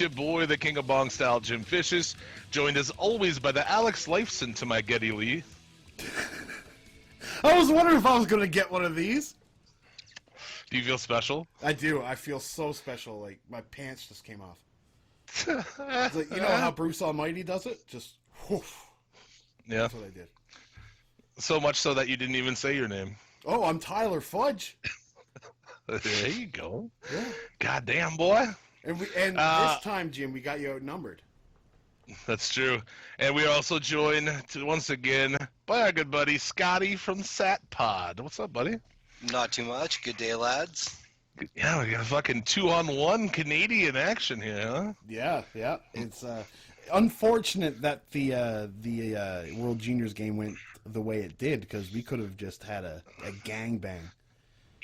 Your boy, the King of Bong Style, Jim Fishes, joined as always by the Alex Lifeson to my Getty Lee. I was wondering if I was going to get one of these. Do you feel special? I do. I feel so special. Like, my pants just came off. It's like, you know how Bruce Almighty does it? Just, whoof. Yeah. That's what I did. So much so that you didn't even say your name. Oh, I'm Tyler Fudge. There you go. Yeah. Goddamn, boy. And this time, Jim, we got you outnumbered. That's true. And we are also joined once again by our good buddy Scotty from Sat Pod. What's up, buddy? Not too much. Good day, lads. Yeah, we got a fucking 2-on-1 Canadian action here, huh? Yeah. It's unfortunate that the World Juniors game went the way it did, because we could have just had a gangbang.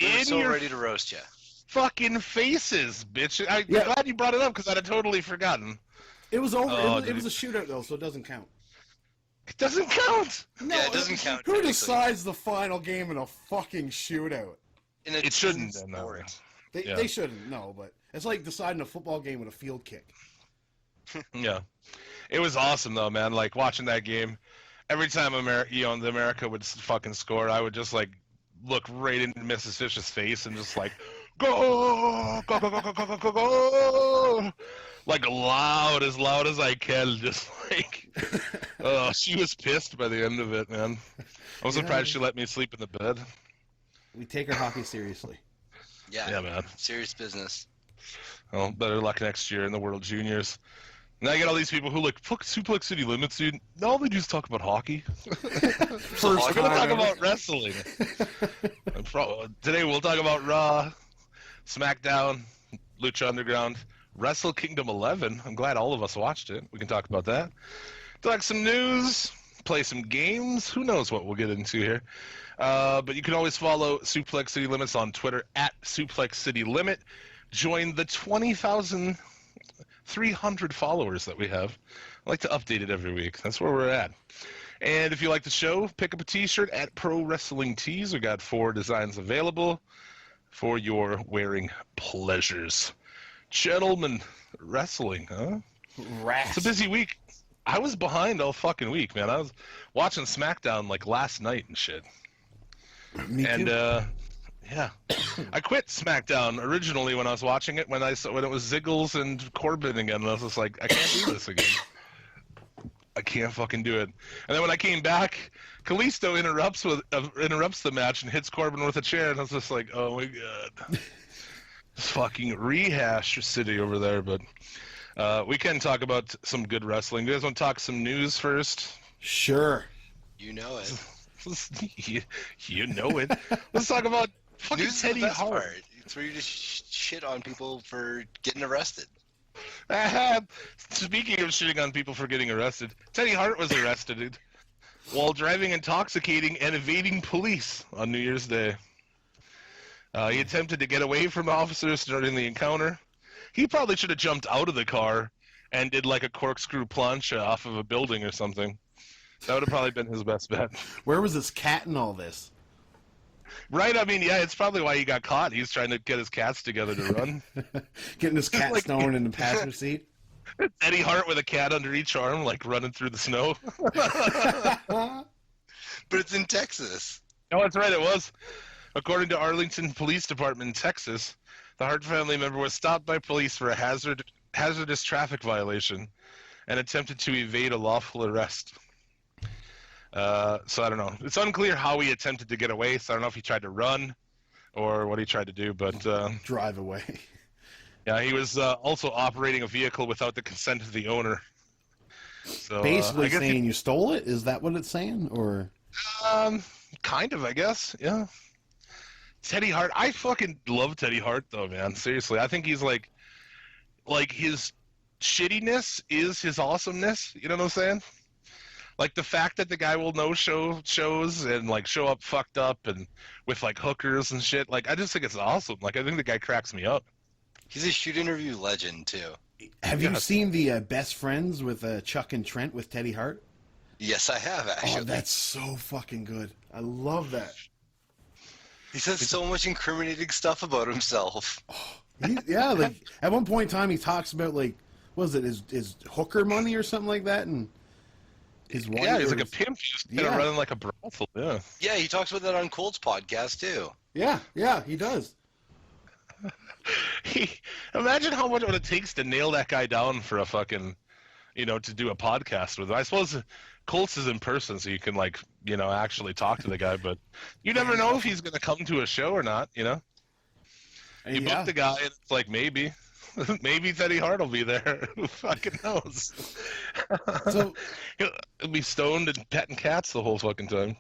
We're so ready to roast you. Fucking faces, bitch. I'm glad you brought it up, because I'd have totally forgotten. It was over. It was a shootout, though, so it doesn't count. It doesn't count! No, yeah, it doesn't count. Who decides the final game in a fucking shootout? It shouldn't. They shouldn't, no, but it's like deciding a football game with a field kick. Yeah. It was awesome, though, man. Like, watching that game, every time the America would fucking score, I would just, like, look right into Mrs. Fish's face and just, like, go, go, go, go, go, go, go, go, like loud as I can, just like, she was pissed by the end of it, man. I'm surprised she let me sleep in the bed. We take our hockey seriously. Yeah, man. Serious business. Well, better luck next year in the World Juniors. Now I get all these people who like, fuck Suplex City Limits, dude. All they do is talk about hockey. We're going to talk about wrestling. Today we'll talk about Raw, SmackDown, Lucha Underground, Wrestle Kingdom 11. I'm glad all of us watched it. We can talk about that. Talk some news, play some games. Who knows what we'll get into here. But you can always follow Suplex City Limits on Twitter at Suplex City Limit. Join the 20,300 followers that we have. I like to update it every week. That's where we're at. And if you like the show, pick up a t-shirt at Pro Wrestling Tees. We got 4 designs available for your wearing pleasures. Gentlemen, wrestling, huh? It's a busy week. I was behind all fucking week, man. I was watching SmackDown like last night and shit. Me too. Yeah. I quit SmackDown originally when I was watching it when it was Ziggles and Corbin again, and I was just like, I can't do this again. I can't fucking do it. And then when I came back, Kalisto interrupts the match and hits Corbin with a chair, and I was just like, oh my god. This fucking rehash city over there, but we can talk about some good wrestling. You guys want to talk some news first? Sure. You know it. you know it. Let's talk about fucking News Teddy is the best Hart. part. It's where you just shit on people for getting arrested. Speaking of shitting on people for getting arrested, Teddy Hart was arrested while driving intoxicating and evading police on New Year's Day. He attempted to get away from officers during the encounter. He probably should have jumped out of the car and did like a corkscrew plunge off of a building or something. That would have probably been his best bet. Where was this cat in all this? Right, I mean, yeah, it's probably why he got caught. He's trying to get his cats together to run. Getting his cat like, snowing in the passenger seat? Teddy Hart with a cat under each arm, like running through the snow. But it's in Texas. No, that's right, it was. According to Arlington Police Department in Texas, the Hart family member was stopped by police for a hazardous traffic violation and attempted to evade a lawful arrest. So I don't know. It's unclear how he attempted to get away, so I don't know if he tried to run or what he tried to do, but... drive away. Yeah, he was also operating a vehicle without the consent of the owner. So, basically saying you stole it? Is that what it's saying? Or kind of, I guess, yeah. Teddy Hart, I fucking love Teddy Hart, though, man. Seriously, I think he's like his shittiness is his awesomeness, you know what I'm saying? Like, the fact that the guy will shows and, like, show up fucked up and with, like, hookers and shit, like, I just think it's awesome. Like, I think the guy cracks me up. He's a shoot interview legend, too. Have you seen the Best Friends with Chuck and Trent with Teddy Hart? Yes, I have, actually. Oh, that's so fucking good. I love that. He says so much incriminating stuff about himself. Yeah, like, at one point in time, he talks about, like, was it his hooker money or something like that, and his wife. Yeah, he's like a pimp. He's just kind of Yeah. running like a brothel. Yeah. Yeah, he talks about that on Colt's podcast too. Yeah, he does. Imagine how much it takes to nail that guy down for a fucking, to do a podcast with him. I suppose Colts is in person, so you can actually talk to the guy, but you never know if he's going to come to a show or not. You book the guy, and it's like maybe Teddy Hart will be there. Who fucking knows? So He'll be stoned and petting cats the whole fucking time.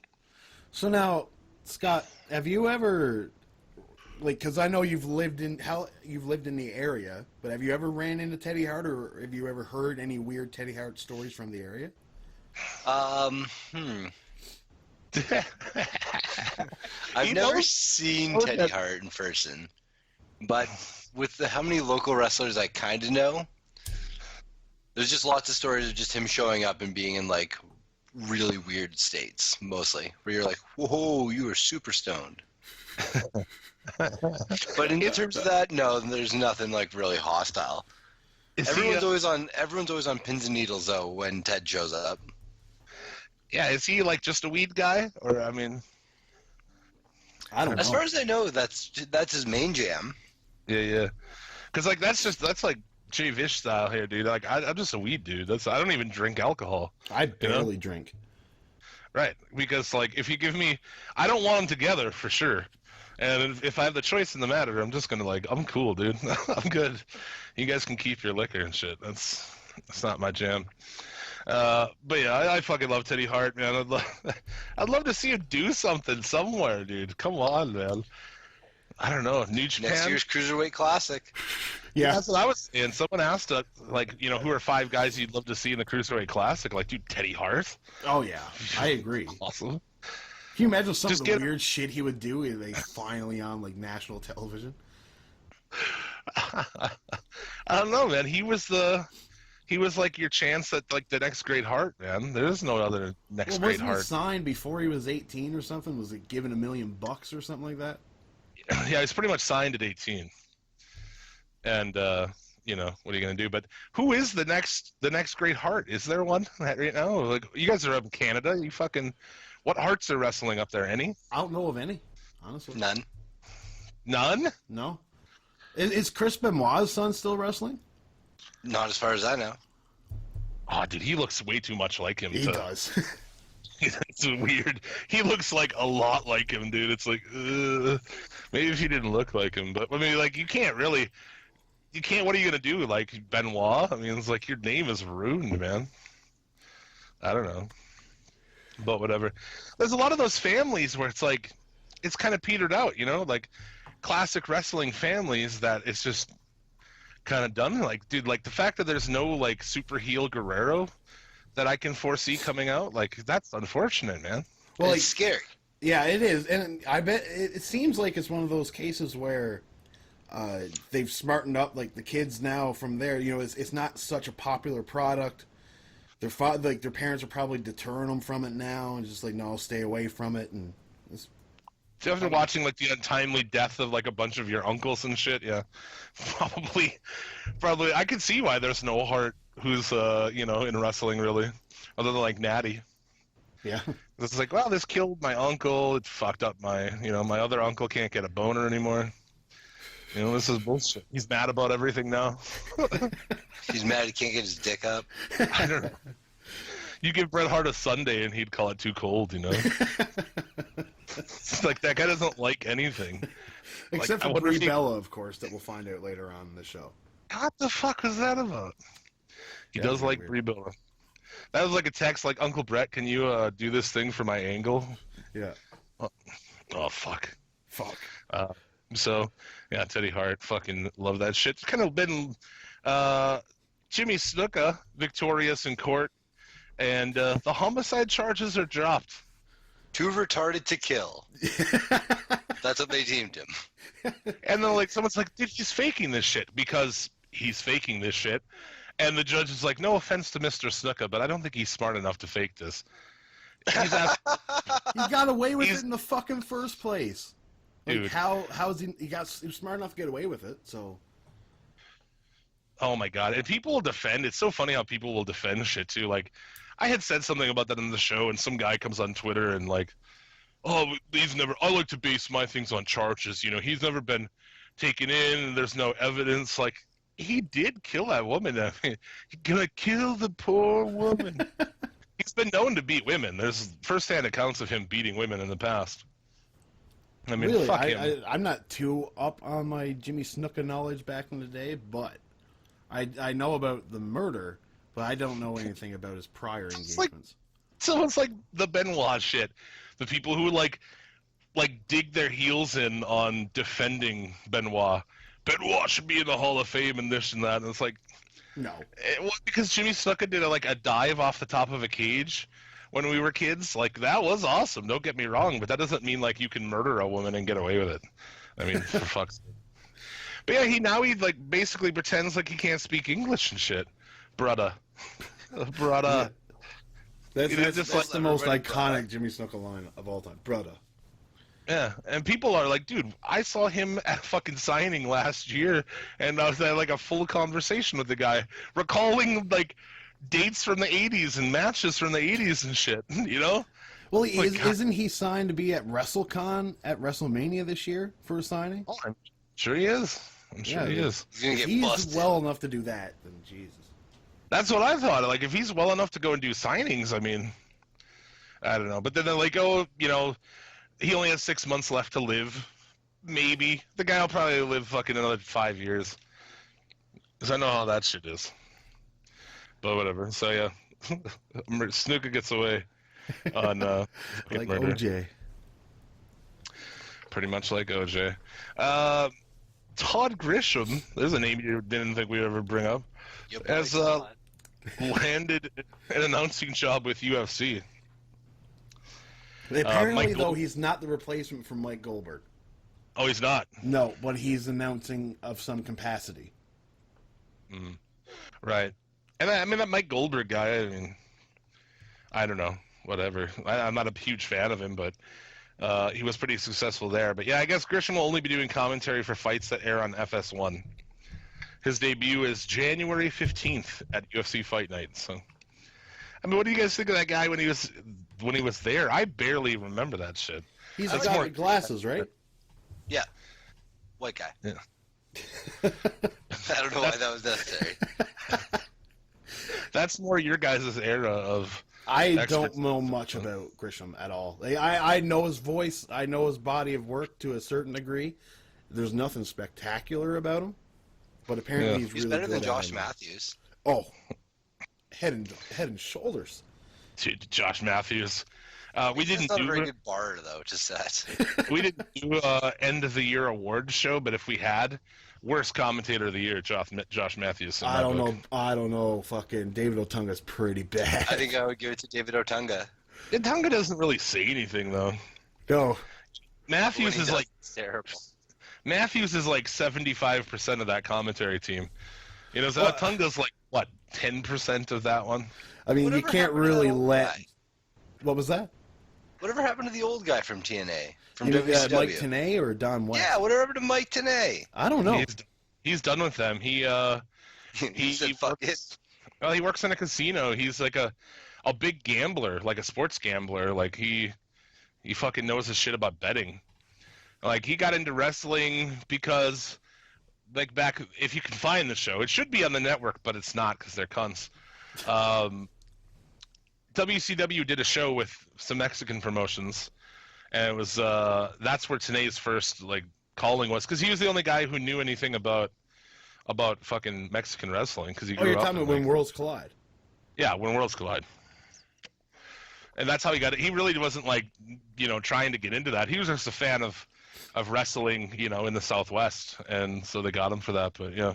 So now, Scott, have you ever, because I know you've lived in the area, but have you ever ran into Teddy Hart, or have you ever heard any weird Teddy Hart stories from the area? I've never seen Teddy Hart in person, but with how many local wrestlers I kind of know, there's just lots of stories of just him showing up and being in like really weird states, mostly, where you're like, whoa, you are super stoned. But in terms of that, no, there's nothing like really hostile. Everyone's always on pins and needles though when Ted shows up. Yeah, is he like just a weed guy, or I mean, I don't know. As far as I know, that's his main jam. Yeah, because like that's like Jay Vish style here, dude. Like I'm just a weed dude. I don't even drink alcohol. I barely drink. Right, because like if you give me, I don't want them together for sure. And if I have the choice in the matter, I'm just gonna I'm cool, dude. I'm good. You guys can keep your liquor and shit. That's not my jam. But yeah, I fucking love Teddy Hart, man. I'd love to see him do something somewhere, dude. Come on, man. I don't know, New Japan. Next year's Cruiserweight Classic. Yeah, that's what I was saying. Someone asked, who are 5 guys you'd love to see in the Cruiserweight Classic? Like, dude, Teddy Hart. Oh yeah, I agree. Awesome. Can you imagine some of the weird shit he would do if they finally on like national television? I don't know, man. He was like your chance at like the next great Hart, man. There is no other next great Hart. Wasn't he signed before he was 18 or something? Was it given $1 million or something like that? Yeah, he's pretty much signed at 18. And what are you gonna do? But who is the next great Hart? Is there one right now? Like, you guys are up in Canada. What Harts are wrestling up there? Any? I don't know of any, honestly. None. None? No. Is Chris Benoit's son still wrestling? Not as far as I know. Oh, dude, he looks way too much like him. He does. It's weird. He looks like a lot like him, dude. It's like, maybe if he didn't look like him, but I mean, like, you can't. What are you gonna do? Like Benoit? I mean, it's like your name is ruined, man. I don't know, but whatever. There's a lot of those families where it's like, it's kind of petered out, like classic wrestling families that it's just kind of done. Like, dude, like the fact that there's no like super heel Guerrero that I can foresee coming out, like, that's unfortunate, man. Well, it's scary. Yeah, it is, and I bet it seems like it's one of those cases where they've smartened up, like the kids now from there. It's not such a popular product. Their parents are probably deterring them from it now, and just like, no, stay away from it. And so after watching like the untimely death of like a bunch of your uncles and shit, yeah, probably, I could see why there's no Hart who's in wrestling really, other than like Natty. Yeah, it's like, well, this killed my uncle. It fucked up my my other uncle can't get a boner anymore. This is bullshit. He's mad about everything now. He's mad he can't get his dick up. I don't know. You give Bret Hart a Sunday and he'd call it too cold, It's like, that guy doesn't like anything. Except for Brie Bella, of course, that we'll find out later on in the show. What the fuck was that about? He does like Brie Bella. That was like a text like, Uncle Brett, can you do this thing for my angle? Yeah. Oh fuck. Fuck. So, yeah, Teddy Hart, fucking love that shit. It's kind of been Jimmy Snuka victorious in court, and the homicide charges are dropped. Too retarded to kill. That's what they deemed him. And then like someone's like, dude, he's faking this shit, because he's faking this shit. And the judge is like, no offense to Mr. Snuka, but I don't think he's smart enough to fake this. He's He got away with it in the fucking first place. Like, Dude. how is he was smart enough to get away with it, so. Oh my god! And people will defend. It's so funny how people will defend shit too. Like, I had said something about that in the show, and some guy comes on Twitter and like, "Oh, he's never. I like to base my things on charges. You know, he's never been taken in, and there's no evidence. Like, he did kill that woman. I mean, he's gonna kill the poor woman. He's been known to beat women. There's firsthand accounts of him beating women in the past. I mean, Really, fuck him. I'm not too up on my Jimmy Snuka knowledge back in the day, but I know about the murder, but I don't know anything about his prior engagements. So it's like the Benoit shit. The people who like dig their heels in on defending Benoit. Benoit should be in the Hall of Fame and this and that. And it's like, No. because Jimmy Snuka did a dive off the top of a cage when we were kids. Like, that was awesome. Don't get me wrong, but that doesn't mean like you can murder a woman and get away with it. I mean, for fuck's sake. But yeah, he like basically pretends like he can't speak English and shit. Brudda. Brudda. Yeah. That's like the most iconic Jimmy Snuka line of all time. Brother. Yeah, and people are like, dude, I saw him at fucking signing last year, and I was had like a full conversation with the guy, recalling like dates from the 80s and matches from the 80s and shit, you know? Well, Like, isn't he signed to be at WrestleCon at WrestleMania this year for a signing? Oh, I'm sure he is. I'm sure he is. He's gonna If get he's busted. well enough to do that, then Jesus. That's what I thought. Like, if he's well enough to go and do signings, I mean, I don't know. But then they're like, oh, you know, he only has 6 months left to live. Maybe. The guy will probably live fucking another 5 years. Because I know how that shit is. But whatever. So, yeah. Snuka gets away on Like murder. OJ. Pretty much like OJ. Todd Grisham, there's a name you didn't think we'd ever bring up, Yep, has boy, landed an announcing job with UFC. Apparently, Mike though, he's not the replacement for Mike Goldberg. Oh, he's not? No, but he's announcing of some capacity. Right. And I mean, that Mike Goldberg guy, I mean, I don't know. Whatever. I'm not a huge fan of him, but he was pretty successful there. But yeah, I guess Grisham will only be doing commentary for fights that air on FS1. His debut is January 15th at UFC Fight Night. So, I mean, what do you guys think of that guy when he was there? I barely remember that shit. He's That's the guy more- with glasses, right? Yeah. White guy. Yeah. I don't know why that was necessary. That's more your guys' era of. I Experts. don't know much about Grisham at all. I know his voice. I know his body of work to a certain degree. There's nothing spectacular about him, but apparently Yeah. he's He's really better good than at Josh it. Matthews. Oh, head and shoulders. Dude, Josh Matthews. We didn't That's not a very do good bar though to set. we didn't do end of the year awards show, but if we had, worst commentator of the year, Josh Matthews. in I my don't book. know. I don't know. Fucking David Otunga's pretty bad. I think I would give it to David Otunga. And Tonga doesn't really say anything though. Go. Matthews When he is does, like it's terrible. 75% of that commentary team. You know, so Well, Tunga's like what 10% of that one. I mean, Whatever you can't happened to that really old let. guy? What was that? Whatever happened to the old guy from TNA? From You mean, WCW? Mike Tenay or Don West? Yeah, whatever happened to Mike Tenay? I don't know. He's done with them. He said, fuck it. works, well, he works in a casino. He's like a big gambler, like a sports gambler. Like he fucking knows his shit about betting. Like he got into wrestling because, like back, if you can find the show, it should be on the network, but it's not because they're cunts. WCW did a show with some Mexican promotions, and it was that's where Tenay's first like calling was, because he was the only guy who knew anything about fucking Mexican wrestling, because he Oh, grew you're up talking in, about when like, worlds collide. yeah, when worlds collide. And that's how he got it. He really wasn't like, you know, trying to get into that. He was just a fan of wrestling, you know, in the Southwest, and so they got him for that. But yeah,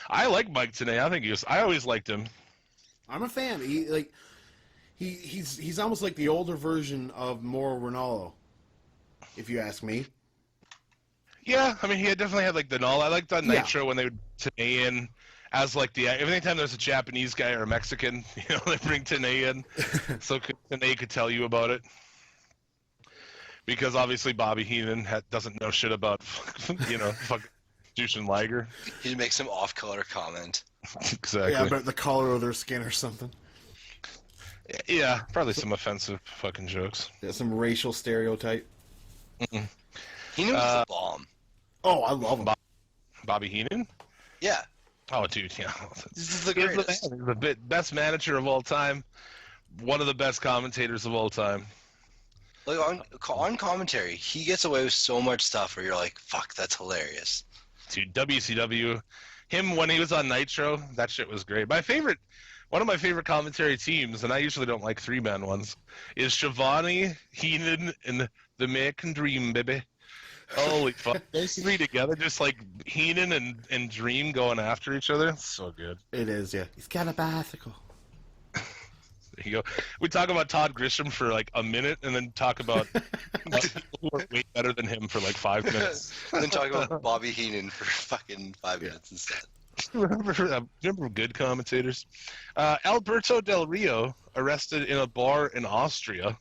I like Mike Tenay. I think I always liked him. I'm a fan. He's almost like the older version of Mauro Ranallo, if you ask me. Yeah, I mean, he definitely had like the null. I liked on Yeah. Nitro when they would Tenay in as like every time there's a Japanese guy or a Mexican, you know, they bring Tenay in, so Tenay could tell you about it. Because obviously Bobby Heenan doesn't know shit about, you know, Jushin Liger. He makes some off-color comment. Exactly. Yeah, about the color of their skin or something. Yeah, probably some offensive fucking jokes. Yeah, some racial stereotype. Heenan was the bomb. Oh, I love him. Bobby Heenan? Yeah. Oh, dude, yeah. This is the He's greatest. the best manager of all time. One of the best commentators of all time. Like on commentary, he gets away with so much stuff where you're like, fuck, that's hilarious. Dude, WCW. Him when he was on Nitro, that shit was great. One of my favorite commentary teams, and I usually don't like three-man ones, is Shivani, Heenan, and the American Dream, baby. Holy fuck. Those three together, just like Heenan and Dream going after each other. So good. It is, yeah. He's got a bicycle. There you go. We talk about Todd Grisham for like a minute and then talk about people who are way better than him for like 5 minutes. And then talk about Bobby Heenan for fucking 5 minutes instead. Remember good commentators? Alberto Del Rio arrested in a bar in Austria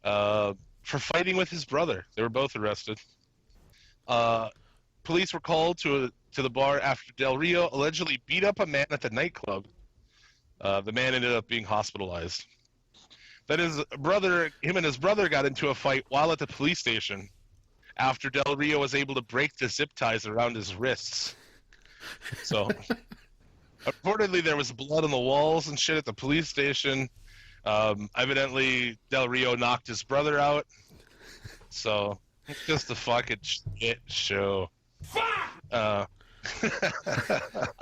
for fighting with his brother. They were both arrested. Police were called to the bar after Del Rio allegedly beat up a man at the nightclub. The man ended up being hospitalized. Then him and his brother got into a fight while at the police station after Del Rio was able to break the zip ties around his wrists. So, reportedly, there was blood on the walls and shit at the police station. Evidently, Del Rio knocked his brother out. So, it's just a fucking shit show. I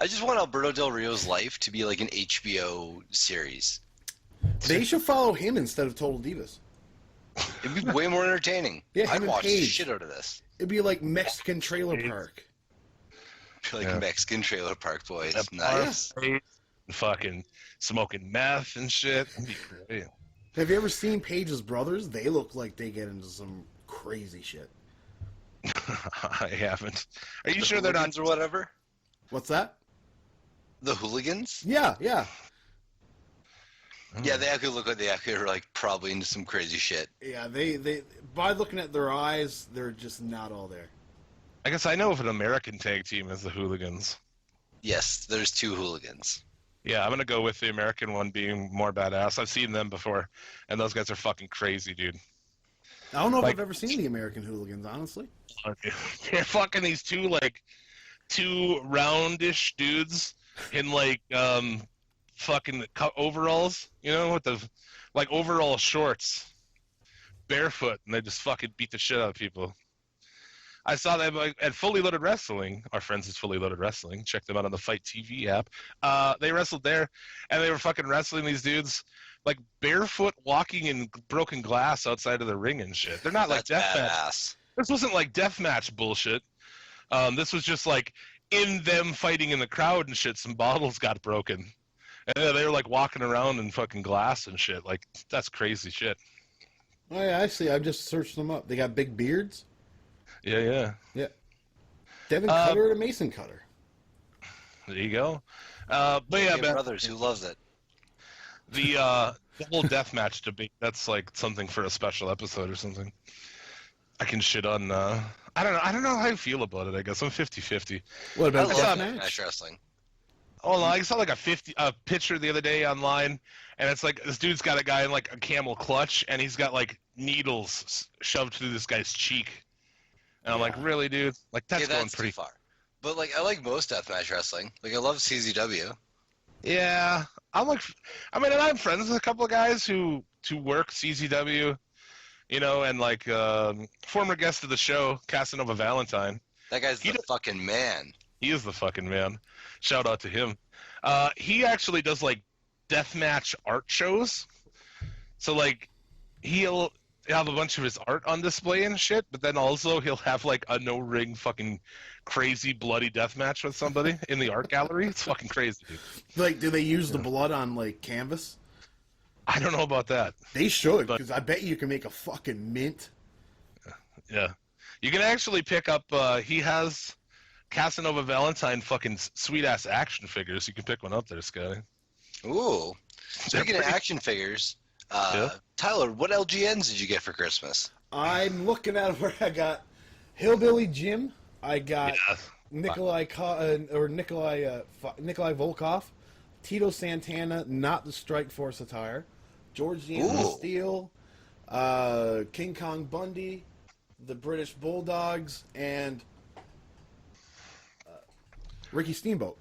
just want Alberto Del Rio's life to be like an HBO series. They should follow him instead of Total Divas. It'd be way more entertaining. Yeah, him I'd and watch the Paige. shit out of this. It'd be like Mexican Trailer Park. Like Yeah. Mexican Trailer Park Boys. That Nice. bar, fucking smoking meth and shit. That'd be great. Have you ever seen Paige's brothers? They look like they get into some crazy shit. I haven't. Are you The sure they're not? Hooligans or whatever? What's that? The Hooligans? Yeah, yeah. Yeah, they actually look like they actually are like probably into some crazy shit. Yeah, they by looking at their eyes, they're just not all there. I guess I know of an American tag team as the Hooligans. Yes, there's two Hooligans. Yeah, I'm gonna go with the American one being more badass. I've seen them before, and those guys are fucking crazy, dude. I don't know if Like- I've ever seen the American Hooligans, honestly. They're fucking these two roundish dudes in fucking overalls, with the like overall shorts, barefoot, and they just fucking beat the shit out of people. I saw them at Fully Loaded Wrestling. Our friends at Fully Loaded Wrestling. Check them out on the Fight TV app. They wrestled there, and they were fucking wrestling these dudes like barefoot, walking in broken glass outside of the ring and shit. They're not like That's deathmatch. badass. This wasn't like deathmatch bullshit. This was just like in them fighting in the crowd and shit. Some bottles got broken, and they were like walking around in fucking glass and shit. Like that's crazy shit. Oh yeah, I see. I've just searched them up. They got big beards. Yeah. Devin Cutter and Mason Cutter. There you go. But yeah, Hey, brothers, who loves it? the whole deathmatch debate. That's like something for a special episode or something. I can shit on. I don't know how I feel about it. I guess I'm 50-50. What I about love deathmatch? deathmatch wrestling. Oh, no, I saw like a picture the other day online, and it's like this dude's got a guy in like a camel clutch, and he's got like needles shoved through this guy's cheek. And I'm like, really, dude? Like that's, Yeah, going that's pretty too far. But like, I like most deathmatch wrestling. Like, I love CZW. Yeah, and I'm friends with a couple of guys who work CZW, and like former guest of the show, Casanova Valentine. That guy's the fucking man. He is the fucking man. Shout out to him. He actually does like deathmatch art shows. So like he'll have a bunch of his art on display and shit, but then also he'll have like a no ring fucking crazy bloody deathmatch with somebody in the art gallery. It's fucking crazy, dude. Like, do they use the blood on like canvas? I don't know about that. They should, But- because I bet you can make a fucking mint. Yeah. You can actually pick up he has Casanova Valentine fucking sweet ass action figures. You can pick one up there, Scotty. Ooh. Speaking of pretty- action figures, Yeah. Tyler, what LGNs did you get for Christmas? I'm looking at where I got Hillbilly Jim. I got Yeah. Nikolai Volkov, Tito Santana, not the Strike Force attire, George the Animal Steel, King Kong Bundy, the British Bulldogs, and Ricky Steamboat.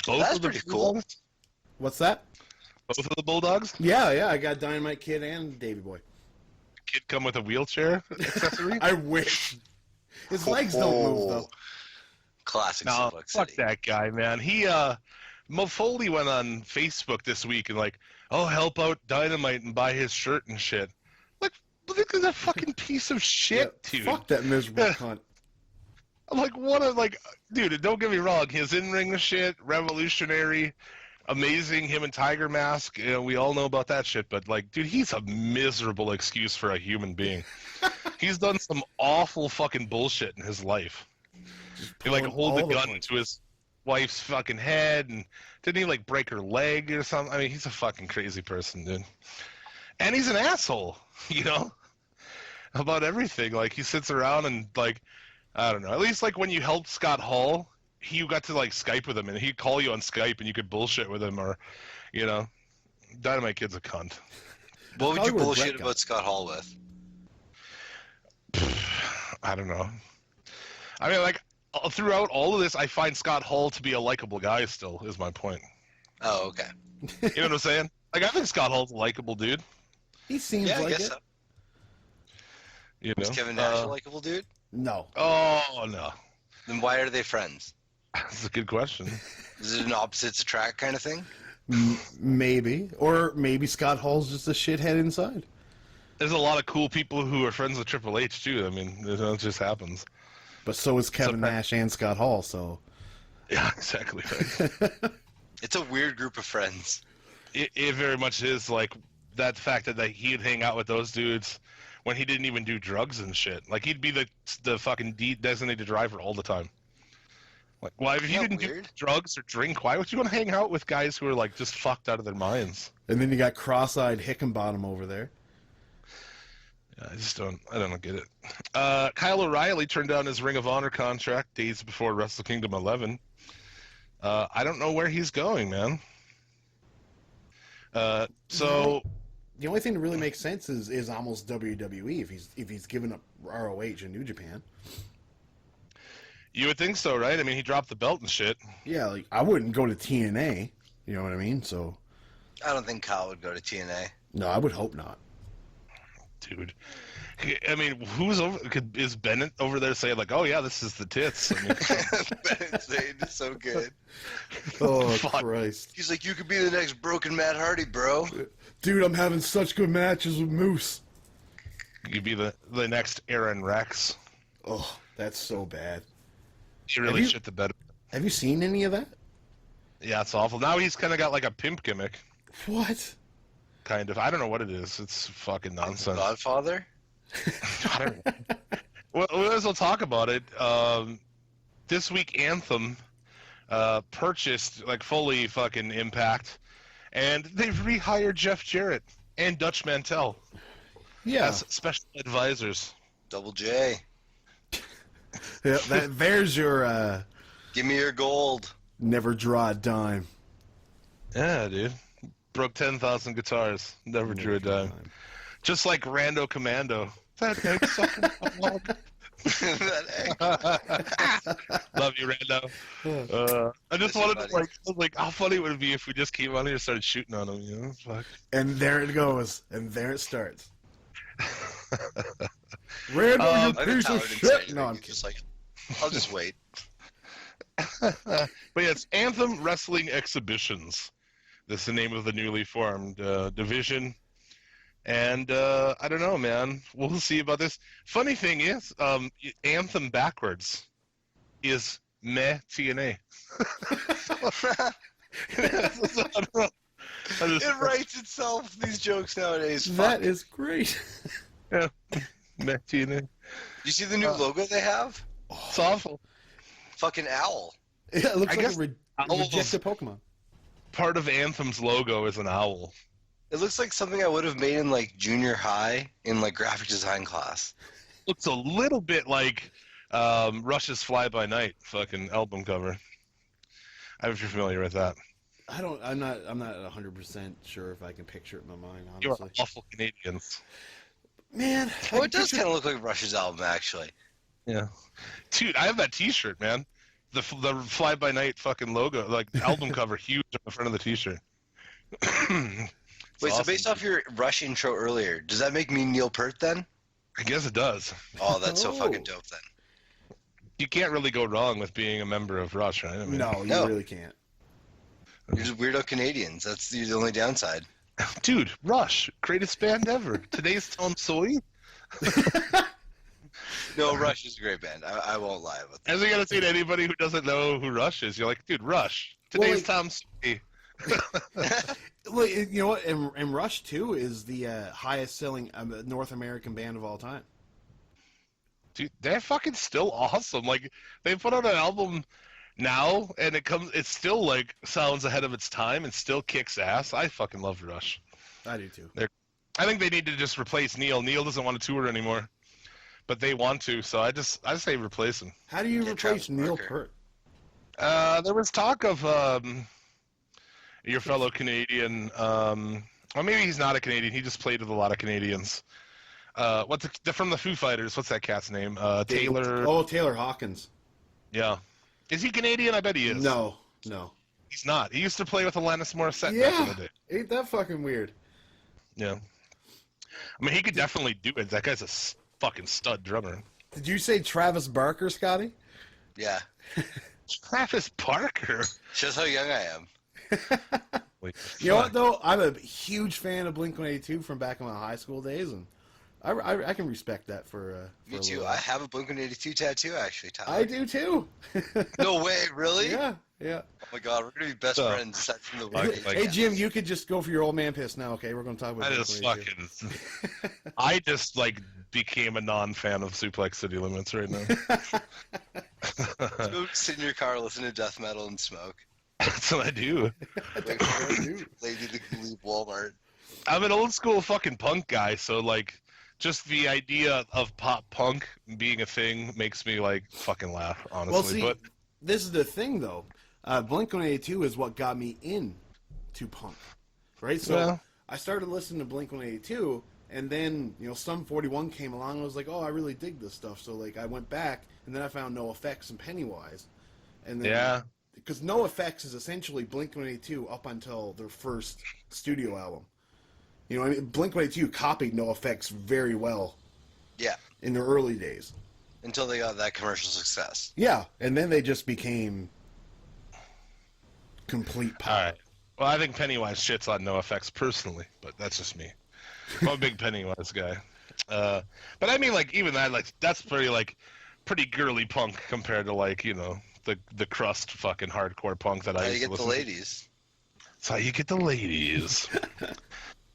That's pretty cool. What's that? Both of the Bulldogs? Yeah, I got Dynamite Kid and Davey Boy. Kid come with a wheelchair accessory? I wish. His legs don't move, though. Classic No, Suplex fuck City. that guy, man. Mo Foley went on Facebook this week and like, oh, help out Dynamite and buy his shirt and shit. Like, look at that fucking piece of shit, dude. Fuck that miserable cunt. I'm like, dude, don't get me wrong. His in-ring shit, revolutionary, amazing. Him and Tiger Mask, we all know about that shit. But like, dude, he's a miserable excuse for a human being. He's done some awful fucking bullshit in his life. He like hold the gun to his wife's fucking head, and didn't he like break her leg or something? I mean, he's a fucking crazy person, dude. And he's an asshole, about everything. Like, he sits around and like, I don't know. At least like when you helped Scott Hall, you got to like Skype with him, and he'd call you on Skype, and you could bullshit with him, or, Dynamite Kid's a cunt. What would you bullshit about Scott Hall with? I don't know. I mean, like, throughout all of this, I find Scott Hall to be a likable guy still, is my point. Oh, okay. You know what I'm saying? Like, I think Scott Hall's a likable dude. He seems like I guess it. so. You Is know? Kevin Nash a likable dude? No. Oh, no. Then why are they friends? That's a good question. Is it an opposites attract kind of thing? Maybe. Or maybe Scott Hall's just a shithead inside. There's a lot of cool people who are friends with Triple H, too. I mean, it just happens. But so is Kevin Nash and Scott Hall, so... Yeah, exactly. Right. It's a weird group of friends. It very much is, like, that fact that he'd hang out with those dudes when he didn't even do drugs and shit. Like, he'd be the fucking designated driver all the time. Like, why, if you didn't do drugs or drink, why would you want to hang out with guys who are, like, just fucked out of their minds? And then you got cross-eyed Hickenbottom over there. I don't get it. Kyle O'Reilly turned down his Ring of Honor contract days before Wrestle Kingdom 11. I don't know where he's going, man. So the only thing that really makes sense is almost WWE if he's given up ROH in New Japan. You would think so, right? I mean, he dropped the belt and shit. Yeah, like, I wouldn't go to TNA. You know what I mean? So I don't think Kyle would go to TNA. No, I would hope not. Dude, I mean, is Bennett over there saying like, "Oh yeah, this is the tits"? I mean, Bennett's saying it's so good. Oh Christ! He's like, you could be the next broken Matt Hardy, bro. Dude, I'm having such good matches with Moose. You'd be the next Aaron Rex. Oh, that's so bad. He really shit the bed. Have you seen any of that? Yeah, it's awful. Now he's kind of got like a pimp gimmick. What? Kind of. I don't know what it is. It's fucking nonsense. Godfather? I don't know. Well, we might as well talk about it. This week, Anthem purchased, like, fully fucking Impact, and they've rehired Jeff Jarrett and Dutch Mantell as special advisors. Double J. Yeah, there's your... Give me your gold. Never draw a dime. Yeah, dude. Broke 10,000 guitars. Never drew a dime. Just like Rando Commando. That egg sucking log. Love you, Rando. I just wanted to, like, how funny would it be if we just came on here and started shooting on him, you know? Fuck. And there it goes. And there it starts. Rando, you piece of shit! No, I'm just like, I'll just wait. But yeah, it's Anthem Wrestling Exhibitions. That's the name of the newly formed division. And I don't know, man. We'll see about this. Funny thing is, Anthem backwards is meh TNA. It writes itself, these jokes nowadays. That is great. Yeah, meh TNA. You see the new logo they have? It's awful. Fucking owl. Yeah, it looks I like guess a rejected Pokemon. Part of Anthem's logo is an owl. It looks like something I would have made in like junior high in like graphic design class. Looks a little bit like Rush's Fly By Night fucking album cover. I don't know if you're familiar with that. I'm not 100% sure if I can picture it in my mind, You're honestly. awful Canadians. Man, Well, it does kind of look like Rush's album, actually. Yeah. Dude, I have that T-shirt, man. The Fly By Night fucking logo, like album cover, huge on the front of the T-shirt. Wait, awesome. so based off your Rush intro earlier, does that make me Neil Peart then? I guess it does. Oh, that's so Oh. fucking dope then. You can't really go wrong with being a member of Rush, right? I mean, No, you No. really can't. You're just weirdo Canadians. That's the only downside. dude, Rush, greatest band ever. Today's Tom Sawyer. No, Rush is a great band. I won't lie about that. As I gotta say to anybody who doesn't know who Rush is, you're like, dude, Rush. Today's Well, Tom Sawyer. Well, you know what? And Rush 2 is the highest-selling North American band of all time. Dude, they're fucking still awesome. Like, they put out an album now, and it still, like, sounds ahead of its time and still kicks ass. I fucking love Rush. I do too. I think they need to just replace Neil. Neil doesn't want to tour anymore, but they want to, so I say replace him. How do you Yeah, replace Travis Neil Barker. Peart? There was talk of your fellow Canadian, or maybe he's not a Canadian. He just played with a lot of Canadians. What's from the Foo Fighters? What's that cat's name? Taylor. Oh, Taylor Hawkins. Yeah. Is he Canadian? I bet he is. No. He's not. He used to play with Alanis Morissette back in Yeah, the day. ain't that fucking weird? Yeah. I mean, he could definitely do it. That guy's a fucking stud drummer. Did you say Travis Barker, Scotty? Yeah. Travis Barker. Shows how young I am. Wait, You know what fuck. though? I'm a huge fan of Blink-182 from back in my high school days, and I can respect that for Me a too. little I while. have a Blink-182 tattoo, actually, Tyler. I do too. No way, really? Yeah. Oh my god, we're gonna be best So, friends aside from the Like- weekend. like- Hey Jim, you could just go for your old man piss now. Okay, we're gonna talk about I just Blink-182. fucking. I just like became a non-fan of Suplex City Limits right now. Go sit in your car, listen to death metal, and smoke. That's what I do. Wait for Lady to leave Walmart. I'm an old school fucking punk guy, so like, just the idea of pop punk being a thing makes me like fucking laugh, honestly. Well, see, but this is the thing though. Blink-182 is what got me into punk, right? So Yeah. I started listening to Blink-182, and then Sum 41 came along, and I was like, oh, I really dig this stuff. So like, I went back, and then I found NoFX and Pennywise, and then yeah, because NoFX is essentially Blink-182 up until their first studio album. I mean, Blink-182 copied NoFX very well Yeah, in their early days. until they got that commercial success. Yeah, and then they just became complete pop. all right. Well, I think Pennywise shits on NoFX personally, but that's just me. I'm a big Pennywise guy. But I mean, like, even that, like, that's pretty girly punk compared to like, the crust fucking hardcore punk that I How used you to get the listen to. ladies? That's how you get the ladies.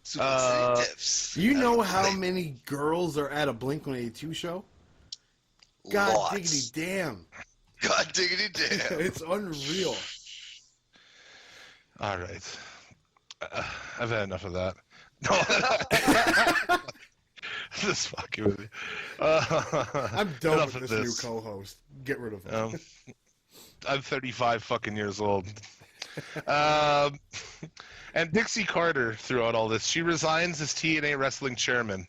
Super City tips. You know That's how the many girls are at a Blink-182 show? God Lots. diggity damn. God diggity damn. It's unreal. All right. I've had enough of that. No. Just fucking with you. I'm done enough with of this new co-host. Get rid of him. I'm 35 fucking years old. And Dixie Carter, throughout all this, she resigns as TNA wrestling chairman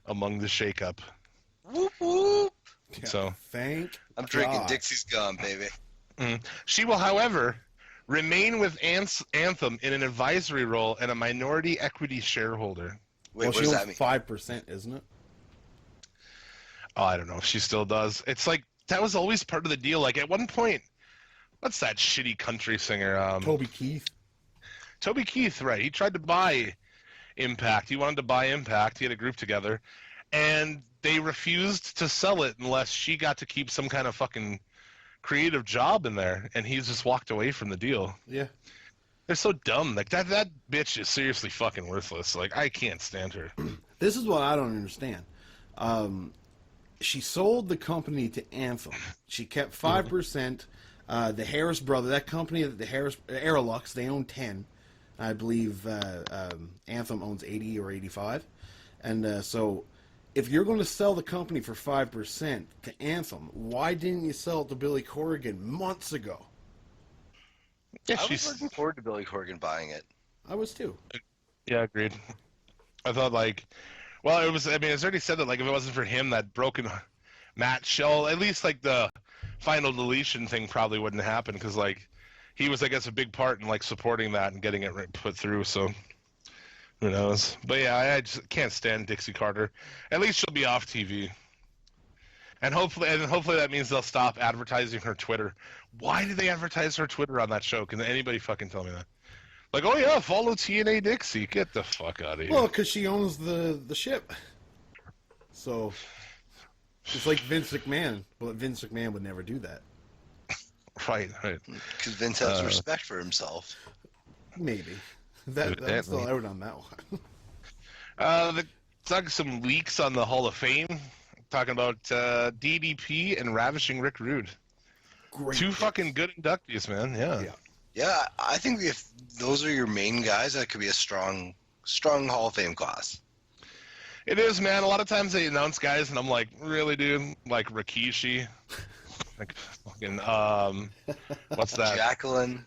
among the shakeup. Whoop whoop. Yeah, so- thank I'm drinking God. Dixie's Gum, baby. She will, however, remain with Anthem in an advisory role and a minority equity shareholder. Wait, Well, what she does owns that mean? 5%, isn't it? Oh, I don't know if she still does. It's like, that was always part of the deal. Like, at one point, what's that shitty country singer? Toby Keith. Toby Keith, right. He tried to buy Impact. He wanted to buy Impact. He had a group together. And they refused to sell it unless she got to keep some kind of fucking creative job in there. And he just walked away from the deal. Yeah. They're so dumb. Like, that bitch is seriously fucking worthless. Like, I can't stand her. This is what I don't understand. She sold the company to Anthem. She kept 5%. The Harris brother, that company, the Harris Aerolux, they own 10. I believe Anthem owns 80 or 85. And so if you're going to sell the company for 5% to Anthem, why didn't you sell it to Billy Corgan months ago? Yeah, I was looking forward to Billy Corgan buying it. I was too. Yeah, agreed. I thought well, it was. I mean, it's already said that if it wasn't for him, that broken match show, at least the final deletion thing probably wouldn't happen because he was, I guess, a big part in supporting that and getting it put through. So who knows? But yeah, I just can't stand Dixie Carter. At least she'll be off TV. And hopefully that means they'll stop advertising her Twitter. Why do they advertise her Twitter on that show? Can anybody fucking tell me that? Oh yeah, follow TNA Dixie. Get the fuck out of here. Well, because she owns the ship. So it's like Vince McMahon. Well, Vince McMahon would never do that. Right. Because Vince has respect for himself. Maybe. That's still out on that one. They dug some leaks on the Hall of Fame, talking about DDP and Ravishing Rick Rude. Great. Two fucking good inductees, man. Yeah. Yeah, I think if those are your main guys, that could be a strong Hall of Fame class. It is, man. A lot of times they announce guys, and I'm like, really, dude? Like Rikishi, fucking what's that? Jacqueline.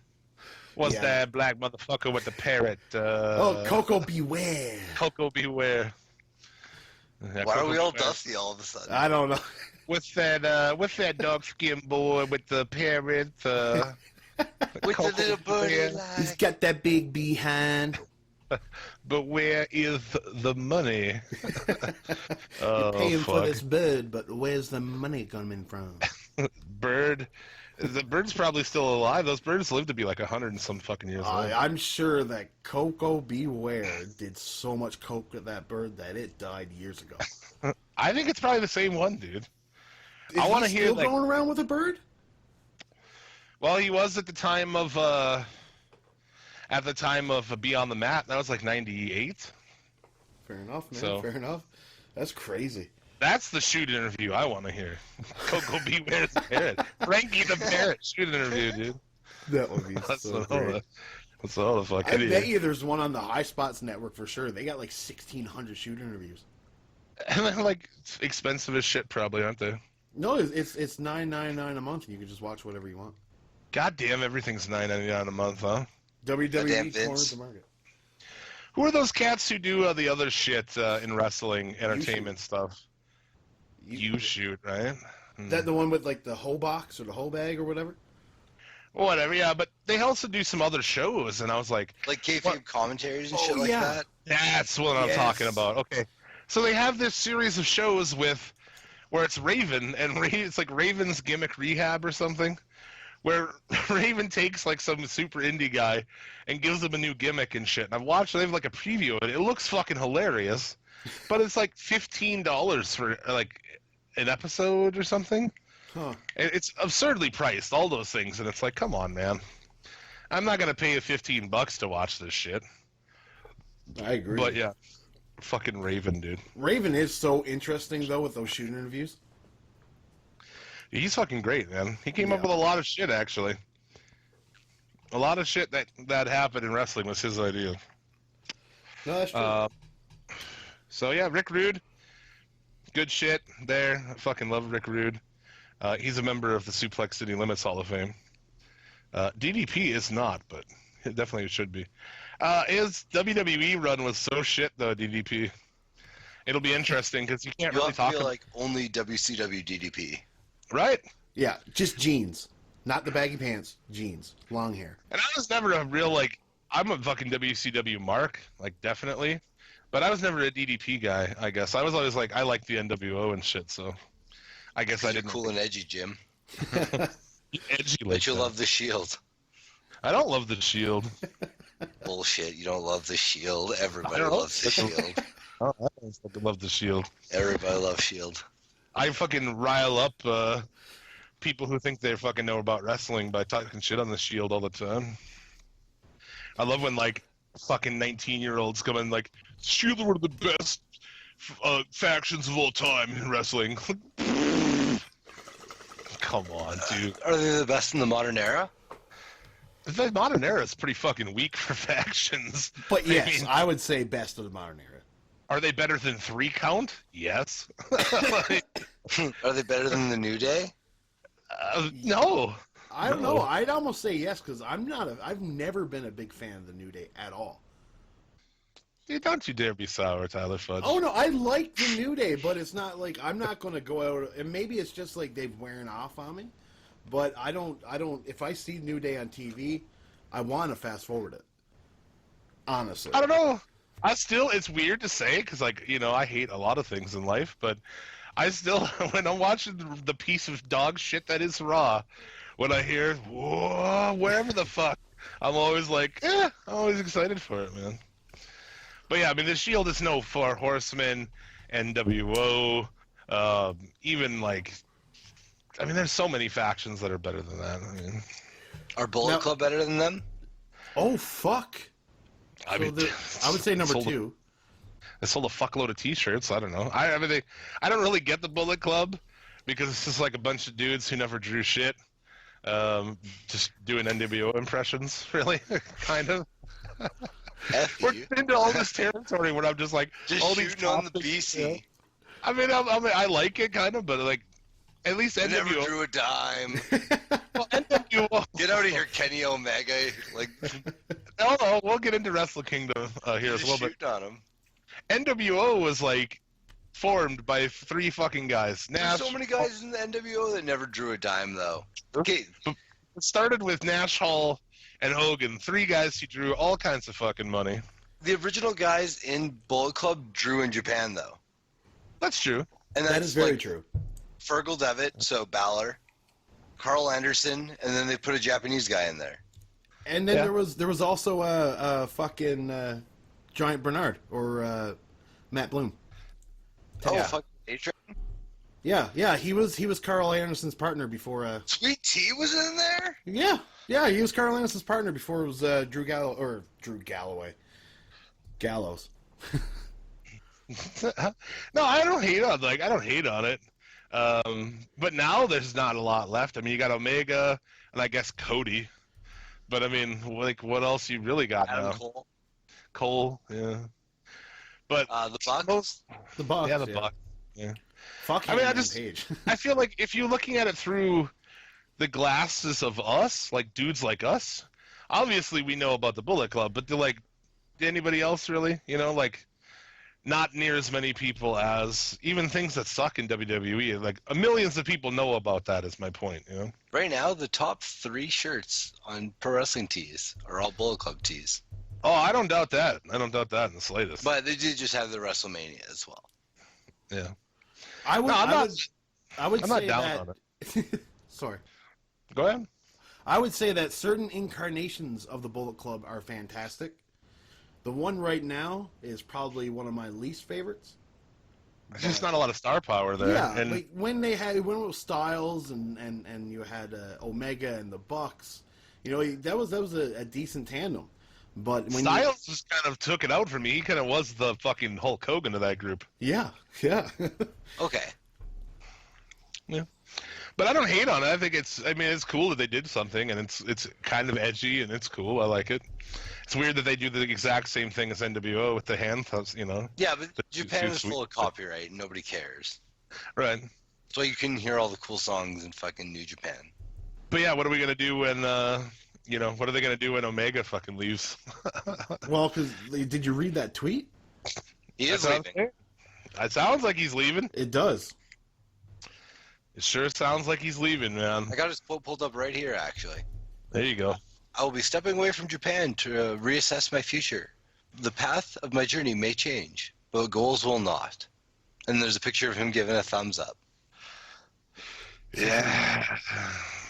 What's that black motherfucker with the parrot? Coco Beware. Coco Beware. Yeah, Why Coco are we all Beware. dusty all of a sudden? I don't know. What's that dark skinned boy with the parrot? With the little birdie He's line. got that big behind. But where is the money? You're paying for fuck. this bird, but where's the money coming from? Bird. The bird's probably still alive. Those birds live to be 100 and some fucking years old. I'm sure that Coco Beware did so much coke with that bird that it died years ago. I think it's probably the same one, dude. Is I want to he hear still going around with a bird? Well, he was at the time of Beyond the Mat. That was 98. Fair enough, man. So- Fair enough. That's crazy. That's the shoot interview I want to hear. Coco Beware's parrot. Frankie the parrot shoot interview, dude. That would be That's so all great. That's all the fuck. I bet you there's one on the High Spots network for sure. They got 1,600 shoot interviews. And they're expensive as shit, probably, aren't they? No, it's $9.99 a month, and you can just watch whatever you want. God damn, everything's $9.99 a month, huh? Goddamn WWE Vince. corners the market. Who are those cats who do the other shit in wrestling entertainment stuff? You shoot, right? That the one with the whole box or the whole bag or whatever? Whatever, yeah, but they also do some other shows, and I was like, Like kayfabe What? commentaries and Oh, shit like yeah. that. that's what I'm Yes. talking about. Okay, so they have this series of shows where it's Raven, and it's like Raven's Gimmick Rehab or something, where Raven takes some super indie guy and gives him a new gimmick and shit. And I've watched, they have a preview of it. It looks fucking hilarious, but it's $15 for an episode or something. Huh. It's absurdly priced, all those things, and it's come on, man. I'm not gonna pay you $15 to watch this shit. I agree. But yeah, fucking Raven, dude. Raven is so interesting, though, with those shoot interviews. He's fucking great, man. He came up Yeah. with a lot of shit, actually. A lot of shit that happened in wrestling was his idea. No, that's true. So yeah, Rick Rude, good shit there. I fucking love Rick Rude. He's a member of the Suplex City Limits Hall of Fame. DDP is not, but it definitely should be. His WWE run was so shit, though, DDP. It'll be interesting because you can't You'll really have to talk feel about like only WCW DDP. right? Yeah, just jeans. Not the baggy pants. Jeans. Long hair. And I was never a real, I'm a fucking WCW mark, definitely. But I was never a DDP guy, I guess. I was always I like the NWO and shit, so I guess I You're didn't. cool and edgy, Jim. Edgy like But you that. love the Shield. I don't love the Shield. Bullshit. You don't love the Shield. Everybody don't loves the know. Shield. I don't fucking love the Shield. Everybody loves Shield. I fucking rile up people who think they fucking know about wrestling by talking shit on the Shield all the time. I love when fucking 19-year-olds come in Shield are one of the best factions of all time in wrestling. Come on, dude. Are they the best in the modern era? The modern era is pretty fucking weak for factions. But I yes, mean- I would say best of the modern era. Are they better than 3 count? Yes. Are they better than the New Day? No. I don't know. I'd almost say yes because I've never been a big fan of the New Day at all. Dude, don't you dare be sour, Tyler Fudge. Oh no, I like the New Day, but it's not like I'm not going to go out. And maybe it's just like they've wearing off on me. But I don't. If I see New Day on TV, I want to fast forward it. Honestly, I don't know. It's weird to say because, like, I hate a lot of things in life, but I still, when I'm watching the piece of dog shit that is Raw, when I hear, whoa, wherever the fuck, I'm always like, I'm always excited for it, man. But yeah, I mean, the Shield is no Four Horsemen, NWO, even like, I mean, there's so many factions that are better than that. I mean, are Bullet Club better than them? Oh fuck! I mean, I would say number 2. They sold a fuckload of T-shirts. I don't know. I mean, I don't really get the Bullet Club because it's just like a bunch of dudes who never drew shit, just doing NWO impressions. Really, kind of. We're into all this territory where I'm just like, all these shooting on the BC. I mean, I like it kind of, but like, at least NWO never drew a dime. Well, NWO. Get out of here, Kenny Omega. Like, no, we'll get into Wrestle Kingdom here as well. But on him. NWO was like formed by 3 fucking guys. There's so many guys in the NWO that never drew a dime, though. Okay, it started with Nash, Hall, and Hogan. 3 guys who drew all kinds of fucking money. The original guys in Bullet Club drew in Japan, though. That's true. And that is very true. Fergal Devitt, so Balor, Carl Anderson, and then they put a Japanese guy in there. And then there was also a fucking Giant Bernard or Matt Bloom. Oh, fuck, A-Train? Yeah, he was Carl Anderson's partner before. Sweet Tea was in there. Yeah, he was Carl Anderson's partner before it was Drew Galloway, Gallows. No, I don't hate on it. But now there's not a lot left. I mean, you got Omega and I guess Cody. But I mean, like, what else you really got Adam now? Cole, yeah. But the Bucks. The Bucks. Yeah, the Bucks. Yeah. Fuck. I mean, I feel like if you're looking at it through the glasses of us, like dudes like us, obviously we know about the Bullet Club, but did anybody else really? Like, not near as many people as even things that suck in WWE. Like, millions of people know about that. Is my point. Right now, the top 3 shirts on Pro Wrestling Tees are all Bullet Club tees. Oh, I don't doubt that. I don't doubt that in the slightest. But they did just have the WrestleMania as well. Yeah. I'm not say down that, on it. Sorry. Go ahead. I would say that certain incarnations of the Bullet Club are fantastic. The one right now is probably one of my least favorites. There's just not a lot of star power there. Yeah, and like when it was Styles and you had Omega and the Bucks, that was a decent tandem. But when Styles just kind of took it out for me. He kind of was the fucking Hulk Hogan of that group. Yeah. Okay. Yeah. But I don't hate on it. I think it's cool that they did something, and it's kind of edgy, and it's cool. I like it. It's weird that they do the exact same thing as NWO with the hand, Yeah, but Japan is full of copyright, and nobody cares. Right. So you can hear all the cool songs in fucking New Japan. But yeah, what are we gonna do when what are they gonna do when Omega fucking leaves? Well, because did you read that tweet? He is leaving. It sounds like he's leaving. It does. It sure sounds like he's leaving, man. I got his quote pulled up right here, actually. There you go. I will be stepping away from Japan to reassess my future. The path of my journey may change, but goals will not. And there's a picture of him giving a thumbs up. Yeah.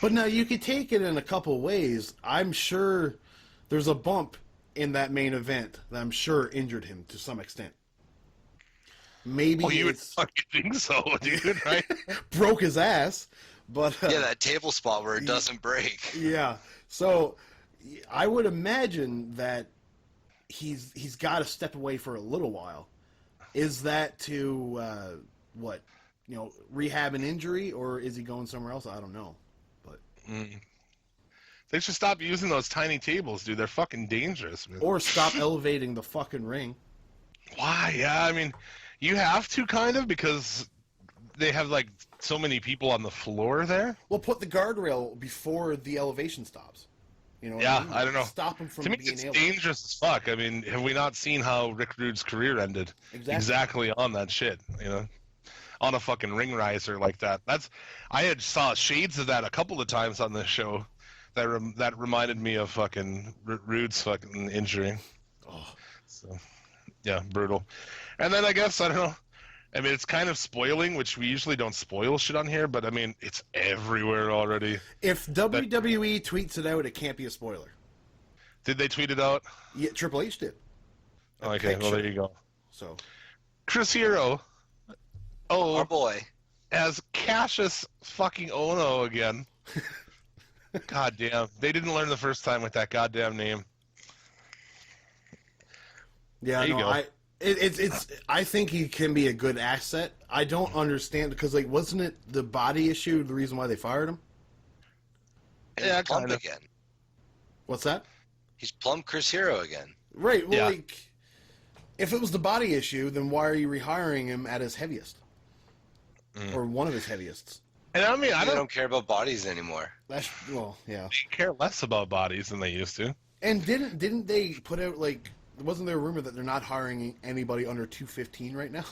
But now you could take it in a couple ways. I'm sure there's a bump in that main event that I'm sure injured him to some extent. Maybe you would fucking think so, dude, right? Broke his ass, but yeah, that table spot where it doesn't break. Yeah, so I would imagine that he's got to step away for a little while. Is that to rehab an injury, or is he going somewhere else? I don't know, but they should stop using those tiny tables, dude. They're fucking dangerous, man. Or stop elevating the fucking ring. Why? Yeah, I mean, you have to kind of because they have like so many people on the floor there. Well, put the guardrail before the elevation stops. You know what Yeah, I mean? I don't know. Stop him from To me, being it's able. dangerous as fuck. I mean, have we not seen how Rick Rude's career ended? Exactly on that shit, you know, on a fucking ring riser like that. I had saw shades of that a couple of times on this show. That reminded me of fucking Rude's fucking injury. Oh. So, yeah, brutal. And then I guess I don't know. I mean, it's kind of spoiling, which we usually don't spoil shit on here, but I mean, it's everywhere already. If WWE tweets it out, it can't be a spoiler. Did they tweet it out? Yeah, Triple H did. Okay, well, there you go. So, Chris Hero. Oh, Our boy. as Cassius fucking Ono again. God damn. They didn't learn the first time with that goddamn name. yeah, There you no, go. it's. I think he can be a good asset. I don't understand because, like, wasn't it the body issue the reason why they fired him? And Yeah, he's plump kind of. again. What's that? He's plump Chris Hero again. Right. Well, Yeah. like, if it was the body issue, then why are you rehiring him at his heaviest, or one of his heaviest? And I mean, I They don't don't care about bodies anymore. That's well, yeah. care less about bodies than they used to. And didn't they put out like? Wasn't there a rumor that they're not hiring anybody under 215 right now?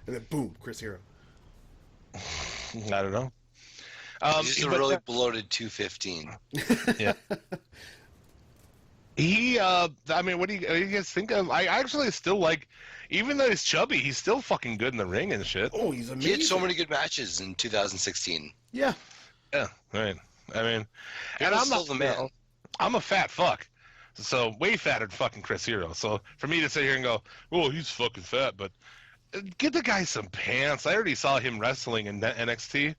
And then boom, Chris Hero. I don't know. He's just a but- really bloated 215. Yeah. I mean, what do you guys think of? I actually still like, even though he's chubby, he's still fucking good in the ring and shit. Oh, he's He amazing. had so many good matches in 2016. Yeah. Yeah, right. I mean, He and was I'm still not the man. you know, I'm a fat fuck, so way fatter than fucking Chris Hero. So for me to sit here and go, "Oh, he's fucking fat," but get the guy some pants. I already saw him wrestling in NXT,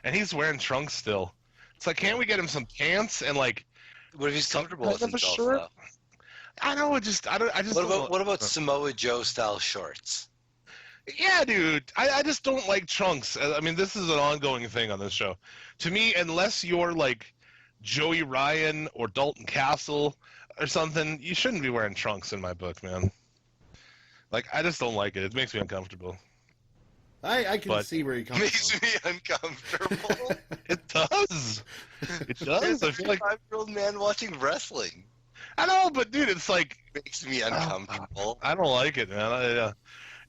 and he's wearing trunks still. It's like, can't we get him some pants and like? What if he's comfortable Kind with of a himself, shirt? though? I know. I just What don't know. about Samoa Joe style shorts? Yeah, dude. I just don't like trunks. I mean, this is an ongoing thing on this show. To me, unless you're like Joey Ryan or Dalton Castle or something, you shouldn't be wearing trunks in my book, man. Like, I just don't like it. It makes me uncomfortable. I can But- see where you come Makes from. me uncomfortable. It does. It does. I feel like 5-year-old man watching wrestling I know, but dude, it's like makes me uncomfortable. I don't like it, man.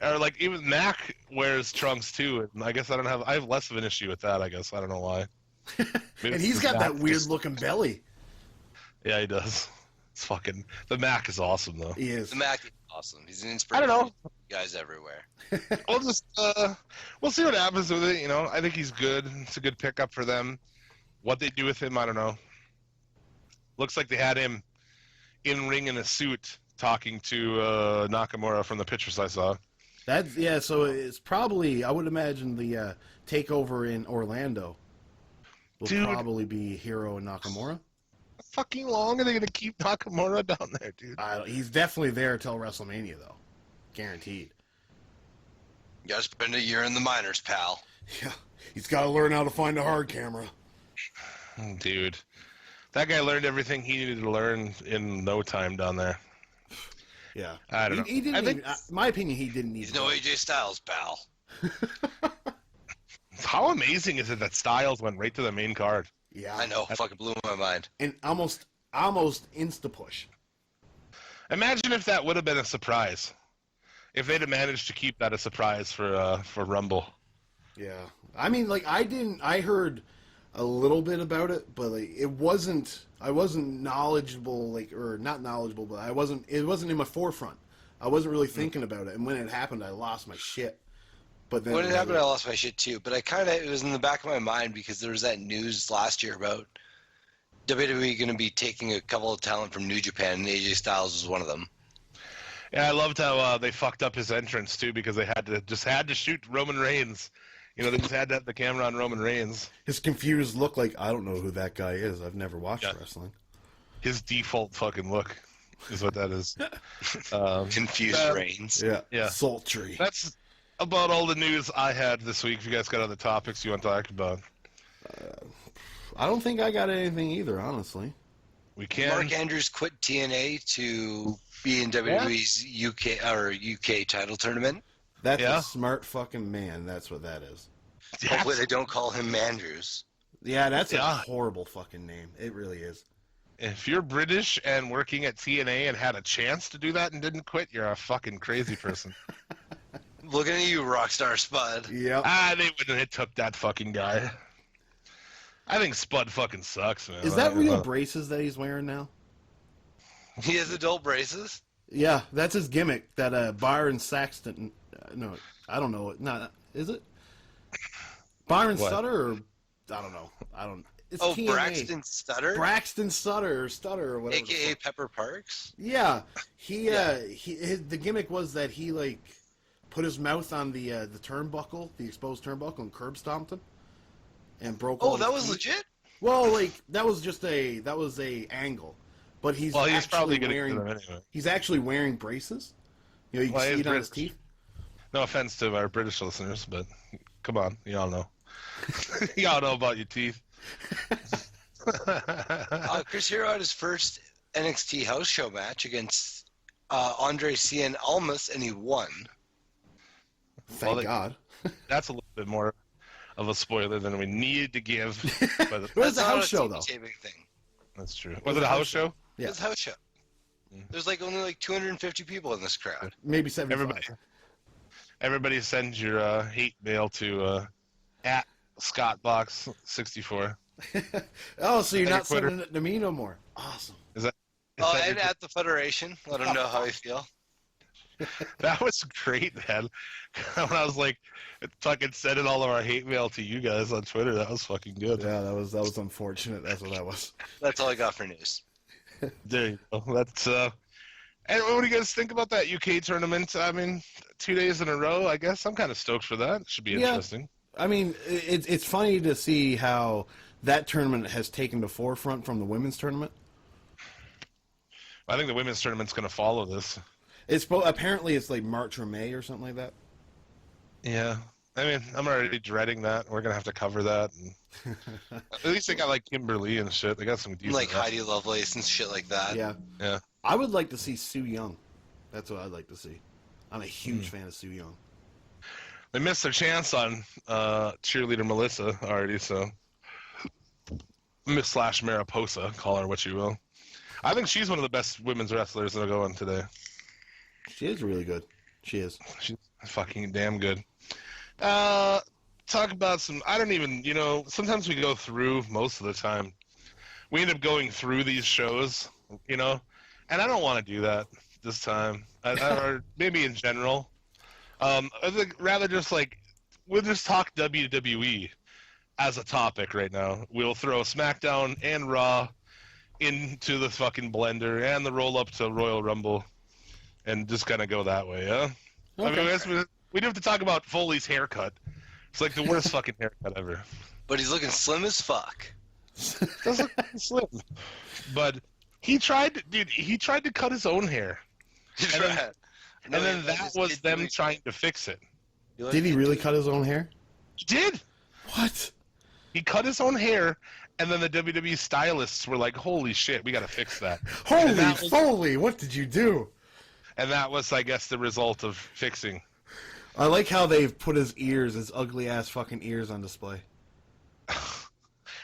Or like even Mac wears trunks too, and I guess I have less of an issue with that. I guess I don't know why. Maybe And he's it's got Mac that weird just- looking belly. Yeah, he does. It's fucking the Mac is awesome though. He is. The Mac is awesome. He's an I inspiration. don't know. for guys everywhere. We'll just we'll see what happens with it. You know, I think he's good. It's a good pickup for them. What they do with him, I don't know. Looks like they had him in ring in a suit talking to Nakamura from the pictures I saw. That's yeah. So it's probably I would imagine the takeover in Orlando will Dude. probably be Hero and Nakamura. How fucking long are they gonna keep Nakamura down there, dude? He's definitely there till WrestleMania though, guaranteed. You gotta spend a year in the minors, pal. Yeah, he's got to learn how to find a hard camera. Dude, that guy learned everything he needed to learn in no time down there. Yeah, I don't know. He didn't. I think- even, my opinion, he didn't need. He's no AJ Styles, pal. How amazing is it that Styles went right to the main card? Yeah, I know, fucking blew my mind. and almost insta push. Imagine if that would have been a surprise. If they'd have managed to keep that a surprise for Rumble. Yeah, I mean, like I heard a little bit about it, but like it wasn't. I wasn't knowledgeable, like or not knowledgeable, but I wasn't. It wasn't in my forefront. I wasn't really thinking about it, and when it happened, I lost my shit. But then When it happened, I lost my shit too. But it was in the back of my mind because there was that news last year about WWE going to be taking a couple of talent from New Japan, and AJ Styles was one of them. Yeah, I loved how they fucked up his entrance too because they had to shoot Roman Reigns. You know, they just had to have the camera on Roman Reigns. his confused look, like I don't know who that guy is. I've never watched Yeah. wrestling. His default fucking look is what that is. Confused Uh, Reigns. Yeah. Sultry. That's about all the news I had this week. If you guys got other topics you want to talk about. I don't think I got anything either, honestly. We can. Mark Andrews quit TNA to be in WWE's UK title tournament. That's a smart fucking man. That's what that is. Hopefully they don't call him Andrews. Yeah, that's a horrible fucking name. It really is. If you're British and working at TNA and had a chance to do that and didn't quit, you're a fucking crazy person. Looking at you, Rockstar Spud. Yep. They wouldn't have took that fucking guy. I think Spud fucking sucks, man. Is that real braces that he's wearing now? He has adult braces? Yeah, that's his gimmick. That Byron Saxton. No, I don't know. Not is it? Byron Sutter, or I don't know. It's TNA. Braxton Sutter. Braxton Sutter or whatever. AKA Pepper Parks. Yeah, the gimmick was that he like put his mouth on the turnbuckle, the exposed turnbuckle, and curb stomped him, and broke. Oh, that was legit. Well, like that was a angle, but he's probably wearing. Anyway. He's actually wearing braces. You know, you can see it on his teeth. No offense to our British listeners, but come on, y'all know. Y'all know about your teeth. Chris Hero had his first NXT house show match against Andre Cien Almas, and he won. Thank God. That's a little bit more of a spoiler than we needed to give. But it was a house show, though. Thing. That's true. Was it a house show? Yeah. It was a house show. There's only 250 people in this crowd. Maybe 75. Everybody send your hate mail to at ScottBox64. Oh, so you're not sending it to me no more. Awesome. Is that and at the Federation, let them know how I feel. That was great, man. When I was like, fucking sending all of our hate mail to you guys on Twitter, that was fucking good. Yeah, that was unfortunate. That's what that was. That's all I got for news. There you go. That's and what do you guys think about that UK tournament? I mean, 2 days in a row, I guess. I'm kind of stoked for that. It should be interesting. I mean, it's funny to see how that tournament has taken the forefront from the women's tournament. I think the women's tournament's going to follow this. Apparently it's like March or May or something like that. Yeah. I mean, I'm already dreading that. We're going to have to cover that. And at least they got like Kimberly and shit. They got some decent like Heidi Lovelace and shit like that. Yeah. Yeah. I would like to see Sue Young. That's what I'd like to see. I'm a huge fan of Sue Young. They missed their chance on cheerleader Melissa already, so Miss / Mariposa, call her what you will. I think she's one of the best women's wrestlers that are going today. She is really good. She is. She's fucking damn good. Talk about some, I don't even, sometimes we go through, most of the time, we end up going through these shows, and I don't want to do that this time, or maybe in general. I think rather just we'll just talk WWE as a topic right now. We'll throw SmackDown and Raw into the fucking blender and the roll up to Royal Rumble and just kind of go that way, yeah? Okay. I mean, we do have to talk about Foley's haircut. It's like the worst fucking haircut ever. But he's looking slim as fuck. Does look slim. But he tried to cut his own hair. And then that was them trying to fix it. Did he really cut his own hair? He did. What? He cut his own hair, and then the WWE stylists were like, holy shit, we got to fix that. Holy Foley, what did you do? And that was, I guess, the result of fixing. I like how they've put his ugly-ass fucking ears on display.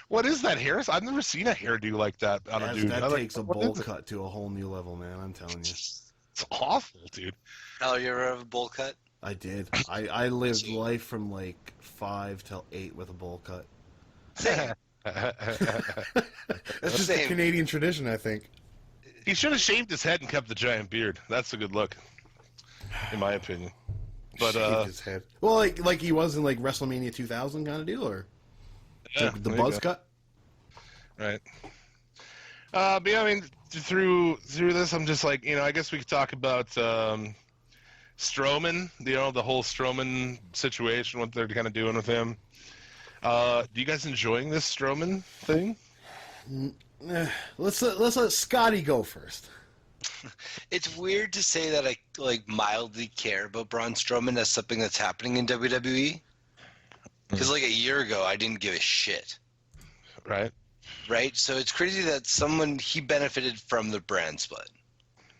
What is that hair? I've never seen a hairdo like that on a dude. That takes a bowl cut to a whole new level, man, I'm telling you. It's awful, dude. Oh, you ever have a bowl cut? I did. I lived life from 5 till 8 with a bowl cut. Same. That's just a Canadian tradition, I think. He should have shaved his head and kept the giant beard. That's a good look, in my opinion. But shaved his head. Well, like he was in WrestleMania 2000 kind of deal, or the buzz cut. Right. But yeah, I mean, through this, I'm just I guess we could talk about Strowman. The whole Strowman situation, what they're kind of doing with him. Do you guys enjoying this Strowman thing? Let's let Scotty go first. It's weird to say that I mildly care about Braun Strowman as something that's happening in WWE. Because a year ago, I didn't give a shit. Right. right? So it's crazy that he benefited from the brand split.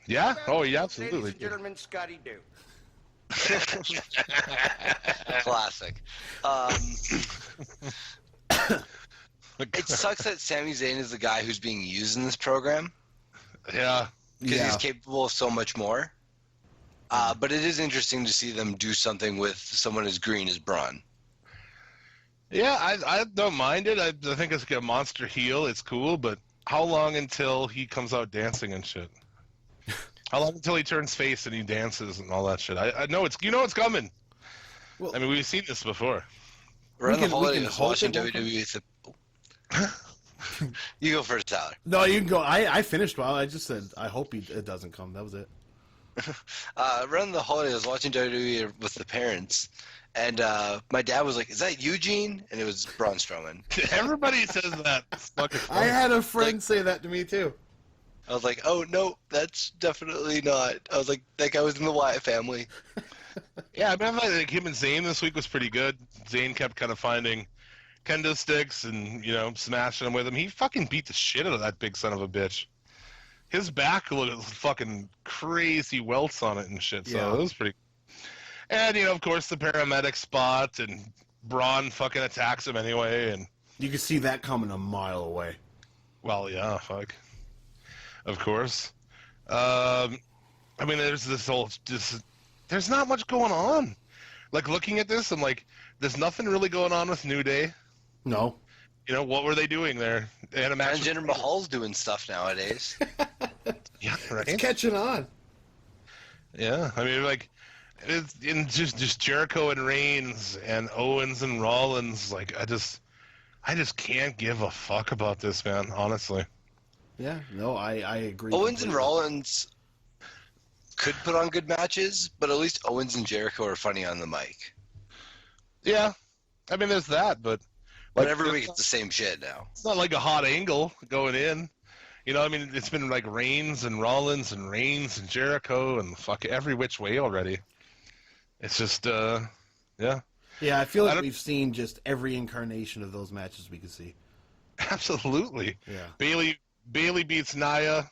Yeah. Oh, yeah, absolutely. Ladies and gentlemen, Scotty Doo. Classic. It sucks that Sami Zayn is the guy who's being used in this program Yeah. because he's capable of so much more. But it is interesting to see them do something with someone as green as Braun. Yeah, I don't mind it. I think it's like a monster heel. It's cool, but how long until he comes out dancing and shit? How long until he turns face and he dances and all that shit? I know it's coming. Well, I mean, we've seen this before. Around the we holidays, can I was hope watching it won't WWE with the... You go first, Tyler. No, you can go. I finished well. I just said I hope it doesn't come. That was it. Around the holidays, I was watching WWE with the parents, and my dad was like, "Is that Eugene?" And it was Braun Strowman. Everybody says that. It's fucking I funny. had a friend say that to me too. I was like, "Oh no, that's definitely not." I was like, "That guy was in the Wyatt family." Yeah, I mean, I thought like him and Zayn this week was pretty good. Zayn kept kind of finding kendo sticks and, smashing them with him. He fucking beat the shit out of that big son of a bitch. His back looked fucking crazy welts on it and shit, so Yeah. it was pretty... And, of course, the paramedic spot, and Braun fucking attacks him anyway, and... You could see that coming a mile away. Well, yeah, fuck. Of course. I mean, there's there's not much going on. Like, looking at this, I'm like, there's nothing really going on with New Day. No. What were they doing there? They had a match. Transgender Mahal's doing stuff nowadays. Yeah, right. It's catching on. Yeah, I mean, like, it's in just Jericho and Reigns and Owens and Rollins. Like, I just can't give a fuck about this, man. Honestly. Yeah. No, I agree. Owens and completely. Rollins could put on good matches, but at least Owens and Jericho are funny on the mic. Yeah, I mean, there's that, but But every week it's the same shit now. it's not like a hot angle going in. I mean, it's been like Reigns and Rollins and Reigns and Jericho and fuck every which way already. It's just, yeah. Yeah, I feel I like don't- we've seen just every incarnation of those matches we could see. Absolutely. Yeah. Bailey beats Nia,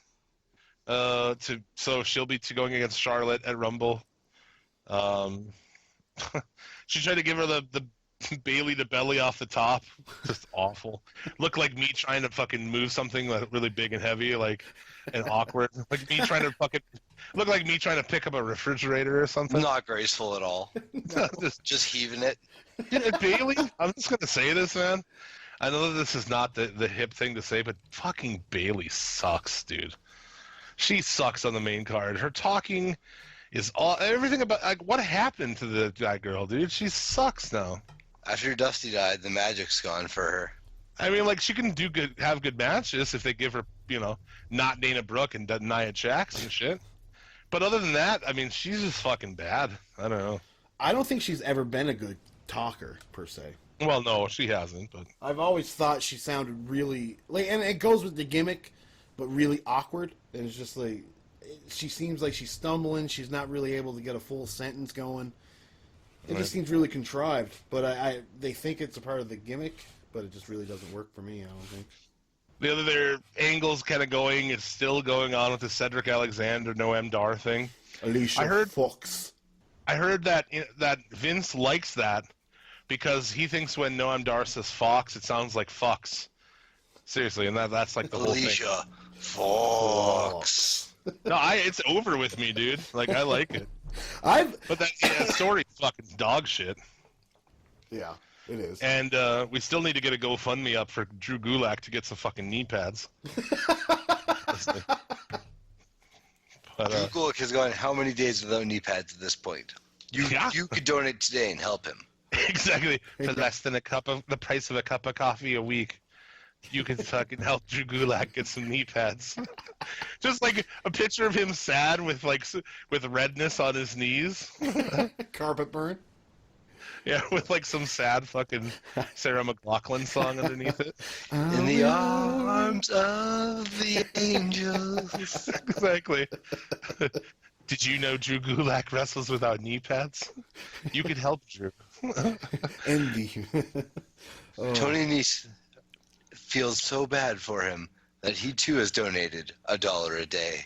so she'll be going against Charlotte at Rumble. She tried to give her the Bailey to belly off the top. Just awful. Looked like me trying to fucking move something like really big and heavy, like, and awkward. Like me trying to fucking look like me trying to pick up a refrigerator or something. Not graceful at all. Just heaving it. Yeah, Bailey. I'm just gonna say this, man. I know that this is not the hip thing to say, but fucking Bailey sucks, dude. She sucks on the main card. Her talking is everything about like what happened to that girl, dude. She sucks now. After Dusty died, the magic's gone for her. I mean, like she can have good matches if they give her, not Dana Brooke and Nia Jax and shit. But other than that, I mean, she's just fucking bad. I don't know. I don't think she's ever been a good talker per se. Well, no, she hasn't. But I've always thought she sounded really and it goes with the gimmick, but really awkward. And it's just like she seems like she's stumbling. She's not really able to get a full sentence going. It just seems really contrived. But they think it's a part of the gimmick, but it just really doesn't work for me. I don't think. the other angle's kind of going. It's still going on with the Cedric Alexander Noam Dar thing. Alicia Fox. I heard that Vince likes that because he thinks when Noam Dar says Fox, it sounds like fucks. Seriously, and that's like the whole thing. Alicia Fox. No, it's over with me, dude. Like I like it, but that story's fucking dog shit. Yeah, it is. And we still need to get a GoFundMe up for Drew Gulak to get some fucking knee pads. But, Drew Gulak has gone how many days without knee pads at this point? You could donate today and help him. Exactly. For less than the price of a cup of coffee a week, you can fucking help Drew Gulak get some knee pads. Just like a picture of him sad with redness on his knees. Carpet burn. Yeah, with like some sad fucking Sarah McLachlan song underneath it. In the arms of the angels. Exactly. Did you know Drew Gulak wrestles without knee pads? You could help Drew. And the Tony Nese. feels so bad for him that he too has donated $1 a day.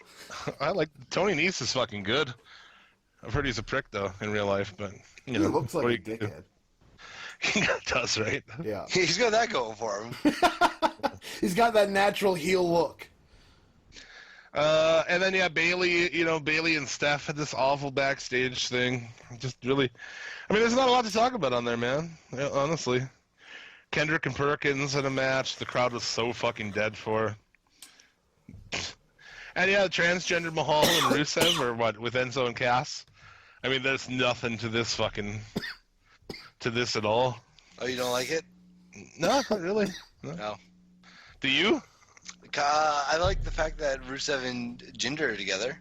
I like Tony Nese is fucking good. I've heard he's a prick though in real life, but He looks like a dickhead. He does, right? Yeah. He's got that going for him. He's got that natural heel look. And then Bailey, Bailey and Steph had this awful backstage thing. Just really, there's not a lot to talk about on there, man. Honestly, Kendrick and Perkins had a match. The crowd was so fucking dead for. And transgender Mahal and Rusev, or what, with Enzo and Cass. There's nothing to this at all. Oh, you don't like it? No, not really. No. Do you? I like the fact that Rusev and Jinder are together.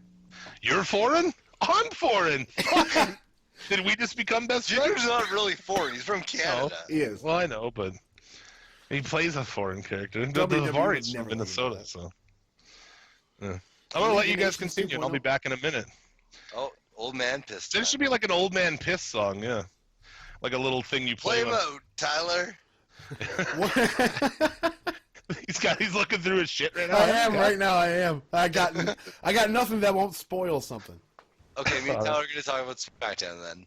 You're foreign? I'm foreign. Did we just become best friends? Jinder's not really foreign. He's from Canada. He is. Well, I know, but he plays a foreign character. WWE Daivari from never Minnesota, leave so. Yeah. I'm going to let you guys continue, and I'll be back in a minute. Oh, old man pissed. There should be like an old man piss song, yeah. Like a little thing you play. Play him out, Tyler. He's looking through his shit right now. I am right now. I am. I got nothing that won't spoil something. Okay, me and Tyler are going to talk about SmackDown then.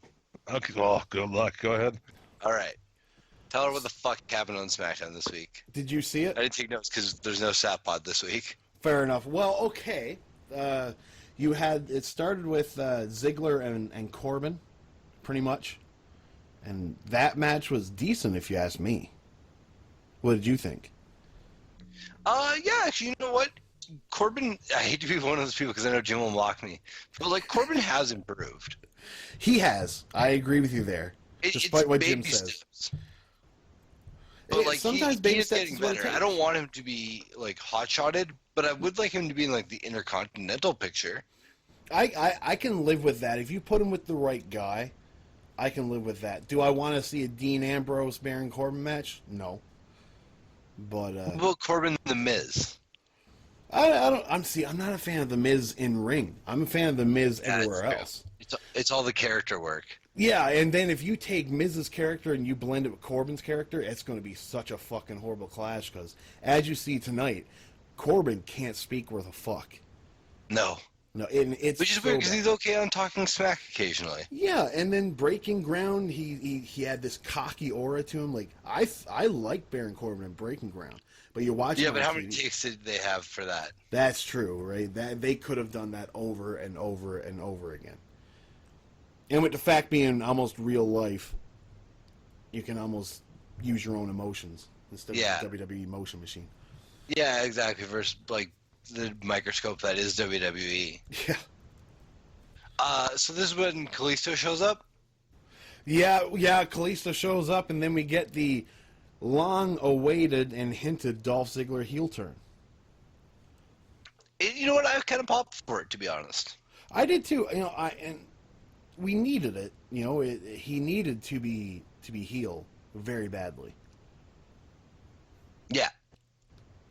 Okay, well, good luck. Go ahead. All right. Tyler, what the fuck happened on SmackDown this week? Did you see it? I didn't take notes because there's no Sap Pod this week. Fair enough. Well, okay. It started with Ziggler and Corbin, pretty much. And that match was decent, if you ask me. What did you think? Yeah, actually, you know what? Corbin, I hate to be one of those people because I know Jim will mock me, but Corbin has improved. He has. I agree with you there. Despite what Jim says. Steps. But sometimes he baby is steps getting is what it better. I takes. don't want him to be hot-shotted, but I would like him to be in the Intercontinental picture. I can live with that. If you put him with the right guy, I can live with that. Do I want to see a Dean Ambrose Baron Corbin match? No. But Well, Corbin the Miz. I'm not a fan of the Miz in ring. I'm a fan of the Miz everywhere else. It's all the character work. Yeah, and then if you take Miz's character and you blend it with Corbin's character, it's going to be such a fucking horrible clash because, as you see tonight, Corbin can't speak worth a fuck. No. It's which is weird because he's okay on talking smack occasionally. Yeah, and then Breaking Ground, he had this cocky aura to him. I like Baron Corbin in Breaking Ground, but you watch. Yeah, but how many takes did they have for that? That's true, right? That they could have done that over and over and over again. And with the fact being almost real life, you can almost use your own emotions instead of the WWE motion machine. Yeah, exactly. Versus the microscope that is WWE. Yeah. So this is when Kalisto shows up? Yeah, Kalisto shows up, and then we get the long-awaited and hinted Dolph Ziggler heel turn. You know what? I kind of popped for it, to be honest. I did too. And we needed it. He needed to be heel very badly. Yeah.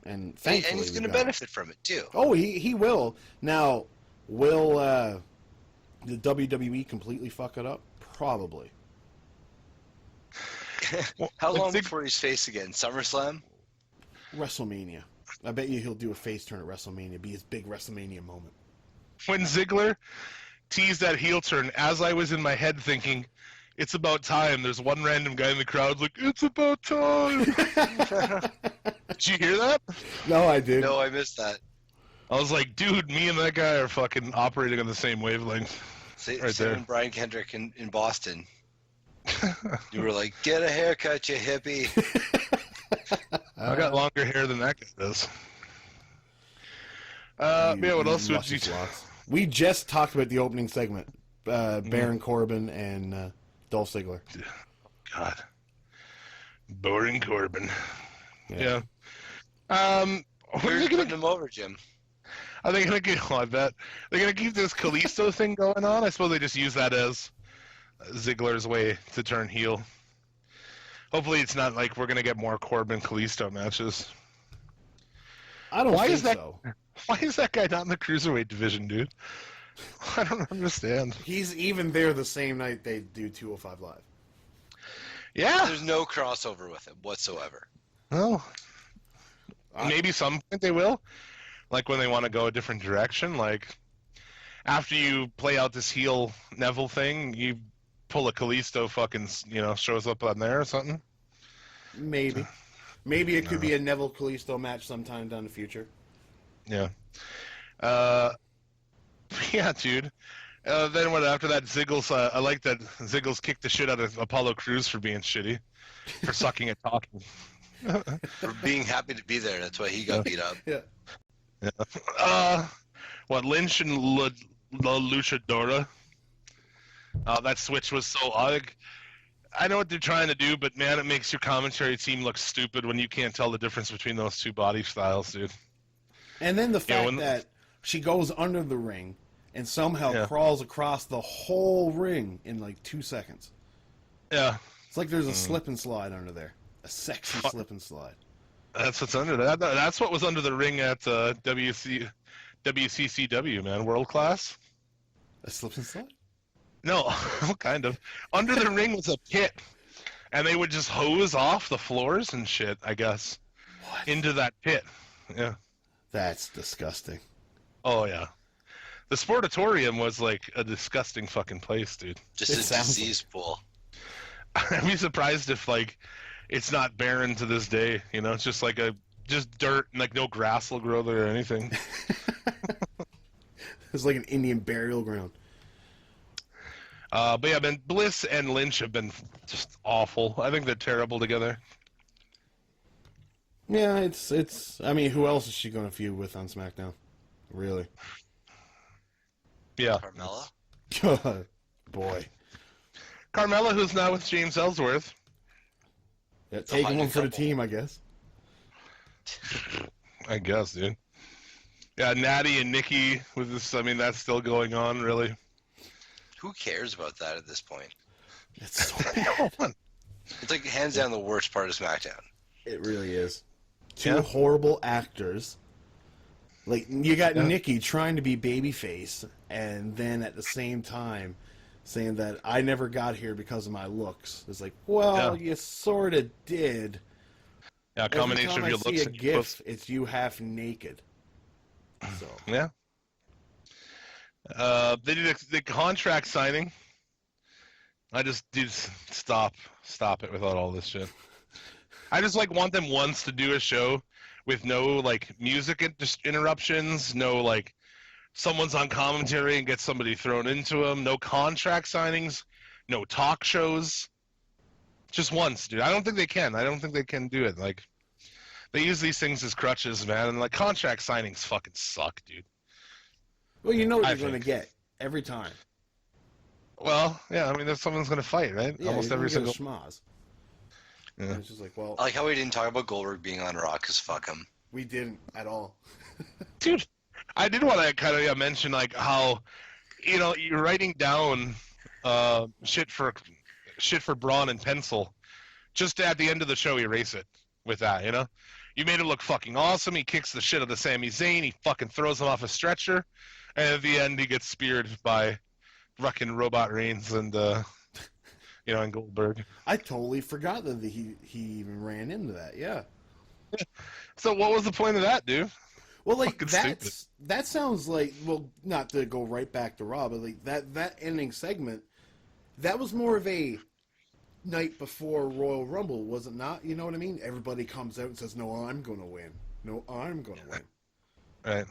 And thankfully, and he's going to benefit from it too. Oh, he will. Now, will the WWE completely fuck it up? Probably. How long before he's face again? SummerSlam? WrestleMania. I bet you he'll do a face turn at WrestleMania. Be his big WrestleMania moment. When Ziggler teased that heel turn, as I was in my head thinking, it's about time, there's one random guy in the crowd like, it's about time. Did you hear that? No, I didn't. No, I missed that. I was like, dude, me and that guy are fucking operating on the same wavelength. Same there. Brian Kendrick in Boston. You were like, get a haircut, you hippie. I got longer hair than that guy does. What else would you... We just talked about the opening segment. Baron Corbin and Dolph Ziggler. God. Boring Corbin. Yeah. Who's putting him over, Jim? Are they going to I bet. They're going to keep this Kalisto thing going on? I suppose they just use that as Ziggler's way to turn heel. Hopefully it's not like we're going to get more Corbin-Kalisto matches. I don't think so. Why is that guy not in the Cruiserweight division, dude? I don't understand. He's even there the same night they do 205 Live. Yeah. There's no crossover with him whatsoever. Well, Maybe some point they will, like when they want to go a different direction. Like after you play out this heel Neville thing, you pull a Kalisto fucking, shows up on there or something. Maybe it could be a Neville Kalisto match sometime down the future. Yeah. Yeah, dude. Then what? After that, Ziggles. I like that Ziggles kicked the shit out of Apollo Crews for being shitty, for sucking at talking. For being happy to be there. That's why he got beat up. Yeah. What, Lynch and La Luchadora? That switch was so odd. I know what they're trying to do, but man, it makes your commentary team look stupid when you can't tell the difference between those two body styles, dude. And then the fact that she goes under the ring and somehow crawls across the whole ring in like 2 seconds. Yeah. It's like there's a slip and slide under there. A sexy slip and slide. That's what's under that. That's what was under the ring at WCCW, man. World class. A slip and slide? No, kind of. Under the ring was a pit, and they would just hose off the floors and shit, I guess, into that pit. Yeah. That's disgusting. Oh, yeah. The Sportatorium was like a disgusting fucking place, dude. Just a disease pool. I'd be surprised if, like, it's not barren to this day, It's just like just dirt, and like no grass will grow there or anything. It's like an Indian burial ground. But yeah, man, Bliss and Lynch have been just awful. I think they're terrible together. Yeah, it's. I mean, who else is she going to feud with on SmackDown? Really? Yeah. Carmella? Boy. Carmella, who's now with James Ellsworth. Yeah, taking one for the team, I guess. I guess, dude. Yeah, Natty and Nikki with this. I mean, that's still going on, really. Who cares about that at this point? It's so bad. It's like hands down the worst part of SmackDown. It really is. Two horrible actors. Like, you got Nikki trying to be babyface, and then at the same time saying that I never got here because of my looks. It's like, well, you sort of did. Yeah, a combination of your looks and your GIF, it's you half naked. So. Yeah. They did the contract signing. I just stop it without all this shit. I just want them once to do a show with no music interruptions, no someone's on commentary and gets somebody thrown into them, no contract signings, no talk shows. Just once, dude. I don't think they can. I don't think they can do it. They use these things as crutches, man, and contract signings fucking suck, dude. Well, you know what you're going to get every time. Well, yeah, I mean, someone's going to fight, right? Yeah, almost every single schmoz. Yeah. It's just I like how we didn't talk about Goldberg being on Raw, because fuck him. We didn't at all. Dude, I did want to kind of mention how, you're writing down shit for Braun in pencil. Just at the end of the show, erase it with that, You made it look fucking awesome. He kicks the shit out of Sami Zayn. He fucking throws him off a stretcher. And at the end, he gets speared by fucking Robot Reigns and, and Goldberg. I totally forgot that he even ran into that, yeah. So what was the point of that, dude? Well, that sounds like, well, not to go right back to Raw, but that ending segment, that was more of a night before Royal Rumble, was it not? You know what I mean? Everybody comes out and says, no, I'm going to win. No, I'm going to win. Right.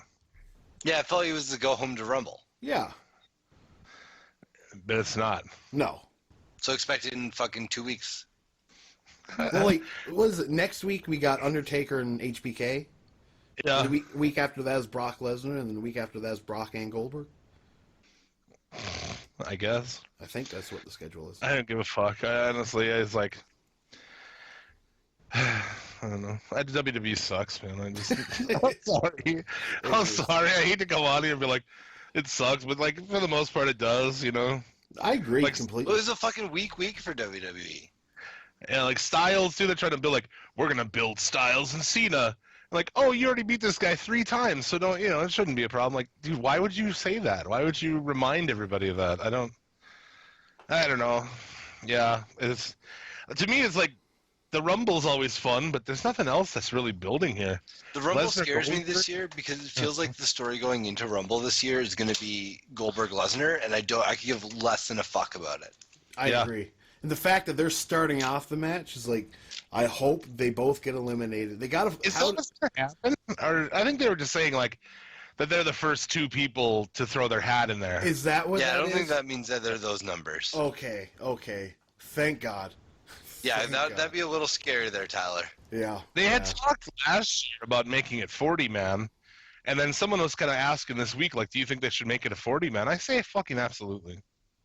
Yeah, I felt like it was the go home to Rumble. Yeah. But it's not. No. So expect it in fucking 2 weeks. Well, what is it? Next week we got Undertaker and HBK. Yeah. The week after that is Brock Lesnar, and then the week after that is Brock and Goldberg. I guess. I think that's what the schedule is. I don't give a fuck. I honestly, it's I don't know. WWE sucks, man. I'm sorry. I'm sorry. I hate to come on here and be like, it sucks, but for the most part, it does. I agree completely. It was a fucking weak week for WWE. Yeah, Styles too. They're trying to build we're gonna build Styles and Cena. Oh, you already beat this guy 3 times, so don't it shouldn't be a problem. Dude, why would you say that? Why would you remind everybody of that? I don't know. Yeah, to me it's the Rumble's always fun, but there's nothing else that's really building here. The Rumble Lesnar scares me Goldberg? this year because it feels like the story going into Rumble this year is going to be Goldberg Lesnar, and I could give less than a fuck about it. I agree. And the fact that they're starting off the match is like, I hope they both get eliminated. They got to. Is that what's going to happen? Or I think they were just saying like that they're the first two people to throw their hat in there. Is that what? Yeah, that I don't is? think that means that they're those numbers. Okay. Thank God. Yeah, Thank that'd God. be a little scary there, Tyler. Yeah. They had talked last year about making it 40-man, and then someone was kind of asking this week, like, do you think they should make it a 40-man? I say fucking absolutely.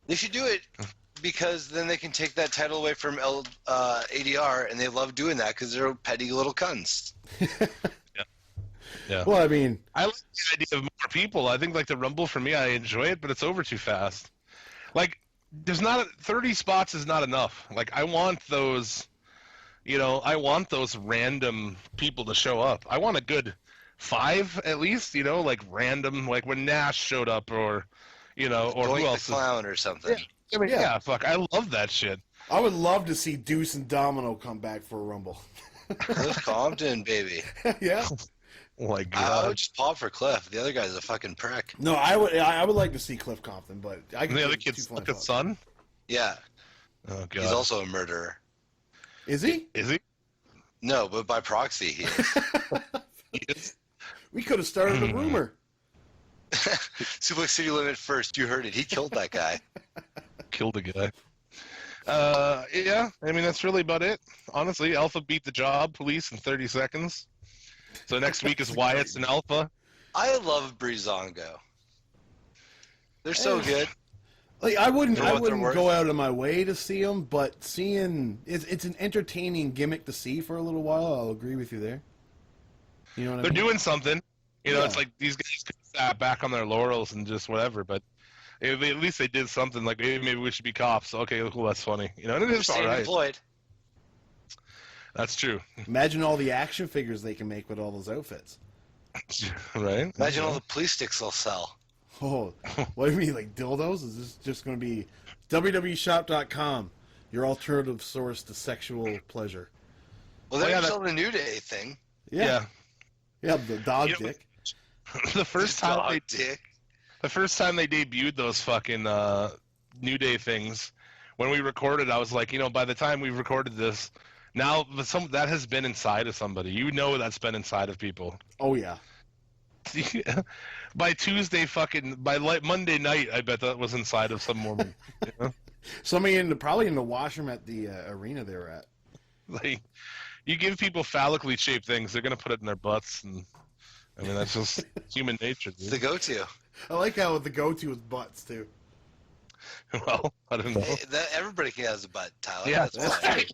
They should do it because then they can take that title away from ADR, and they love doing that because they're petty little cunts. Yeah. Well, I mean, I like the idea of more people. I think like the Rumble for me, I enjoy it, but it's over too fast. Like, there's not 30 spots is not enough. Like, I want those, I want those random people to show up. I want a good 5 at least, like random, like when Nash showed up or, or Doink who else? the Clown or something. I mean, Yeah. yeah, fuck, I love that shit. I would love to see Deuce and Domino come back for a Rumble. Cliff Compton, baby. Yeah. Oh my I god. would just pop for Cliff. The other guy's a fucking prick. No, I would like to see Cliff Compton, but I And could the other do kid's two flying fucking fox. son? Yeah, Oh god. he's also a murderer. Is he? Is he? No, but by proxy, he is. He is? We could have started a rumor. Suplex City Limit first. You heard it. He killed that guy. Killed a guy. Yeah, I mean, that's really about it. Honestly, Alpha beat the job police in 30 seconds. So next week is Wyatt's and Alpha. I love Breezango. They're so good. Like I wouldn't For what they're go worth. out of my way to see them, but seeing it's an entertaining gimmick to see for a little while. I'll agree with you there. You know what They're I mean? doing something. Yeah. It's like these guys could sat back on their laurels and just whatever, but at least they did something. Like maybe we should be cops. Okay, cool, that's funny. And it They're is all staying right. employed. That's true, Imagine all the action figures they can make with all those outfits. right? Imagine all the police sticks they'll sell. Oh, what do you mean, like dildos? Is this just going to be www.shop.com, your alternative source to sexual pleasure? Well, they're yeah, selling the New Day thing. Yeah, the dog You know, dick. The first time Dog they dick. The first time they debuted those fucking New Day things, when we recorded, I was like, by the time we recorded this, now that has been inside of somebody. That's been inside of people. Oh yeah. By Tuesday, by Monday night, I bet that was inside of some woman. Somebody probably in the washroom at the arena they were at. Like, you give people phallically shaped things, they're gonna put it in their butts, and I mean that's just human nature. It's the go-to. I like how the go-to is butts too. Well, I don't know. Hey, everybody has a butt, Tyler. Yeah, That's why.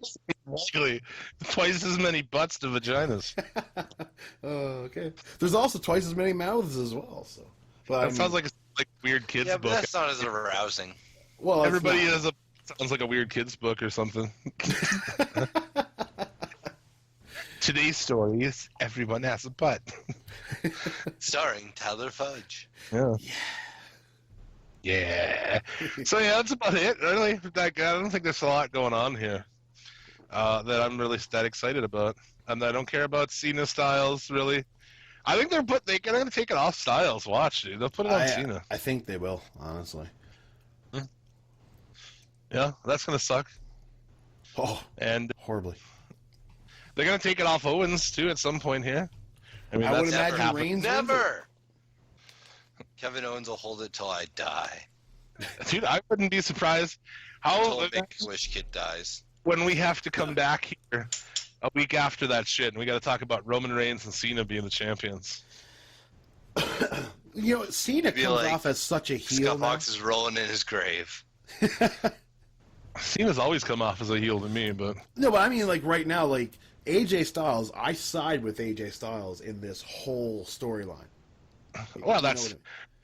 exactly. Twice as many butts to vaginas. Okay. There's also twice as many mouths as well. So, but That sounds like a weird kids Yeah, but book. that's not as arousing. well, it's Everybody not. has sounds like a weird kids book or something. Today's story is everyone has a butt. Starring Tyler Fudge. Yeah. Yeah. So yeah, that's about it. Really, I don't think there's a lot going on here that I'm really that excited about, and I don't care about Cena Styles really. I think they're gonna take it off Styles. Watch, dude. They'll put it on Cena. I think they will, honestly. Yeah, that's gonna suck. Oh, And horribly. they're gonna take it off Owens too at some point here. I mean, I would that's imagine happened. Reigns wins Never! Kevin Owens will hold it till I die. Dude, I wouldn't be surprised Till how a Make-A-Wish kid dies. when we have to come back here a week after that shit, and we got to talk about Roman Reigns and Cena being the champions. Cena Be comes like, off as such a heel Scott now. Fox is rolling in his grave. Cena's always come off as a heel to me, but No, but I mean, like right now, like AJ Styles, I side with AJ Styles in this whole storyline. well, that's.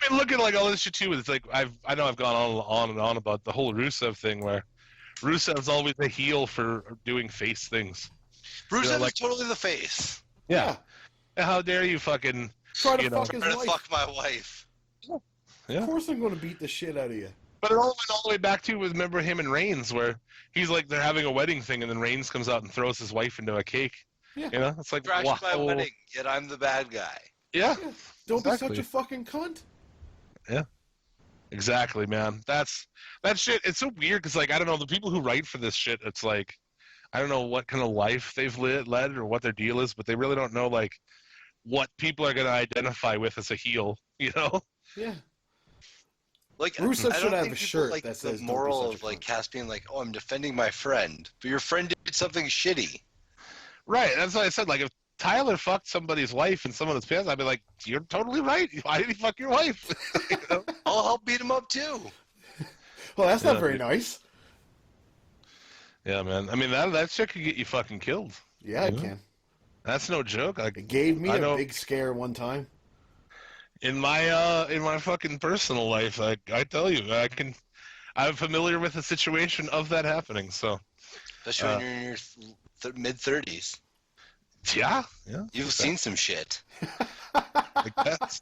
I mean, look at like all this shit too. It's like I know I've gone on and on about the whole Rusev thing, where Rusev's always a heel for doing face things. Bruce You know, is like- totally the face. Yeah. How dare you fucking Try to You know, fuck his Trying to wife. fuck my wife. Yeah. Of course I'm going to beat the shit out of you. But it all went all the way back to, remember him and Reigns, where he's like, they're having a wedding thing, and then Reigns comes out and throws his wife into a cake. Yeah. You know, it's like, Crash wow. my wedding, yet I'm the bad guy. Yeah. Don't Exactly. be such a fucking cunt. Yeah. Exactly, man. That shit. It's so weird because, like, I don't know, the people who write for this shit, it's like, I don't know what kind of life they've led or what their deal is, but they really don't know, like, what people are going to identify with as a heel, you know? Yeah. Like, Rusev I should don't have think a people shirt like that says, the "Don't be moral such a of like cunt." Cass being like, "Oh, I'm defending my friend," but your friend did something shitty. Right. That's what I said. Like, if Tyler fucked somebody's wife and someone was pissed, I'd be like, you're totally right. Why did he fuck your wife? You know? I'll help beat him up too. Well, that's not Yeah, very dude. nice. Yeah, man. I mean, that shit could get you fucking killed. Yeah, it Yeah. can. That's no joke. Like, It gave me I a know- big scare one time. in my fucking personal life, I tell you, I'm familiar with the situation of that happening. So, Especially when you're in your mid-30s. yeah. You've seen some shit. Like that's,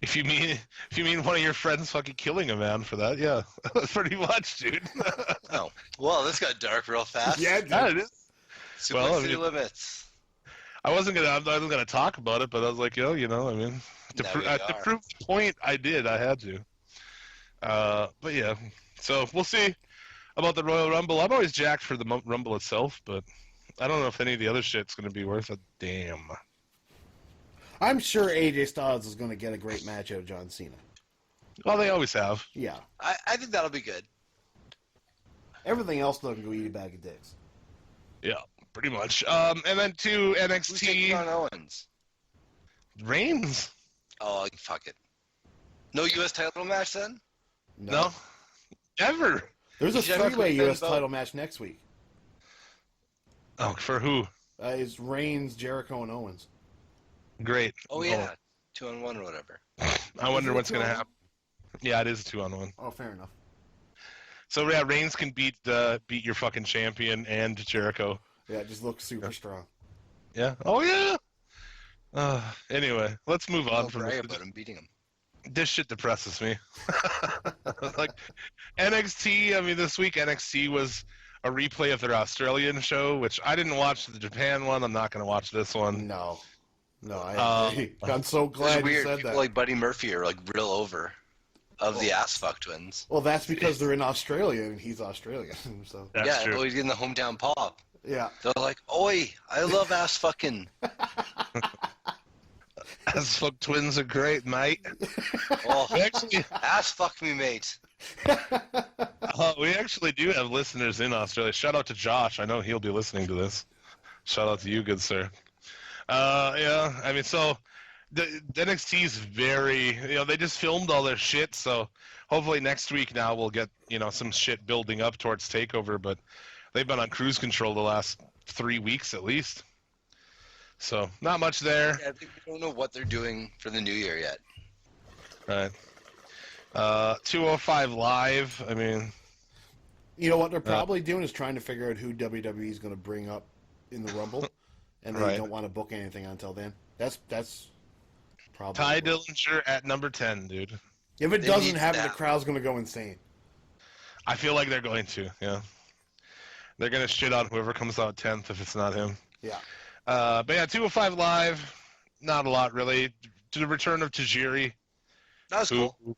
if you mean one of your friends fucking killing a man for that, yeah, pretty much, dude. Oh, well, this got dark real fast. Yeah, Yeah, it is. Suplex well, I City mean- limits. I wasn't gonna talk about it, but I was like, I mean, to Now you are. prove the point, I had to. But yeah, so we'll see about the Royal Rumble. I'm always jacked for the Rumble itself, but I don't know if any of the other shit's gonna be worth a damn. I'm sure AJ Styles is going to get a great match out of John Cena. Well, they always have. Yeah. I think that'll be good. Everything else doesn't go eat a bag of dicks. Yeah, pretty much. And then to Who's taking on NXT Owens? Reigns. Oh, fuck it. No U.S. title match then? No, ever. There's a You should have a three-way quick U.S. vote. title match next week. Oh, for who? It's Reigns, Jericho, and Owens. Great. Oh, yeah. 2-on-1 or whatever. I wonder it what's gonna 2-on-1? happen. Yeah, it is a 2-on-1. Oh, fair enough. So yeah, Reigns can beat your fucking champion and Jericho. Yeah, it just looks super strong. Yeah. Oh yeah. Anyway, let's move on I'll from brag this. about him beating him. This shit depresses me. Like NXT. I mean, this week NXT was a replay of their Australian show, which I didn't watch the Japan one. I'm not gonna watch this one. No, I agree. I'm so It's glad you weird. said People that. like Buddy Murphy are like real over of the ass fuck twins. Well, that's because they're in Australia and he's Australian. So That's yeah, true. always getting the hometown pop. yeah, They're like, "Oi, I love ass fucking." As fuck twins are great, mate. Oh, We actually, ass fuck me, mate. we actually do have listeners in Australia. Shout out to Josh. I know he'll be listening to this. Shout out to you, good sir. Yeah, I mean, so the NXT is very, they just filmed all their shit. So hopefully next week now we'll get, some shit building up towards Takeover. But they've been on cruise control the last 3 weeks at least. So not much there. Yeah, I think we don't know what they're doing for the new year yet. Right. 205 Live. I mean, you know what they're probably doing is trying to figure out who WWE is going to bring up in the Rumble, and they Right. don't want to book anything until then. That's probably Ty what- Dillinger at number 10, dude. If it They doesn't need happen, the that. crowd's going to go insane. I feel like they're going to, yeah. They're going to shit on whoever comes out 10th if it's not him. Yeah. But yeah, 205 Live, not a lot really. To the return of Tajiri, That was who cool.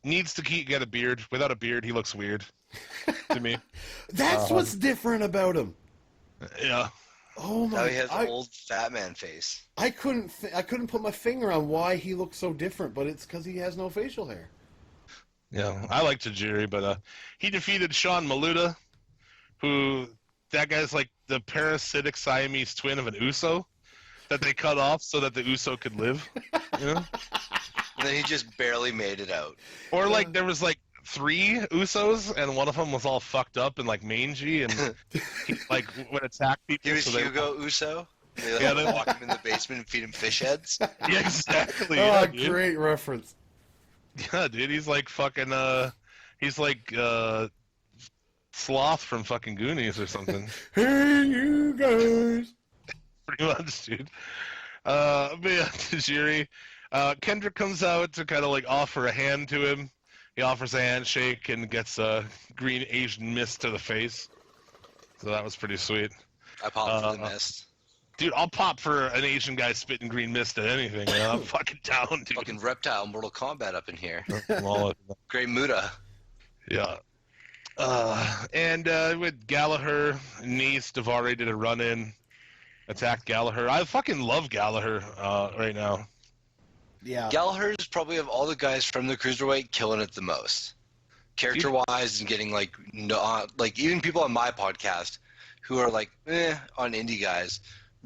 needs to get a beard. Without a beard, he looks weird to me. That's what's different about him. Yeah. Oh Now my! he has an old fat man face. I couldn't put my finger on why he looks so different, but it's because he has no facial hair. Yeah, I like Tajiri, but he defeated Sean Maluda, who that guy's like the parasitic Siamese twin of an Uso that they cut off so that the Uso could live. You know? And then he just barely made it out. Or like there was like 3 Usos and one of them was all fucked up and like mangy and he, like would attack people. He was so they- Hugo Uso. They Yeah, like, they- walk him in the basement and feed him fish heads. Yeah, exactly. Oh, Yeah, dude. great reference. Yeah, dude, he's like fucking he's like Sloth from fucking Goonies or something. Hey, you guys. Pretty much, dude. But yeah, Tajiri. Kendrick comes out to kind of like offer a hand to him. He offers a handshake and gets a green Asian mist to the face. So that was pretty sweet. I popped for the mist. Dude, I'll pop for an Asian guy spitting green mist at anything. You know? I'm fucking down, dude. Fucking reptile Mortal Kombat up in here. Well, Great Muda. yeah. And with Gallagher, Nice, Daivari did a run-in, attacked Gallagher. I fucking love Gallagher right now. Yeah. Gallagher is probably of all the guys from the cruiserweight killing it the most, character-wise, and getting like even people on my podcast who are like on indie guys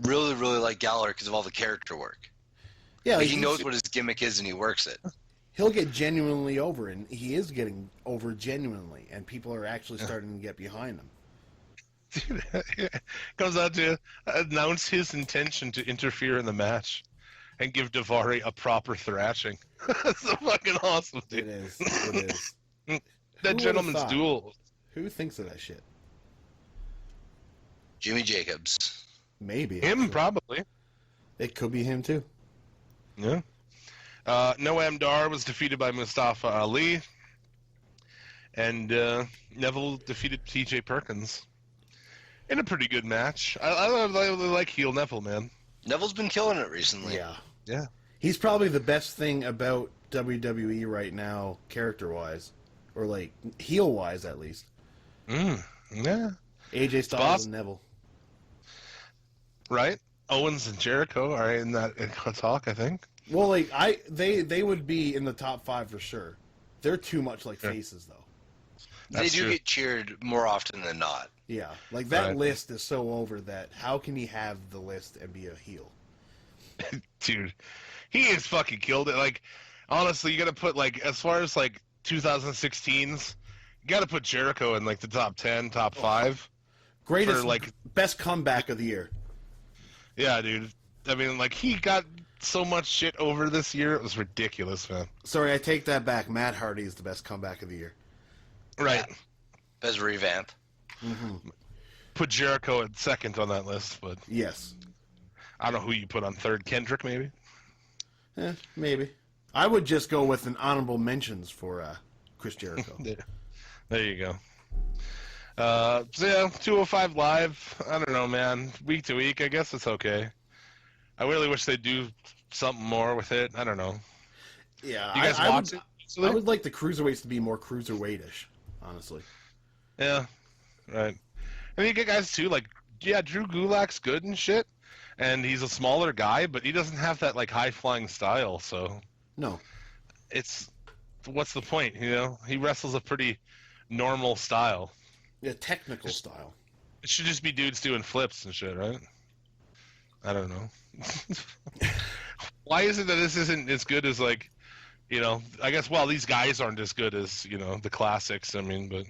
really like Gallagher because of all the character work. Yeah, like, he knows what his gimmick is and he works it. He'll get genuinely over, and he is getting over genuinely, and people are actually starting to get behind him. Dude, it comes out to announce his intention to interfere in the match and give Daivari a proper thrashing. That's so fucking awesome, dude. It is. It is. That gentleman's duel. Who thinks of that shit? Jimmy Jacobs. Maybe. Him, actually. probably. It could be him, too. Yeah. Noam Dar was defeated by Mustafa Ali. And Neville defeated TJ Perkins. In a pretty good match. I really like heel Neville, man. Neville's been killing it recently. Yeah. Yeah. He's probably the best thing about WWE right now, character-wise. Or, like, heel-wise, at least. Yeah. AJ Styles and Neville. Right? Owens and Jericho are in that talk, I think. Well, like, they would be in the top 5 for sure. They're too much like faces, though. They do get cheered more often than not. Yeah. Like, that list is so over that how can he have the list and be a heel? Dude, he has fucking killed it. Like, honestly, you gotta put, like, as far as, like, 2016's, you gotta put Jericho in, like, the top 10, top 5. Greatest, for, like, best comeback of the year. Yeah, dude. I mean, like, he got so much shit over this year. It was ridiculous, man. Sorry, I take that back. Matt Hardy is the best comeback of the year. Right. Yeah. Best revamp. Mm-hmm. Put Jericho at second on that list, but Yes. I don't know who you put on third. Kendrick, maybe? Maybe. I would just go with an honorable mentions for Chris Jericho. There you go. So yeah, 205 Live. I don't know, man. Week to week, I guess it's okay. I really wish they'd do something more with it. I don't know. Yeah, You guys watch it? I would like the cruiserweights to be more cruiserweightish, honestly. Yeah, right. And you get guys too, like, yeah, Drew Gulak's good and shit, and he's a smaller guy, but he doesn't have that, like, high-flying style, so... No. It's... What's the point, you know? He wrestles a pretty normal style. Yeah, technical style. It should just be dudes doing flips and shit, right? I don't know. Why is it that this isn't as good as, like, you know, I guess, well, these guys aren't as good as, you know, the classics, I mean, but,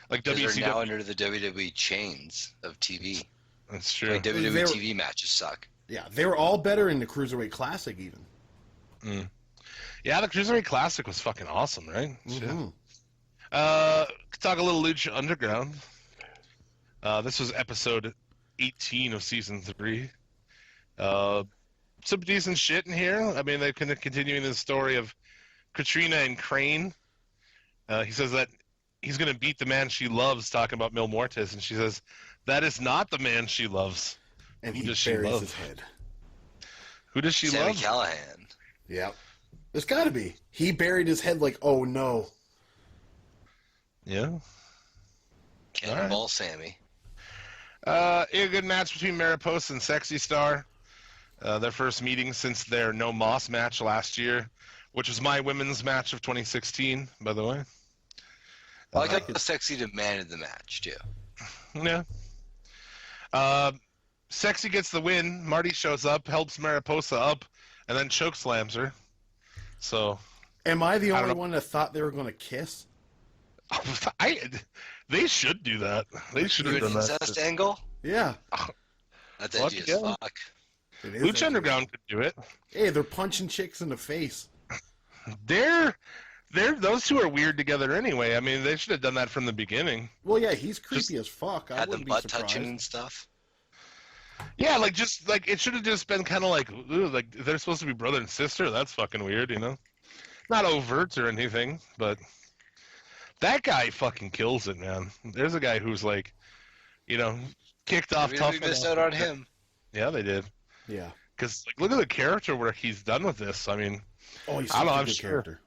like, Because they're now WCW... under the WWE chains of TV. That's true. Like, WWE TV matches suck. Yeah, they were all better in the Cruiserweight Classic, even. Yeah, the Cruiserweight Classic was fucking awesome, right? Mm-hmm. Talk a little Lucha Underground. This was episode 18 of season 3. Some decent shit in here. I mean, they're kind of continuing the story of Katrina and Crane. He says that he's going to beat the man she loves, talking about Mil Muertes, and she says, that is not the man she loves. And Who he does she buries love? his head. Who does she Sammy love? Callahan. Yep. There's got to be. He buried his head like, oh no. Yeah. Cannonball Sammy. A good match between Mariposa and Sexy Star. Their first meeting since their No Moss match last year, which was my women's match of 2016, by the way. I like how Sexy demanded the match, too. Yeah. Sexy gets the win. Marty shows up, helps Mariposa up, and then chokeslams her. So. Am I the only one that thought they were going to kiss? They should do that. They should have done that. Incest angle? Yeah. That's edgy as fuck. Lucha Underground could do it. Hey, they're punching chicks in the face. Those two are weird together anyway. I mean, they should have done that from the beginning. Well, yeah, he's creepy as fuck. I Had them wouldn't butt be surprised. touching and stuff. Yeah, like it should have just been kind of like, ooh, like they're supposed to be brother and sister. That's fucking weird, you know. Not overt or anything, but That guy fucking kills it, man. There's a guy who's like, kicked off We tough missed enough. out on him. Yeah, they did. Yeah. Because look at the character work he's done with this. I mean, Oh, he's I don't such know, a I'm good sure. character.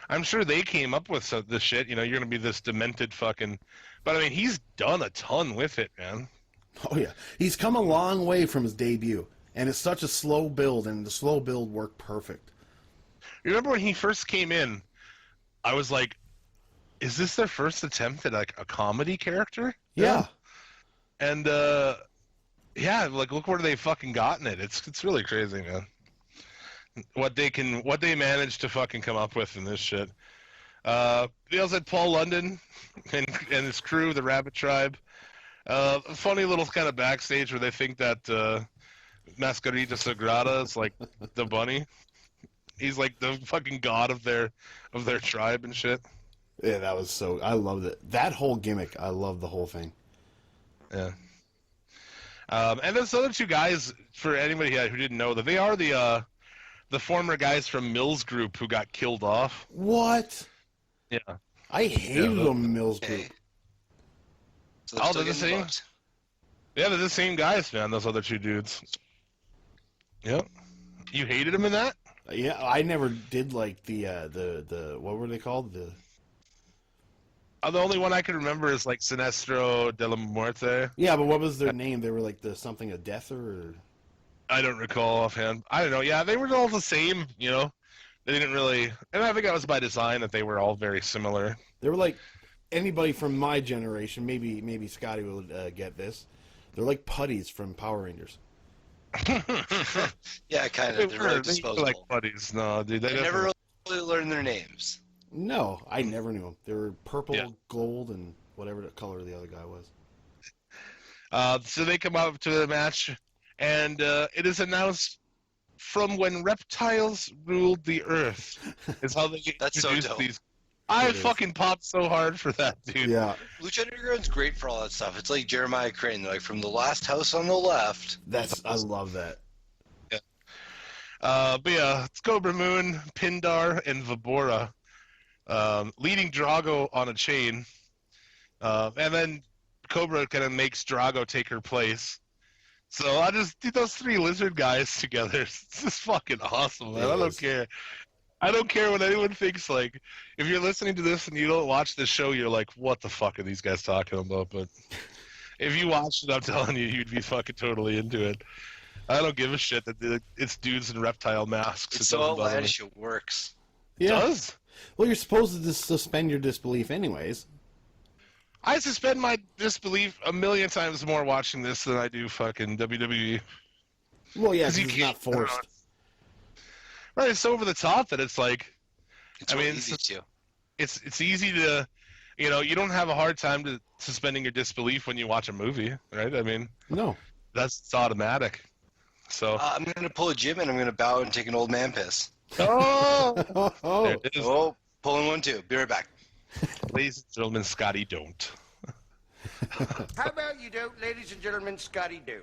I'm sure they came up with this shit. You're gonna be this demented fucking. But I mean, he's done a ton with it, man. Oh yeah, he's come a long way from his debut, and it's such a slow build, and the slow build worked perfect. You remember when he first came in? I was like, "Is this their first attempt at like a comedy character?" Yeah. And yeah, like look where they fucking gotten it. It's really crazy, man. What they managed to fucking come up with in this shit. They also had Paul London and his crew, the Rabbit Tribe. A funny little kind of backstage where they think that Mascarita Sagrada is like the bunny. He's like the fucking god of their tribe and shit. Yeah, that was so. I loved it. That whole gimmick. I loved the whole thing. Yeah. And those other two guys, for anybody who didn't know, that they are the former guys from Mills Group who got killed off. What? Yeah. I hated them, Mills Group. Okay. So Oh, still they're the getting same? booked. Yeah, they're the same guys, man. Those other two dudes. Yep. You hated them in that? Yeah, I never did like the what were they called? The The only one I can remember is like Sinestro de la Muerte. yeah, but what was their name? They were like the something of death or I don't recall offhand. I don't know. Yeah, they were all the same. They didn't really, and I think that was by design that they were all very similar. they were like anybody from my generation. Maybe Scotty will get this. They're like putties from Power Rangers. Yeah, kind They of. They're were really they were disposable. like buddies. No, dude, I never really learned their names. No, I never knew them. They were purple, Yeah. gold, and whatever the color the other guy was. So they come up to the match, and it is announced from when reptiles ruled the earth. Is how they That's so introduced dope. these. I It is. fucking popped so hard for that, dude. Yeah, Lucha Underground's great for all that stuff. It's like Jeremiah Crane. They're like from the last house on the left. I love that. But yeah, it's Cobra Moon, Pindar, and Vibora leading Drago on a chain. And then Cobra kind of makes Drago take her place. So I just do those three lizard guys together. It's just fucking awesome, man. It I don't is. care. I don't care what anyone thinks. Like, if you're listening to this and you don't watch this show, you're like, what the fuck are these guys talking about? But if you watched it, I'm telling you, you'd be fucking totally into it. I don't give a shit that it's dudes in reptile masks. It's It so doesn't bother me. outlandish it works. It Yeah. does. Well, you're supposed to just suspend your disbelief, anyways. I suspend my disbelief a million times more watching this than I do fucking WWE. Well, yeah, 'Cause because you it's can't- not forced. Right, it's so over the top that it's like, It's I really mean, easy to. it's easy to, you don't have a hard time to suspending your disbelief when you watch a movie, right? I mean, No. it's automatic. So, I'm going to pull a Jim and I'm going to bow and take an old man piss. oh, Oh, there it is. Oh, pulling one too. Be right back. Ladies and gentlemen, Scotty don't. How about you don't, ladies and gentlemen, Scotty do.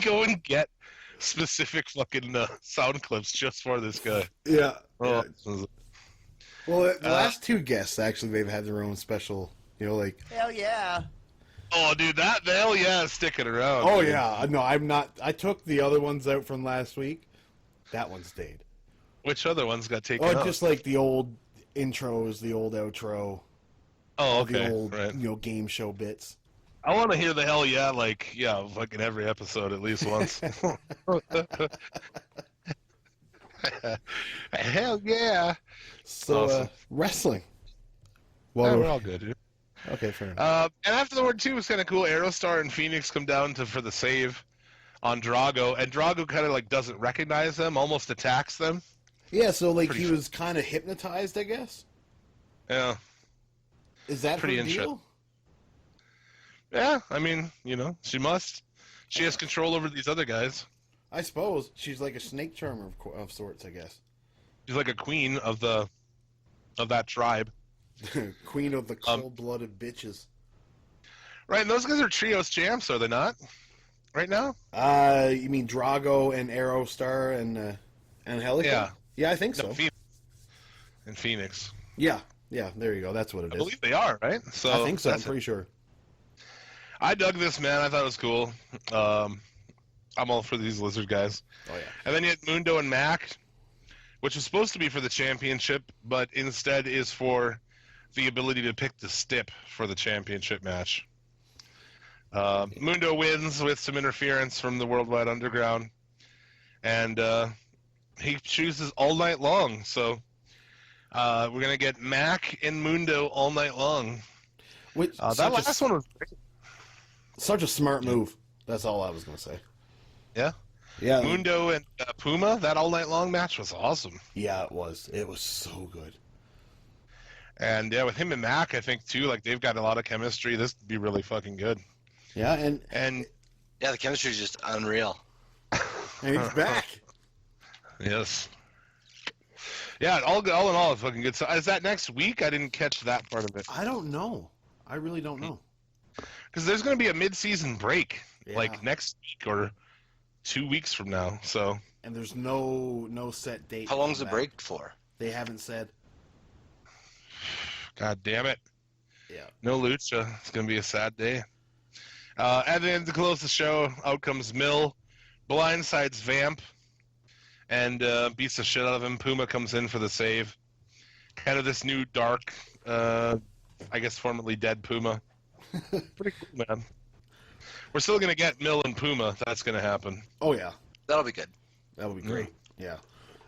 Go and get specific fucking sound clips just for this guy. yeah. Oh, Well, the last two guests, actually, they've had their own special, like... Hell yeah. oh, dude, the hell yeah, is sticking around. Oh, dude. yeah. No, I'm not... I took the other ones out from last week. That one stayed. Which other ones got taken Oh, out? just like the old intros, the old outro, Oh, okay. the old, Right. game show bits. I want to hear the hell yeah, fucking every episode at least once. Hell yeah. So, Awesome. wrestling. Yeah, Well, we're all good, dude. okay, fair enough. And afterward, too, was kind of cool. Aerostar and Phoenix come down for the save on Drago, and Drago kind of doesn't recognize them, almost attacks them. Yeah, so pretty he fun. was kind of hypnotized, I guess. Yeah. Is that Pretty her deal? interesting. Yeah, I mean, she must. She has control over these other guys. I suppose she's like a snake charmer of sorts, I guess. She's like a queen of that tribe. Queen of the cold-blooded bitches. Right, and those guys are trios champs, are they not? Right now? You mean Drago and Aerostar and Helica? Yeah. Yeah, I think No, so. in Phoenix. Yeah, there you go. That's what it I is. believe they are, right? So I think so. I'm that's it. pretty sure. I dug this, man. I thought it was cool. I'm all for these lizard guys. Oh, yeah. And then you had Mundo and Mac, which was supposed to be for the championship, but instead is for the ability to pick the stip for the championship match. Mundo wins with some interference from the Worldwide Underground, and he chooses all night long. So we're going to get Mac and Mundo all night long. Which, that last one was great. Such a smart move. That's all I was going to say. Yeah? Yeah. Mundo and Puma, that all night long match was awesome. Yeah, it was. It was so good. And yeah, with him and Mac, I think too, like they've got a lot of chemistry. This would be really fucking good. Yeah, And Yeah, the chemistry is just unreal. and he's back. yes. Yeah, all in all, it's fucking good. So is that next week? I didn't catch that part of it. I don't know. I really don't know. Because there's going to be a mid-season break, Yeah. like next week or 2 weeks from now. So And there's no set date. How long's the for that. break for? They haven't said. God damn it. Yeah. No lucha. It's going to be a sad day. And then to close the show, out comes Mill, blindsides Vamp, and beats the shit out of him. Puma comes in for the save. Kind of this new dark, I guess formerly dead Puma. Pretty cool, man. We're still going to get Mill and Puma. That's going to happen. Oh, yeah. That'll be good. That would be great. Yeah.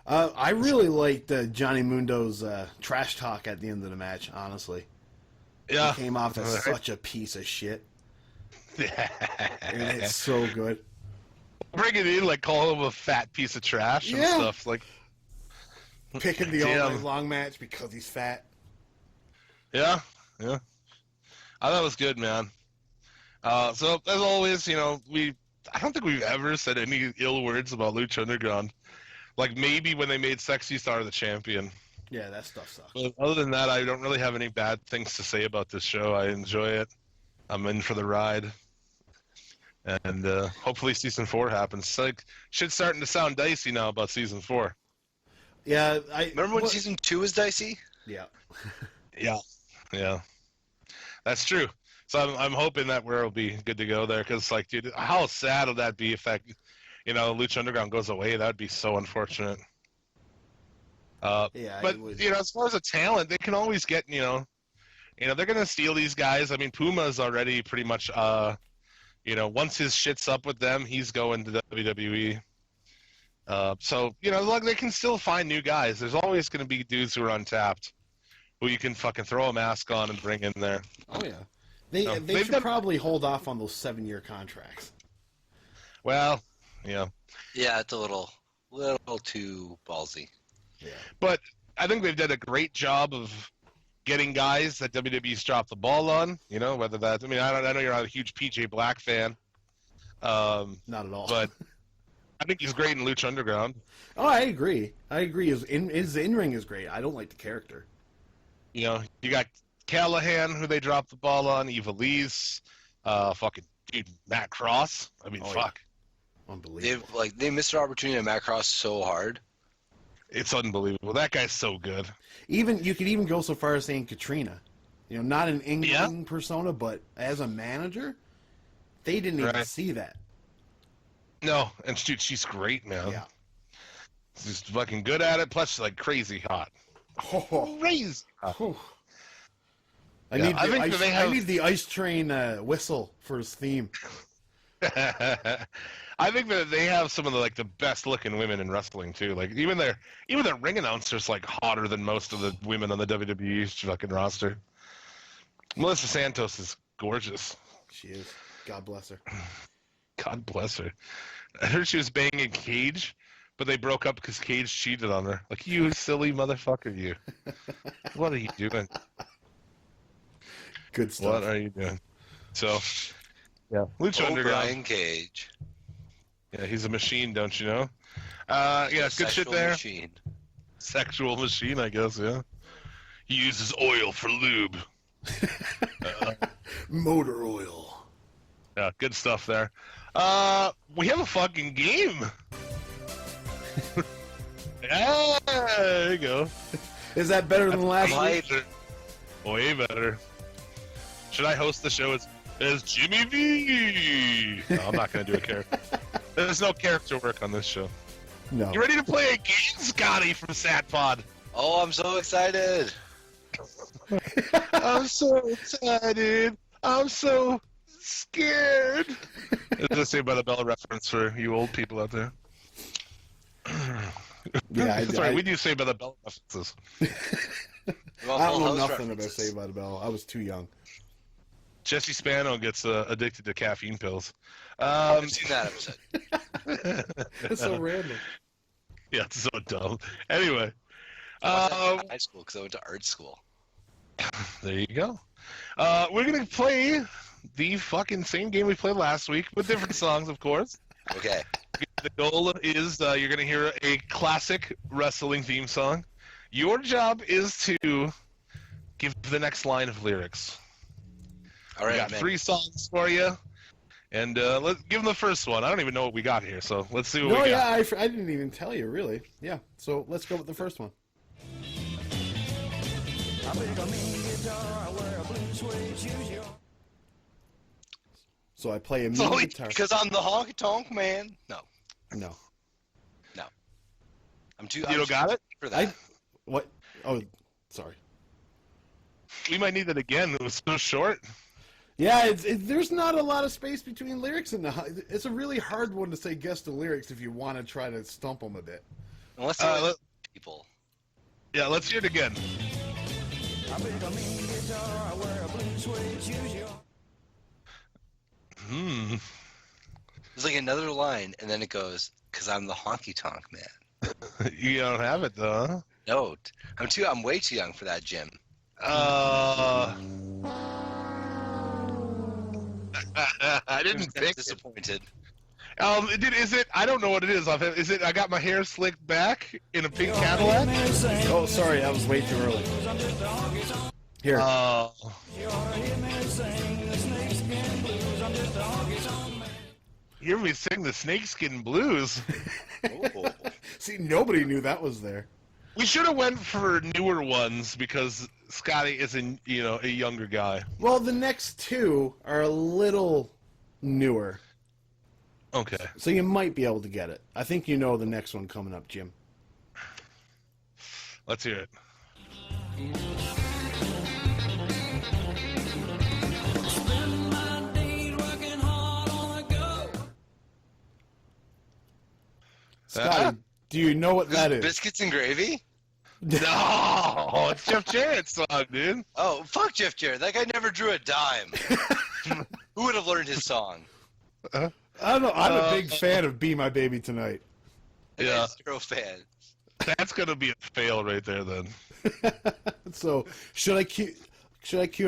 I really liked Johnny Mundo's trash talk at the end of the match, honestly. Yeah. He came off as such a piece of shit. And it's so good. Bring it in, like call him a fat piece of trash and Yeah. stuff. Like, Picking the Damn. all night long match because he's fat. yeah. I thought it was good, man. So as always, you know, I don't think we've ever said any ill words about Lucha Underground. Like maybe when they made Sexy Star the champion. Yeah, that stuff sucks. But other than that, I don't really have any bad things to say about this show. I enjoy it. I'm in for the ride. And hopefully season 4 happens. It's like shit's starting to sound dicey now about season 4. Yeah, Remember when season 2 was dicey? Yeah. Yeah. That's true. So I'm hoping that we'll be good to go there because, like, dude, how sad would that be if that, Lucha Underground goes away? That would be so unfortunate. Yeah, but it would. as far as a talent, they can always get, they're gonna steal these guys. I mean, Puma's already pretty much, once his shit's up with them, he's going to WWE. So look, they can still find new guys. There's always gonna be dudes who are untapped, who you can fucking throw a mask on and bring in there. Oh yeah, they should probably hold off on those 7-year contracts. Well, yeah. Yeah, it's a little too ballsy. Yeah. But I think they've done a great job of getting guys that WWE's dropped the ball on. Whether that's, I know you're not a huge PJ Black fan. Not at all. But I think he's great in Lucha Underground. Oh, I agree. His in-ring is great. I don't like the character. You got Callahan, who they dropped the ball on, Evilise, fucking dude, Matt Cross. I mean, fuck. Yeah. Unbelievable. They missed their opportunity at Matt Cross so hard. It's unbelievable. That guy's so good. You could even go so far as saying Katrina. Not an in-ring persona, but as a manager, they didn't even see that. No, and dude, she's great, man. Yeah. She's fucking good at it. Plus, she's like crazy hot. Oh. Crazy hot. Oh. I Yeah, need the ice train whistle for his theme. I think that they have some of the best looking women in wrestling too. Like even their ring announcers hotter than most of the women on the WWE fucking roster. Melissa Santos is gorgeous. She is. God bless her. God bless her. I heard she was banging Cage, but they broke up because Cage cheated on her. Like, you silly motherfucker, you. What are you doing? Good stuff. What are you doing? So, yeah. Lucha Underground. Brian Cage. Yeah, he's a machine, don't you know? Yeah, good shit there. Machine. Sexual machine, I guess, yeah. He uses oil for lube. Motor oil. Yeah, good stuff there. We have a fucking game. Yeah, there you go. Is that better than last week? Way better. Should I host the show as Jimmy V? No, I'm not going to do a character. There's no character work on this show. No. You ready to play a game, Scotty from SatPod? Oh, I'm so excited. I'm so excited. I'm so scared. It's a Saved by the Bell reference for you old people out there. Yeah, Sorry, we do Saved by the Bell references. I don't know nothing about Saved by the Bell. I was too young. Jesse Spano gets addicted to caffeine pills. I've seen that episode. It's so random. Yeah, it's so dumb. Anyway. I went to high school because I went to art school. There you go. We're going to play the fucking same game we played last week with different songs, of course. Okay. The goal is you're going to hear a classic wrestling theme song. Your job is to give the next line of lyrics. All right, we got 3 songs for you. And let's give them the first one. I don't even know what we got here, so let's see what we got. Yeah, I didn't even tell you, really. Yeah, so let's go with the first one. So I play a mean guitar. Because I'm the honky-tonk man. No. I'm too... You don't got it? For that. What? Oh, sorry. We might need that again. It was so short. Yeah, there's not a lot of space between lyrics, and it's a really hard one to say guess the lyrics if you want to try to stump them a bit. Unless they're people. Yeah, let's hear it again. There's like another line, and then it goes, "Cause I'm the honky-tonk man." You don't have it, though, huh? No, I'm way too young for that, Jim. I didn't pick disappointed. Is it? I don't know what it is. Is it? I got my hair slicked back in a pink Cadillac. Oh, sorry, that was way too early. Here. Hear me sing the Snakeskin Blues. Oh. See, nobody knew that was there. We should have went for newer ones because Scotty is a younger guy. Well, the next 2 are a little newer. Okay. So you might be able to get it. I think you know the next one coming up, Jim. Let's hear it. Scotty, do you know what that is? Biscuits and Gravy? No, it's Jeff Jarrett's song, dude. Oh, fuck Jeff Jarrett. That guy never drew a dime. Who would have learned his song? I don't know. I'm a big fan of Be My Baby Tonight. Yeah. Zero fan. That's going to be a fail right there, then. So, should I cue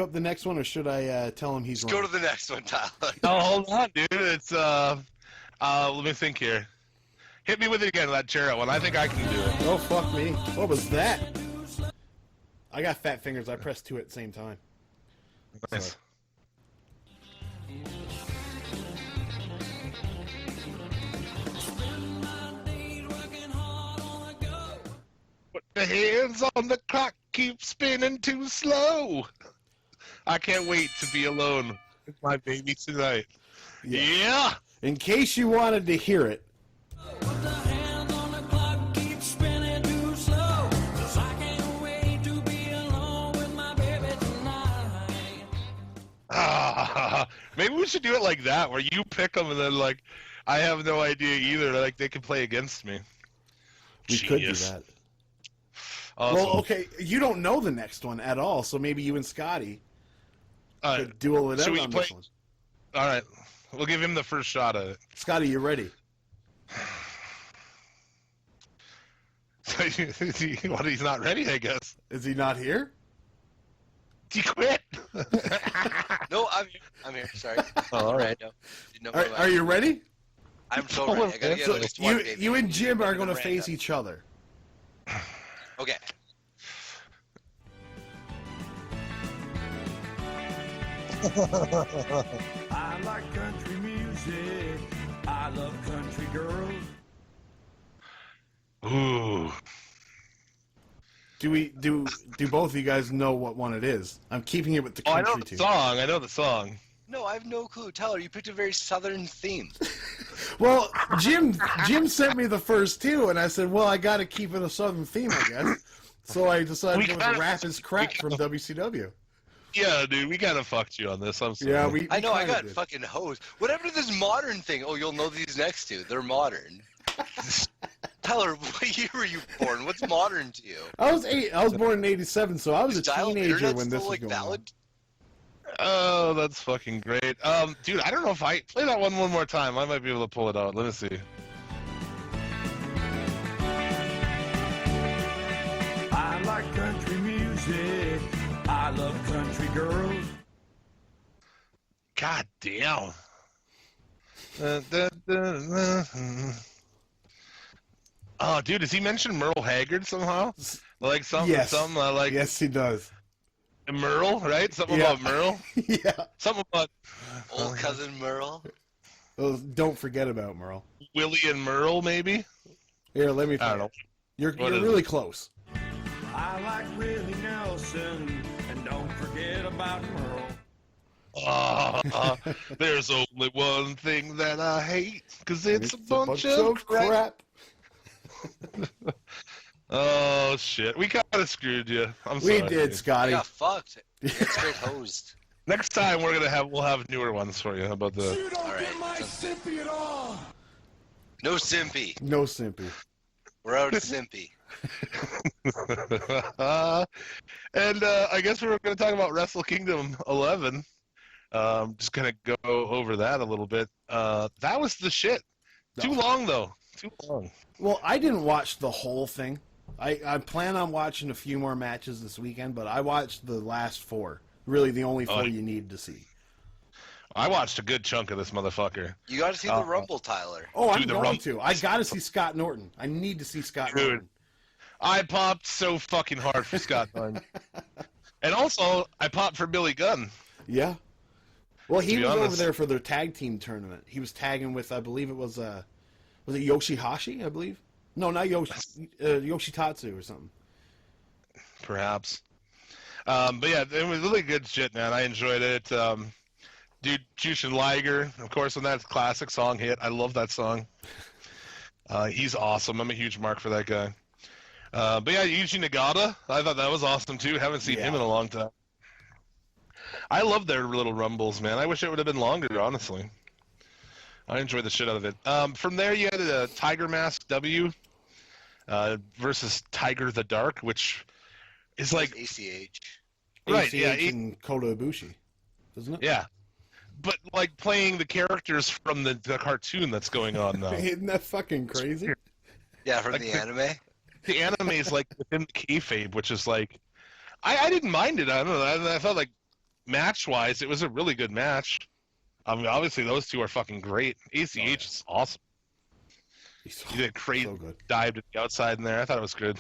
up the next one, or should I tell him he's Let's wrong? go to the next one, Tyler. Oh, hold on, dude. It's, let me think here. Hit me with it again, that Jarrett one. I think I can do it. Oh, fuck me. What was that? I got fat fingers. I pressed 2 at the same time. Nice. Put the hands on the clock, keep spinning too slow. I can't wait to be alone with my baby tonight. Yeah. In case you wanted to hear it, maybe we should do it like that, where you pick them and then, like, I have no idea either. Like, they can play against me. we could do that. Awesome. Well, okay, you don't know the next one at all, so maybe you and Scotty could duel it out on this one. All right. We'll give him the first shot at it. Scotty, you ready? What, he's not ready, I guess. Is he not here? He quit. No, I'm here. Sorry. Oh, all right. No, Are you ready? I'm so ready. I gotta get So at least one baby. you and Jim are going to Random. face each other. Okay. I like country music. I love country girls. Ooh. do both of you guys know what one it is? I'm keeping it with the Oh, I country know the tune. song. I know the song. No, I have no clue. Tyler, you picked a very southern theme. Well, Jim sent me the first two, and I said, well, I got to keep it a southern theme, I guess. So I decided to go with the Rap is Crap from WCW. Yeah, dude, we kind of fucked you on this. I'm sorry. Yeah, we I know, I kinda got did. fucking hosed. Whatever to this modern thing? Oh, you'll know these next two. They're modern. Tyler, what year were you born? What's modern to you? I was 8. I was born in '87, so I was a Dial-up teenager internet when this still, was like, going valid? Oh, that's fucking great. Dude, I don't know if I play that one more time. I might be able to pull it out. Let me see. I like country music. I love country girls. God damn. Oh, dude, does he mention Merle Haggard somehow? Like something, Yes. like Yes, he does. Merle, right? Something Yeah. about Merle. Yeah. Something about Old cousin Merle? Well, don't forget about Merle. Willie and Merle, maybe. Here, let me I don't find know. it. You're What is really close. I like Willie Nelson. And don't forget about Merle. There's only one thing that I hate, 'cause it's a bunch of of crap. crap. Oh shit, we kind of screwed you. I'm We sorry. did, I Scotty. got fucked. I got straight hosed. Next time we'll have newer ones for you. How about that? You don't All right. get my Sippy at all. No Simpy. No simpy. We're out of Simpy. And I guess we're going to talk about Wrestle Kingdom 11. Just going to go over that a little bit. That was the shit. Too long, though. Too long. Well, I didn't watch the whole thing. I plan on watching a few more matches this weekend, but I watched the last 4. Really, the only 4 you need to see. I watched a good chunk of this motherfucker. You got to see the Rumble, Tyler. Oh, I'm Dude, the going to. I got to see Scott Norton. I need to see Scott Dude. Norton. I popped so fucking hard for Scott Norton. And also, I popped for Billy Gunn. Yeah. Well, he be was over honest. there for their tag team tournament. He was tagging with, I believe it was it Yoshihashi, I believe? No, not Yoshitatsu or something. Perhaps. But yeah, it was really good shit, man. I enjoyed it. Dude, Jushin Liger, of course, when that classic song hit, I love that song. He's awesome. I'm a huge mark for that guy. But yeah, Yuji Nagata, I thought that was awesome too. Haven't seen him in a long time. I love their little rumbles, man. I wish it would have been longer, honestly. I enjoyed the shit out of it. From there, you had a Tiger Mask W versus Tiger the Dark, which is like ACH. right, ACH yeah, and Kota Ibushi, isn't it? yeah, but like playing the characters from the cartoon that's going on now. Isn't that fucking crazy? Yeah, from Like the the- anime. The anime is like within the kayfabe, which is like, I didn't mind it. I don't know. I felt like match-wise, it was a really good match. I mean, obviously those two are fucking great. ACH is awesome. He's He did a crazy so good. dive to the outside in there. I thought it was good.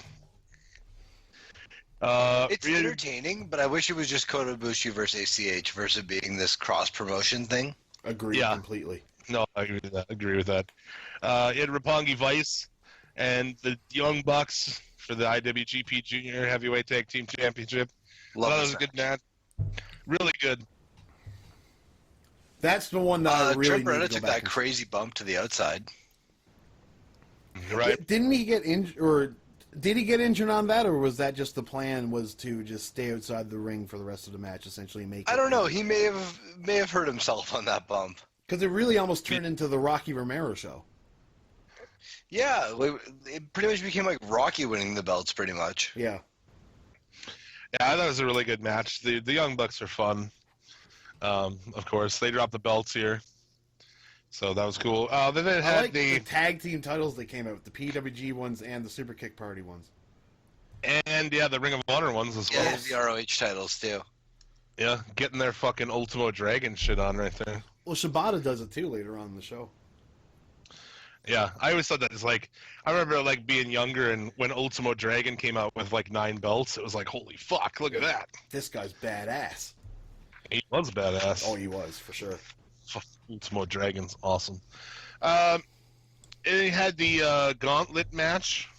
It's really- entertaining, but I wish it was just Kota Ibushi versus ACH versus being this cross-promotion thing. Agree Yeah. completely. No, I agree with that. You had Roppongi Vice and the Young Bucks for the IWGP Junior Heavyweight Tag Team Championship. Love That this was a good match. Really good. That's the one that I really Trent need to Beretta go took back that and- crazy bump to the outside. Right. Didn't he get injured, or did he get injured on that, or was that just the plan was to just stay outside the ring for the rest of the match, essentially make? I don't know. He may have hurt himself on that bump. because it really almost turned into the Rocky Romero show. Yeah, it pretty much became like Rocky winning the belts, pretty much. Yeah, Yeah, I thought it was a really good match. The Young Bucks are fun. Of course, they dropped the belts here, so that was cool. Then it I had like the tag team titles that came out, the PWG ones and the Super Kick Party ones. and yeah, the Ring of Honor ones as Yeah, well. the ROH titles too. Yeah, getting their fucking Ultimo Dragon shit on right there. Well, Shibata does it too later on in the show. Yeah, I always thought that is like, I remember like being younger and when Ultimo Dragon came out with like 9 belts, it was like, holy fuck, look at that. This guy's badass. He was badass. Oh, he was for sure. Ultimo Dragon's awesome. It had the gauntlet match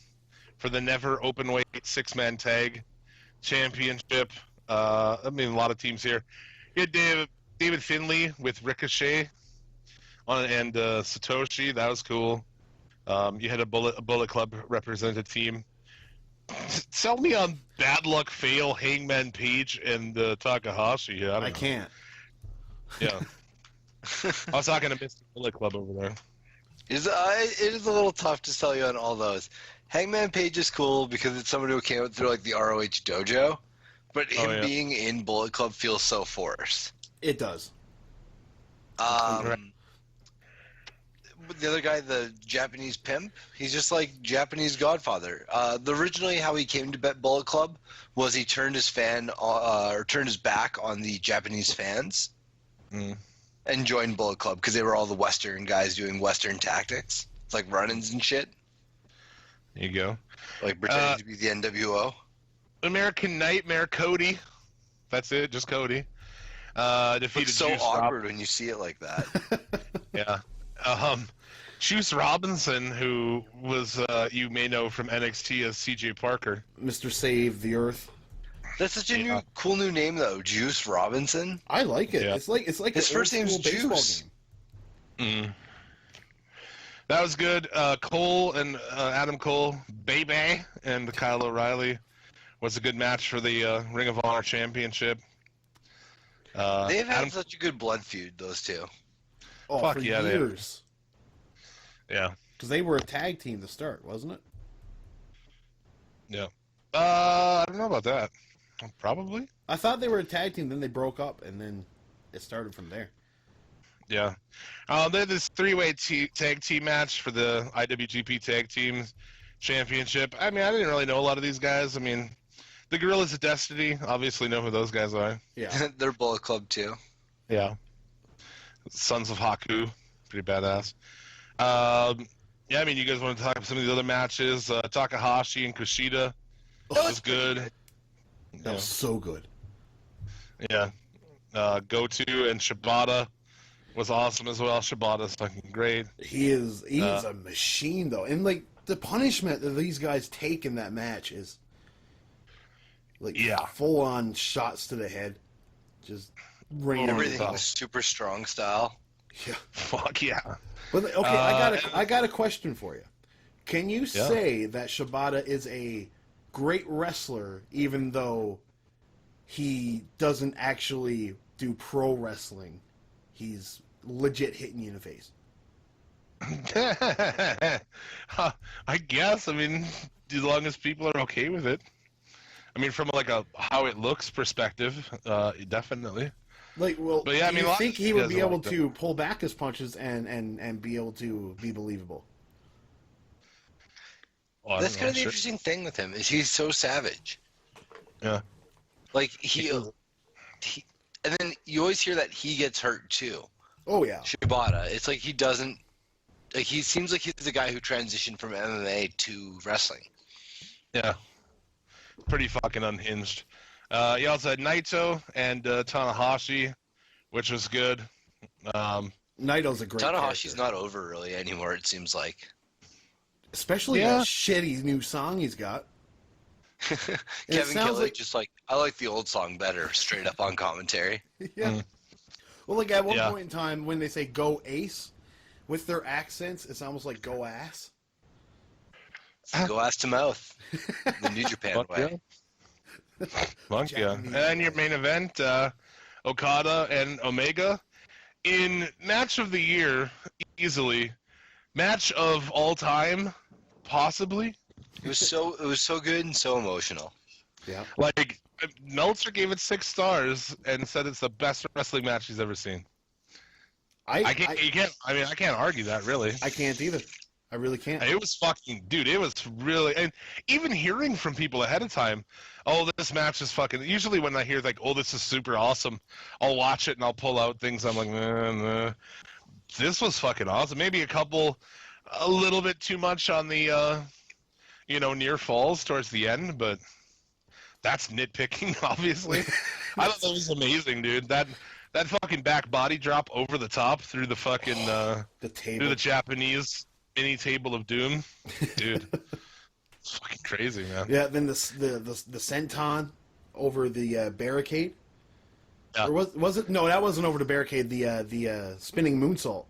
for the never openweight 6-man tag championship. I mean, a lot of teams here. You had David Finlay with Ricochet and Satoshi. That was cool. You had a Bullet Club represented team. Sell me on Bad Luck Fail, Hangman Page, and Takahashi. Yeah, I can't. Yeah. I was talking to Mr. Bullet Club over there. It is a little tough to sell you on all those. Hangman Page is cool because it's somebody who came through like the ROH dojo, but him being in Bullet Club feels so forced. It does. The other guy, the Japanese pimp, he's just like Japanese Godfather. Originally how he came to Bullet Club was he turned his back on the Japanese fans and joined Bullet Club because they were all the Western guys doing Western tactics. It's like run-ins and shit. There you go. Like pretending to be the NWO. American Nightmare Cody. That's it, just Cody. Defeated It's so Juice awkward when you see it like that. Yeah. Juice Robinson, who was, you may know from NXT as CJ Parker. Mr. Save the Earth. That's such a cool new name, though. Juice Robinson. I like it. Yeah. It's like his first name's Juice. Game. That was good. Cole and Adam Cole, baby, and Kyle O'Reilly was a good match for the Ring of Honor Championship. They've had such a good blood feud, those two. Oh, Fuck for yeah, years. Yeah. Because they were a tag team to start, wasn't it? Yeah. I don't know about that. Probably. I thought they were a tag team, then they broke up, and then it started from there. Yeah. They had this 3-way tag team match for the IWGP Tag Team Championship. I mean, I didn't really know a lot of these guys. I mean, the Gorillas of Destiny, obviously know who those guys are. Yeah. They're Bullet Club, too. Yeah. Sons of Haku. Pretty badass. Yeah, I mean, you guys want to talk about some of the other matches? Takahashi and Kushida. That was good. That was so good. Yeah. Goto and Shibata was awesome as well. Shibata's fucking great. He's a machine, though. And, like, the punishment that these guys take in that match is, like, full-on shots to the head. Just raining. Everything's super strong style. Yeah. Fuck yeah. But, okay, I got a question for you. Can you say that Shibata is a great wrestler even though he doesn't actually do pro wrestling? He's legit hitting you in the face. I guess. I mean, as long as people are okay with it. I mean, from like a how it looks perspective, definitely. Like, well, but yeah, I mean, you think he would be able like to pull back his punches and be able to be believable? Well, That's kind of the interesting thing with him is he's so savage. Yeah. Like he, and then you always hear that he gets hurt too. Oh yeah. Shibata. It's like he doesn't. Like he seems like he's the guy who transitioned from MMA to wrestling. Yeah. Pretty fucking unhinged. You also had Naito and Tanahashi, which was good. Naito's a great Tanahashi's character. not over really anymore, it seems like. Especially that shitty new song he's got. Kevin Kelly just like, I like the old song better, straight up on commentary. Yeah. Well, like at one point in time, when they say "Go Ace," with their accents, it's almost like "Go Ass." Go ass to mouth. The New Japan way. Fuck yeah. And your main event, Okada and Omega. In match of the year, easily. Match of all time, possibly. It was so good and so emotional. Yeah. Like, Meltzer gave it 6 stars and said it's the best wrestling match he's ever seen. I can't argue that, really. I can't either. I really can't. It was fucking, dude, it was really, and even hearing from people ahead of time, oh, this match is fucking, usually when I hear like, oh, this is super awesome, I'll watch it and I'll pull out things, I'm like, nah. This was fucking awesome. Maybe a little bit too much on the, near falls towards the end, but that's nitpicking, obviously. I thought that was amazing, dude. That fucking back body drop over the top through the fucking, the table. through the Japanese mini table of doom, dude. It's fucking crazy, man. Yeah, then the senton over the barricade. Yeah. Or was it? No, that wasn't over the barricade. The spinning moonsault.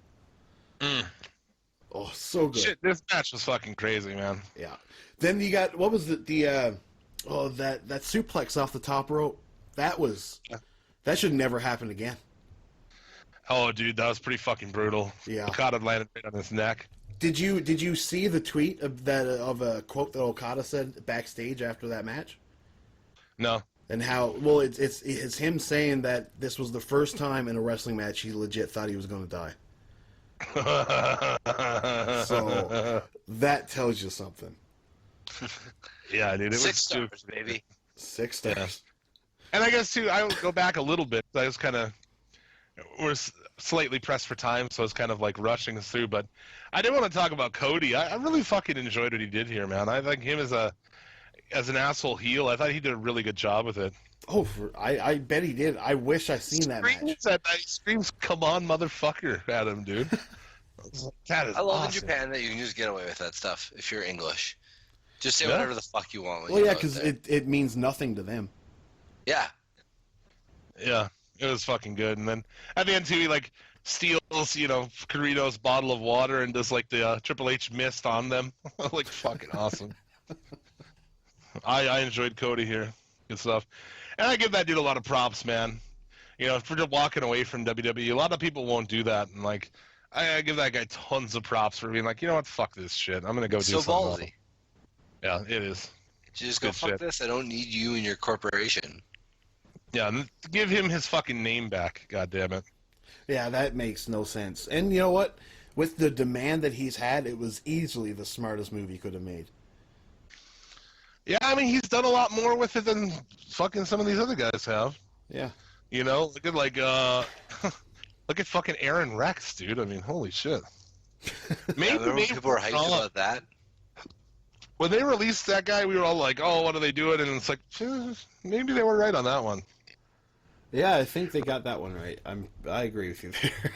Oh, so good. Shit, this match was fucking crazy, man. Yeah. Then you got what was that suplex off the top rope? That should never happen again. Oh, dude, that was pretty fucking brutal. Yeah. Okada landed right on his neck. Did you see the tweet of a quote that Okada said backstage after that match? No. And how it's him saying that this was the first time in a wrestling match he legit thought he was going to die. So that tells you something. Yeah, dude, it 6 was stars, baby. 6 stars. Yeah. And I guess too, I would go back a little bit. I was kind of slightly pressed for time, so I was kind of like rushing through. But I did want to talk about Cody. I really fucking enjoyed what he did here, man. I think him as an asshole heel, I thought he did a really good job with it. Oh, I bet he did. I wish I seen that match. He screams, "Come on, motherfucker!" at him, dude. That is I love awesome. in Japan that you can just get away with that stuff if you're English. Just say Yeah. whatever the fuck you want. When Well, you yeah, go because there. it means nothing to them. Yeah. Yeah, it was fucking good. And then at the end too, he like steals, Carito's bottle of water and does like the Triple H mist on them. Like fucking awesome. I enjoyed Cody here. Good stuff. And I give that dude a lot of props, man. If we're walking away from WWE, a lot of people won't do that. And like, I give that guy tons of props for being like, you know what, fuck this shit. I'm gonna go do So something else. ballsy. Yeah, it is. You just go, Good fuck shit. this. I don't need you and your corporation. Yeah, and give him his fucking name back. God damn it. Yeah, that makes no sense. And you know what? With the demand that he's had, it was easily the smartest move he could have made. Yeah, I mean, he's done a lot more with it than fucking some of these other guys have. Yeah. Look at look at fucking Aaron Rex, dude. I mean, holy shit. Remember when people were hyped about that? When they released that guy, we were all like, "Oh, what are they doing?" And it's like, maybe they were right on that one. Yeah, I think they got that one right. I agree with you there.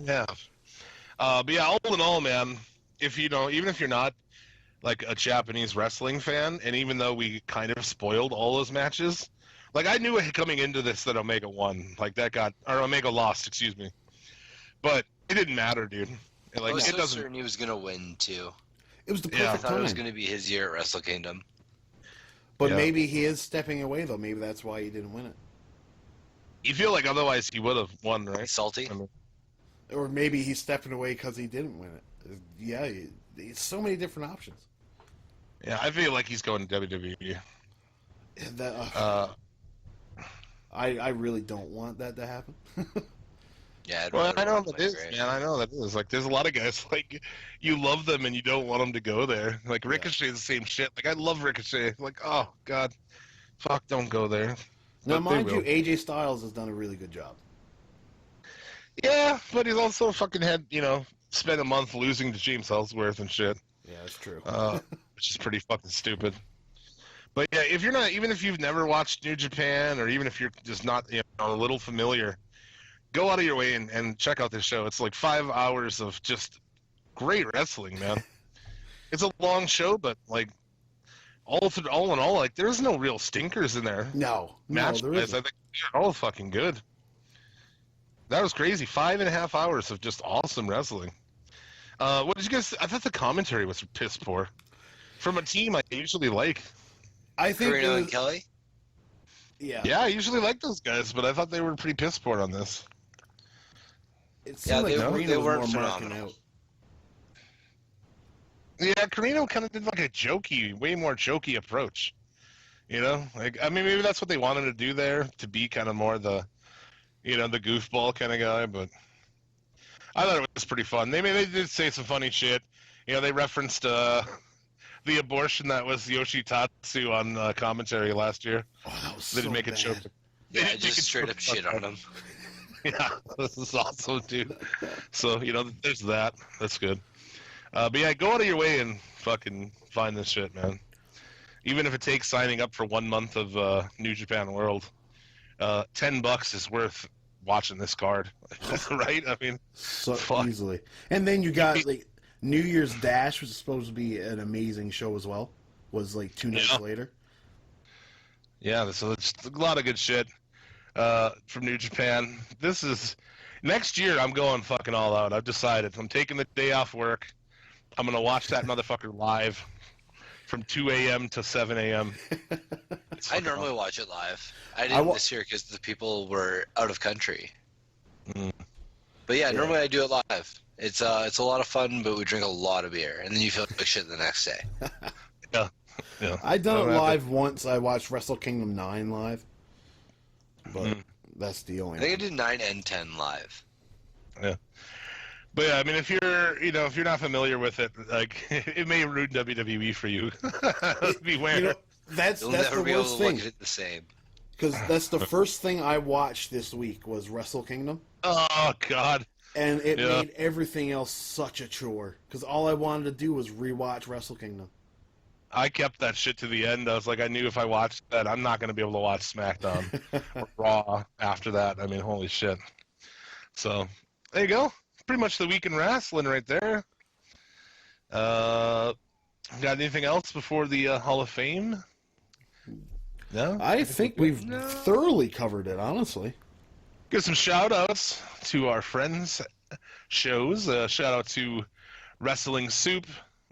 Yeah. But yeah, all in all, man, even if you're not like a Japanese wrestling fan, and even though we kind of spoiled all those matches, like I knew coming into this that Omega won, like Omega lost, excuse me, but it didn't matter, dude. Like I was it so doesn't. certain he was gonna win too. It was the Yeah. I perfect thought it was time. gonna be his year at Wrestle Kingdom. But Yeah. maybe he is stepping away, though. Maybe that's why he didn't win it. You feel like otherwise he would have won, right? Salty. I mean, Or maybe he's stepping away because he didn't win it. Yeah, it's so many different options. yeah, I feel like he's going to WWE. That, I really don't want that to happen. Yeah. I'd Well, rather I know win that my is, career. man. I know that is. Like, there's a lot of guys like you love them and you don't want them to go there. Like Ricochet's the same shit. Like I love Ricochet. Like, oh god, fuck, don't go there. Now, But they mind you, will. AJ Styles has done a really good job. Yeah, but he's also fucking had spent a month losing to James Ellsworth and shit, Yeah, that's true. which is pretty fucking stupid. But yeah, even if you've never watched New Japan, or even if you're just not a little familiar, go out of your way and check out this show. It's like 5 hours of just great wrestling, man. It's a long show, but like all in all, like there's no real stinkers in there. No, Match there wise, I isn't. think they're all fucking good. That was crazy. 5.5 hours of just awesome wrestling. What did you guys? I thought the commentary was piss poor. From a team I usually like. I think Carino it and was- Kelly. yeah, Yeah, I usually like those guys, but I thought they were pretty piss poor on this. it Yeah, seemed like they Carino was weren't more marking phenomenal. out. Yeah, Carino kind of did like a way more jokey approach. Like I mean, maybe that's what they wanted to do there, to be kind of more the the goofball kind of guy. But I thought it was pretty fun. They did say some funny shit. They referenced the abortion that was Yoshitatsu on commentary last year. Oh, that was They so didn't make a bad. joke. They Yeah, didn't make just a straight joke up shit about on that. him. Yeah, this is awesome, dude. So there's that. That's good. But yeah, go out of your way and fucking find this shit, man. Even if it takes signing up for 1 month of New Japan World, $10 is worth watching this card, right? I mean, So Fuck. easily. And then you got like New Year's Dash was supposed to be an amazing show as well. Was like 2 nights Yeah. later. Yeah, so it's a lot of good shit from New Japan. This is next year. I'm going fucking all out. I've decided. I'm taking the day off work. I'm gonna watch that motherfucker live from 2 a.m. to 7 a.m. I normally watch it live. I didn't this year because the people were out of country. But yeah, normally I do it live. It's a lot of fun, but we drink a lot of beer, and then you feel like shit the next day. Yeah. I done it live once. I watched Wrestle Kingdom 9 live, but that's the only. I think I did 9 and 10 live. Yeah. But yeah, I mean, if you're not familiar with it, like it may ruin WWE for you. Beware. You know, that's You'll the never be able worst to look thing. at it the same. Because that's the first thing I watched this week was Wrestle Kingdom. Oh God. And it made everything else such a chore. Because all I wanted to do was rewatch Wrestle Kingdom. I kept that shit to the end. I was like, I knew if I watched that, I'm not going to be able to watch SmackDown or Raw after that. I mean, holy shit. So, there you go. Pretty much the week in wrestling right there. Got anything else before the Hall of Fame? No? I think we've thoroughly covered it, honestly. Give some shout-outs to our friends' shows. Shout out to Wrestling Soup.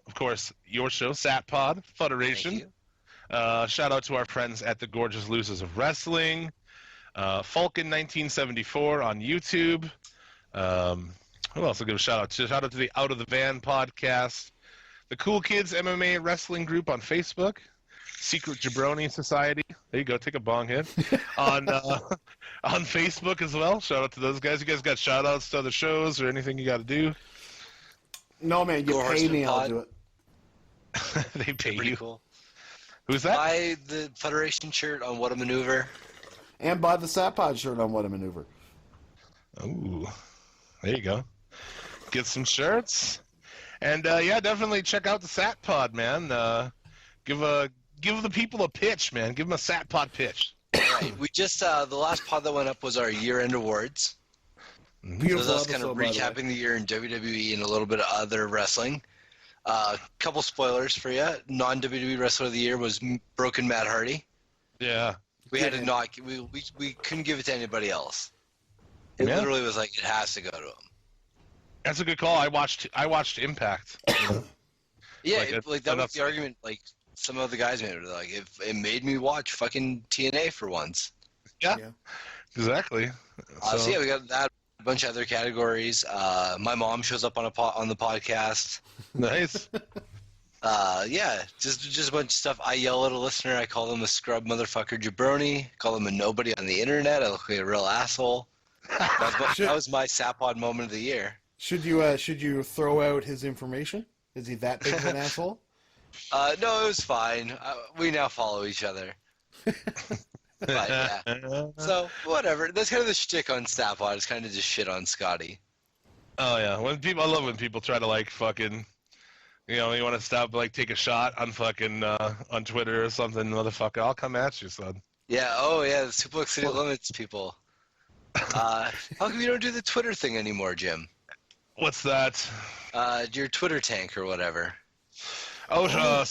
Of course, your show, Satpod, Federation. Shout out to our friends at the Gorgeous Losers of Wrestling. Falcon 1974 on YouTube. Who else will give a shout out to? Shout out to the Out of the Van podcast. The Cool Kids MMA Wrestling Group on Facebook. Secret Jabroni Society. There you go. Take a bong hit. on Facebook as well. Shout out to those guys. You guys got shout outs to other shows or anything you got to do? No, man. You pay me, I'll do it. They pay Pretty you. cool. Who's that? Buy the Federation shirt on What a Maneuver. And buy the Satpod shirt on What a Maneuver. Ooh, there you go. Get some shirts, and yeah, definitely check out the Satpod, man. Give the people a pitch, man. Give them a Satpod pitch. Right. We just the last pod that went up was our year-end awards. Beautiful So that's kind episode, of by the way. recapping the year in WWE and a little bit of other wrestling. Couple spoilers for you. Non-WWE Wrestler of the Year was Broken Matt Hardy. Yeah. We had to not. We couldn't give it to anybody else. It Yeah. literally was like it has to go to him. That's a good call. I watched Impact. Yeah, Like, that was enough- the argument. Like some of the guys made it. Like if it made me watch fucking TNA for once. Yeah. Yeah. Exactly. So yeah, we got that. A bunch of other categories. My mom shows up on the podcast. Nice. Yeah, just a bunch of stuff. I yell at a listener. I call them a scrub motherfucker jabroni. Call them a nobody on the internet. I look like a real asshole. That was my Sapod moment of the year. Should you throw out his information? Is he that big of an asshole? No, it was fine. We now follow each other. But yeah, so whatever. That's kind of the shtick on Sapod. It's kind of just shit on Scotty. Oh yeah. I love when people try to like fucking, you want to stop like take a shot on fucking on Twitter or something, motherfucker. I'll come at you, son. Yeah. Oh yeah, the Suplex City Limits people. How come you don't do the Twitter thing anymore, Jim? What's that? Your Twitter tank or whatever. Oh,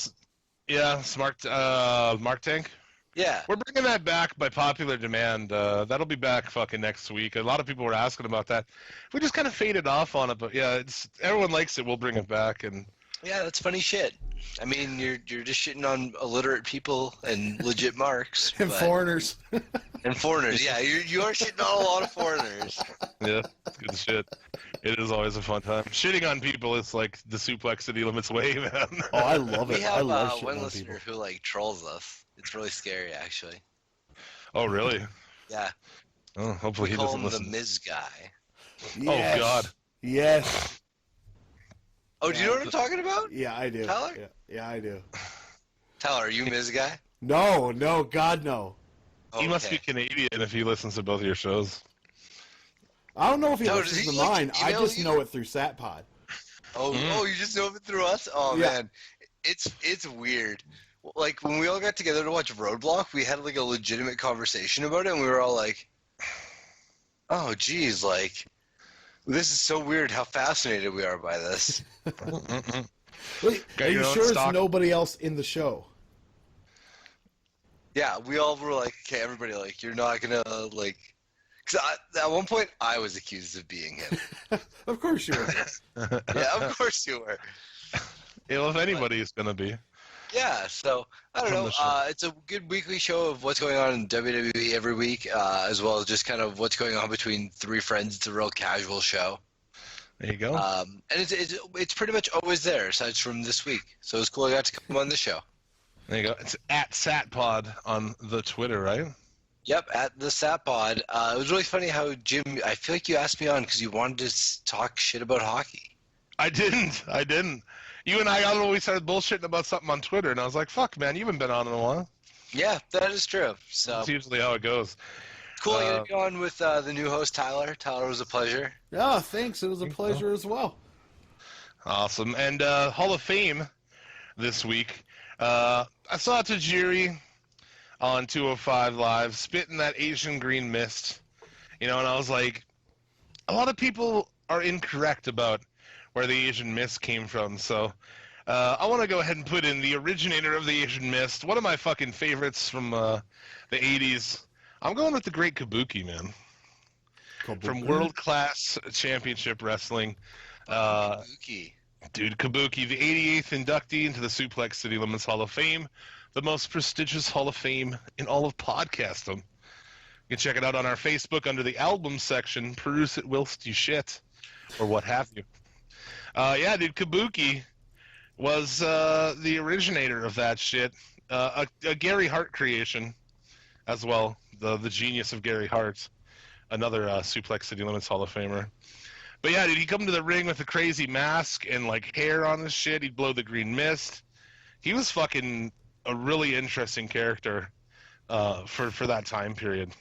yeah, Mark Tank. Yeah. We're bringing that back by popular demand. That'll be back fucking next week. A lot of people were asking about that. We just kind of faded off on it, but yeah, everyone likes it. We'll bring it back. And Yeah, that's funny shit. I mean, you're just shitting on illiterate people and legit marks. And but- foreigners. And foreigners. Yeah, you are shitting on a lot of foreigners. yeah, it's good shit. It is always a fun time. Shitting on people is like the Suplex City Limits way, man. Oh, I love it. We I have love one shitting on listener people. who like trolls us. It's really scary, actually. Oh, really? Yeah. Oh, hopefully We he call doesn't him listen. the Miz guy. Yes. Oh, God. Yes. Oh, do you know what I'm talking about? Yeah, I do. Tyler? Yeah, I do. Tyler, are you Miz guy? No, God, no. He must be Okay. Canadian if he listens to both of your shows. I don't know if he No, listens does to he, like, mine. I email just you? know it through Satpod. Oh, you just know it through us? Oh, Yeah. man. It's weird. Like, when we all got together to watch Roadblock, we had, like, a legitimate conversation about it, and we were all like, oh, geez, like, This is so weird how fascinated we are by this. Wait, Got are your you own sure stock? it's nobody else in the show? Yeah, we all were like, okay, everybody, like, you're not gonna, like... Because at one point, I was accused of being him. Of course you were. Yeah, of course you were. Well, if anybody is gonna be. Yeah, so, I don't From know. the show. It's a good weekly show of what's going on in WWE every week, as well as just kind of what's going on between three friends. It's a real casual show. There you go. And it's pretty much always there, aside from this week. So it's cool I got to come on the show. There you go. It's at SatPod on the Twitter, right? Yep, at the Satpod. It was really funny how, Jim, I feel like you asked me on because you wanted to talk shit about hockey. I didn't. You and I always started bullshitting about something on Twitter, and I was like, fuck, man, you haven't been on in a while. Yeah, that is true. So That's usually how it goes. cool I got to be on with the new host, Tyler. Tyler, was a pleasure. Yeah, thanks. It was a pleasure as well. Awesome. And Hall of Fame this week. I saw Tajiri on 205 Live spitting that Asian green mist, and I was like, a lot of people are incorrect about where the Asian mist came from, so I want to go ahead and put in the originator of the Asian mist, one of my fucking favorites from the 80s. I'm going with the Great Kabuki, man. From World Class Championship Wrestling. Kabuki. Dude, Kabuki, the 88th inductee into the Suplex City Limits Hall of Fame, the most prestigious Hall of Fame in all of podcasting. You can check it out on our Facebook under the album section. Peruse it whilst you shit, or what have you. Yeah, dude, Kabuki was the originator of that shit. A Gary Hart creation as well. The genius of Gary Hart, another Suplex City Limits Hall of Famer. But yeah, dude, he'd come to the ring with a crazy mask and like hair on his shit. He'd blow the green mist. He was fucking a really interesting character for that time period.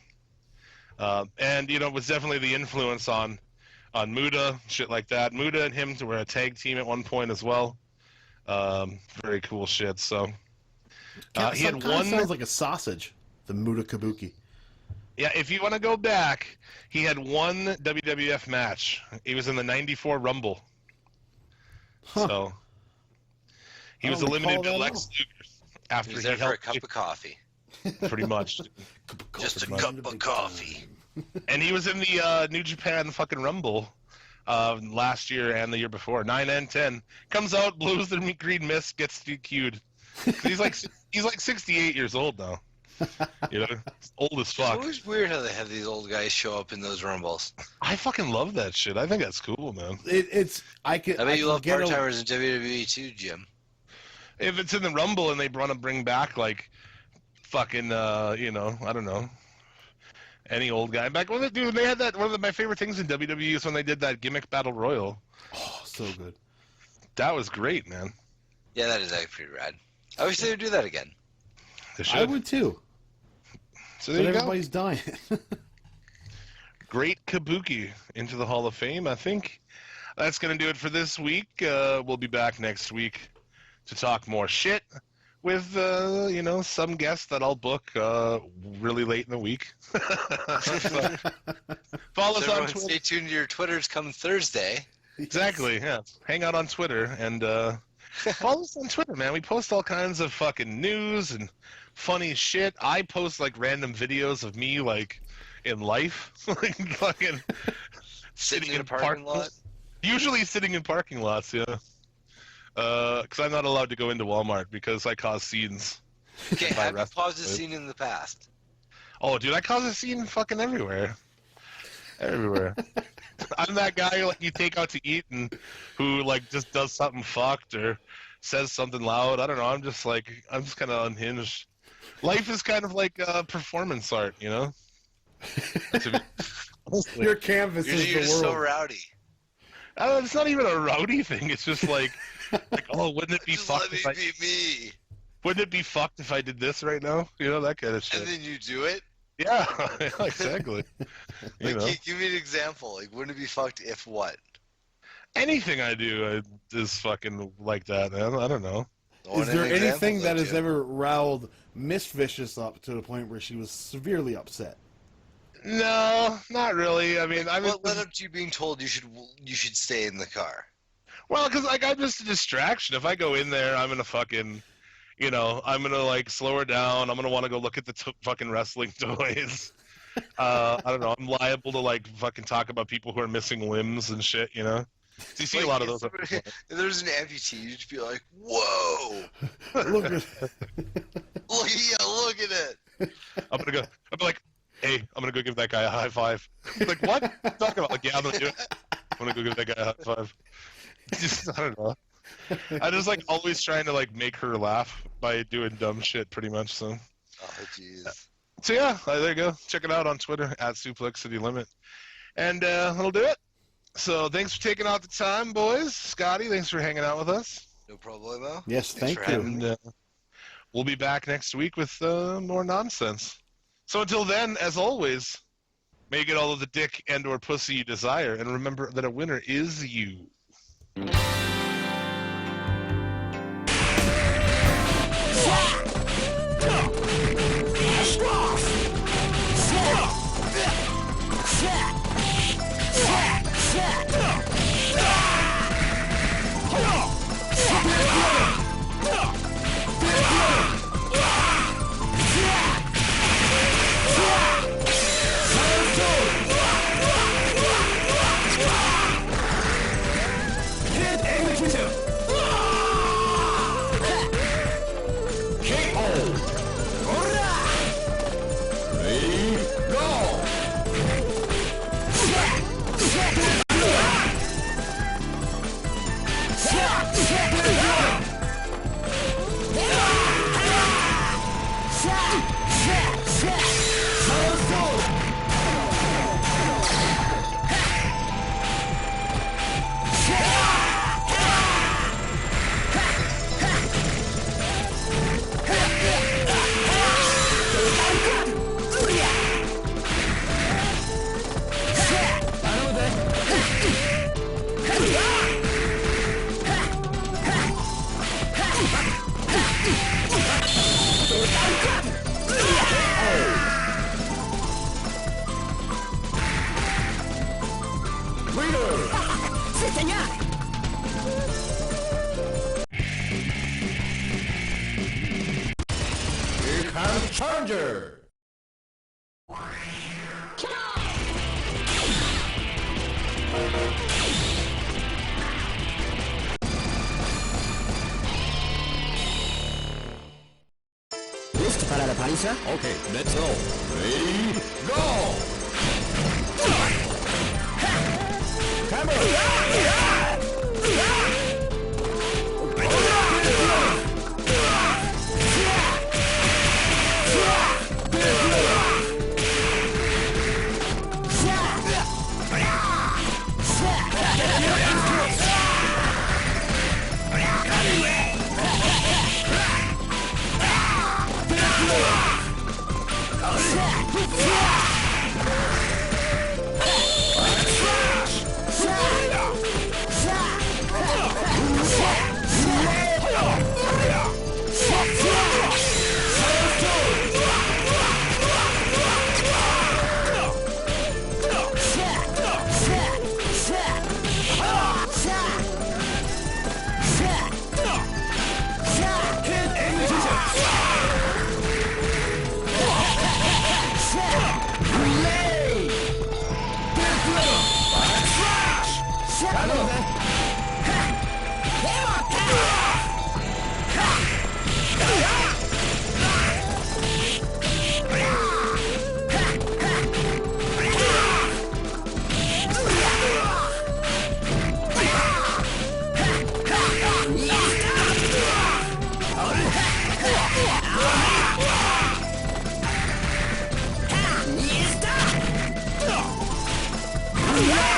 And it was definitely the influence on Muda, shit like that. Muda and him were a tag team at one point as well. Very cool shit. So he had one. Sounds like a sausage. The Muda Kabuki. Yeah, if you want to go back, he had one WWF match. He was in the '94 Rumble. Huh. So he I was don't eliminated recall by that Lex at Luger after He was he there for a helped cup of coffee. pretty much. Just a much. cup of coffee. And he was in the New Japan fucking Rumble last year and the year before, 9 and 10. Comes out, blows the green mist, gets DQ'd. He's like 68 years old now. Old as It's fuck. always weird how they have these old guys show up in those rumbles. I fucking love that shit. I think that's cool, man. I bet you love get a- part-timers in WWE too, Jim. If it's in the Rumble and they want to bring back like fucking I don't know, any old guy back when they had that. One of my favorite things in WWE is when they did that gimmick battle royal. Oh, so good. That was great, man. Yeah, that is actually pretty rad. I wish they would do that again. They should. I would too. So But there you go. everybody's dying. Great Kabuki into the Hall of Fame. I think that's going to do it for this week. We'll be back next week to talk more shit with, some guests that I'll book really late in the week. So, follow us So on everyone Twitter. stay tuned to your Twitters come Thursday. Exactly, yeah. Hang out on Twitter and follow us on Twitter, man. We post all kinds of fucking news and funny shit. I post like random videos of me like in life, like fucking Sitting in a parking lot. Usually sitting in parking lots, yeah. Because I'm not allowed to go into Walmart because I cause scenes. Okay, By have you wrestling, paused the right? scene in the past? Oh, dude, I cause a scene fucking everywhere. Everywhere. I'm that guy like you take out to eat and who like just does something fucked or says something loud. I don't know. I'm just kind of unhinged. Life is kind of like performance art, you know. Your canvas You're is the just world. so rowdy. It's not even a rowdy thing. It's just like oh, wouldn't it be Just fucked let if me be me. wouldn't it be fucked if I did this right now? You know, that kind of shit. And then you do it? Yeah, exactly. You Like, know, give me an example. Like, wouldn't it be fucked if what? anything I do is fucking like that, man. I don't know. Is there anything that has ever riled Miss Vicious up to the point where she was severely upset? No, not really. I mean, What led up to you being told you should stay in the car? well, because like I'm just a distraction. If I go in there, I'm gonna fucking, I'm gonna like slow her down. I'm gonna want to go look at the fucking wrestling toys. I don't know. I'm liable to like fucking talk about people who are missing limbs and shit. So you see a lot of those. If there's an amputee, you'd just be like, "Whoa! Look at look at it!" I'm be like, hey, I'm gonna go give that guy a high five. Like, what? What are you talking about? Like, yeah, I'm gonna do it. I'm gonna go give that guy a high five. Just, I don't know. I just like always trying to like make her laugh by doing dumb shit, pretty much. So. Oh, jeez. So yeah, there you go. Check it out on Twitter at Suplex City Limit, and that'll do it. So thanks for taking out the time, boys. Scotty, thanks for hanging out with us. No problemo. Yes, thank you. And we'll be back next week with more nonsense. So until then, as always, may you get all of the dick and/or pussy you desire, and remember that a winner is you. Challenger! ¿Listo para la paliza? Okay, let's go. Ready, go! Yeah!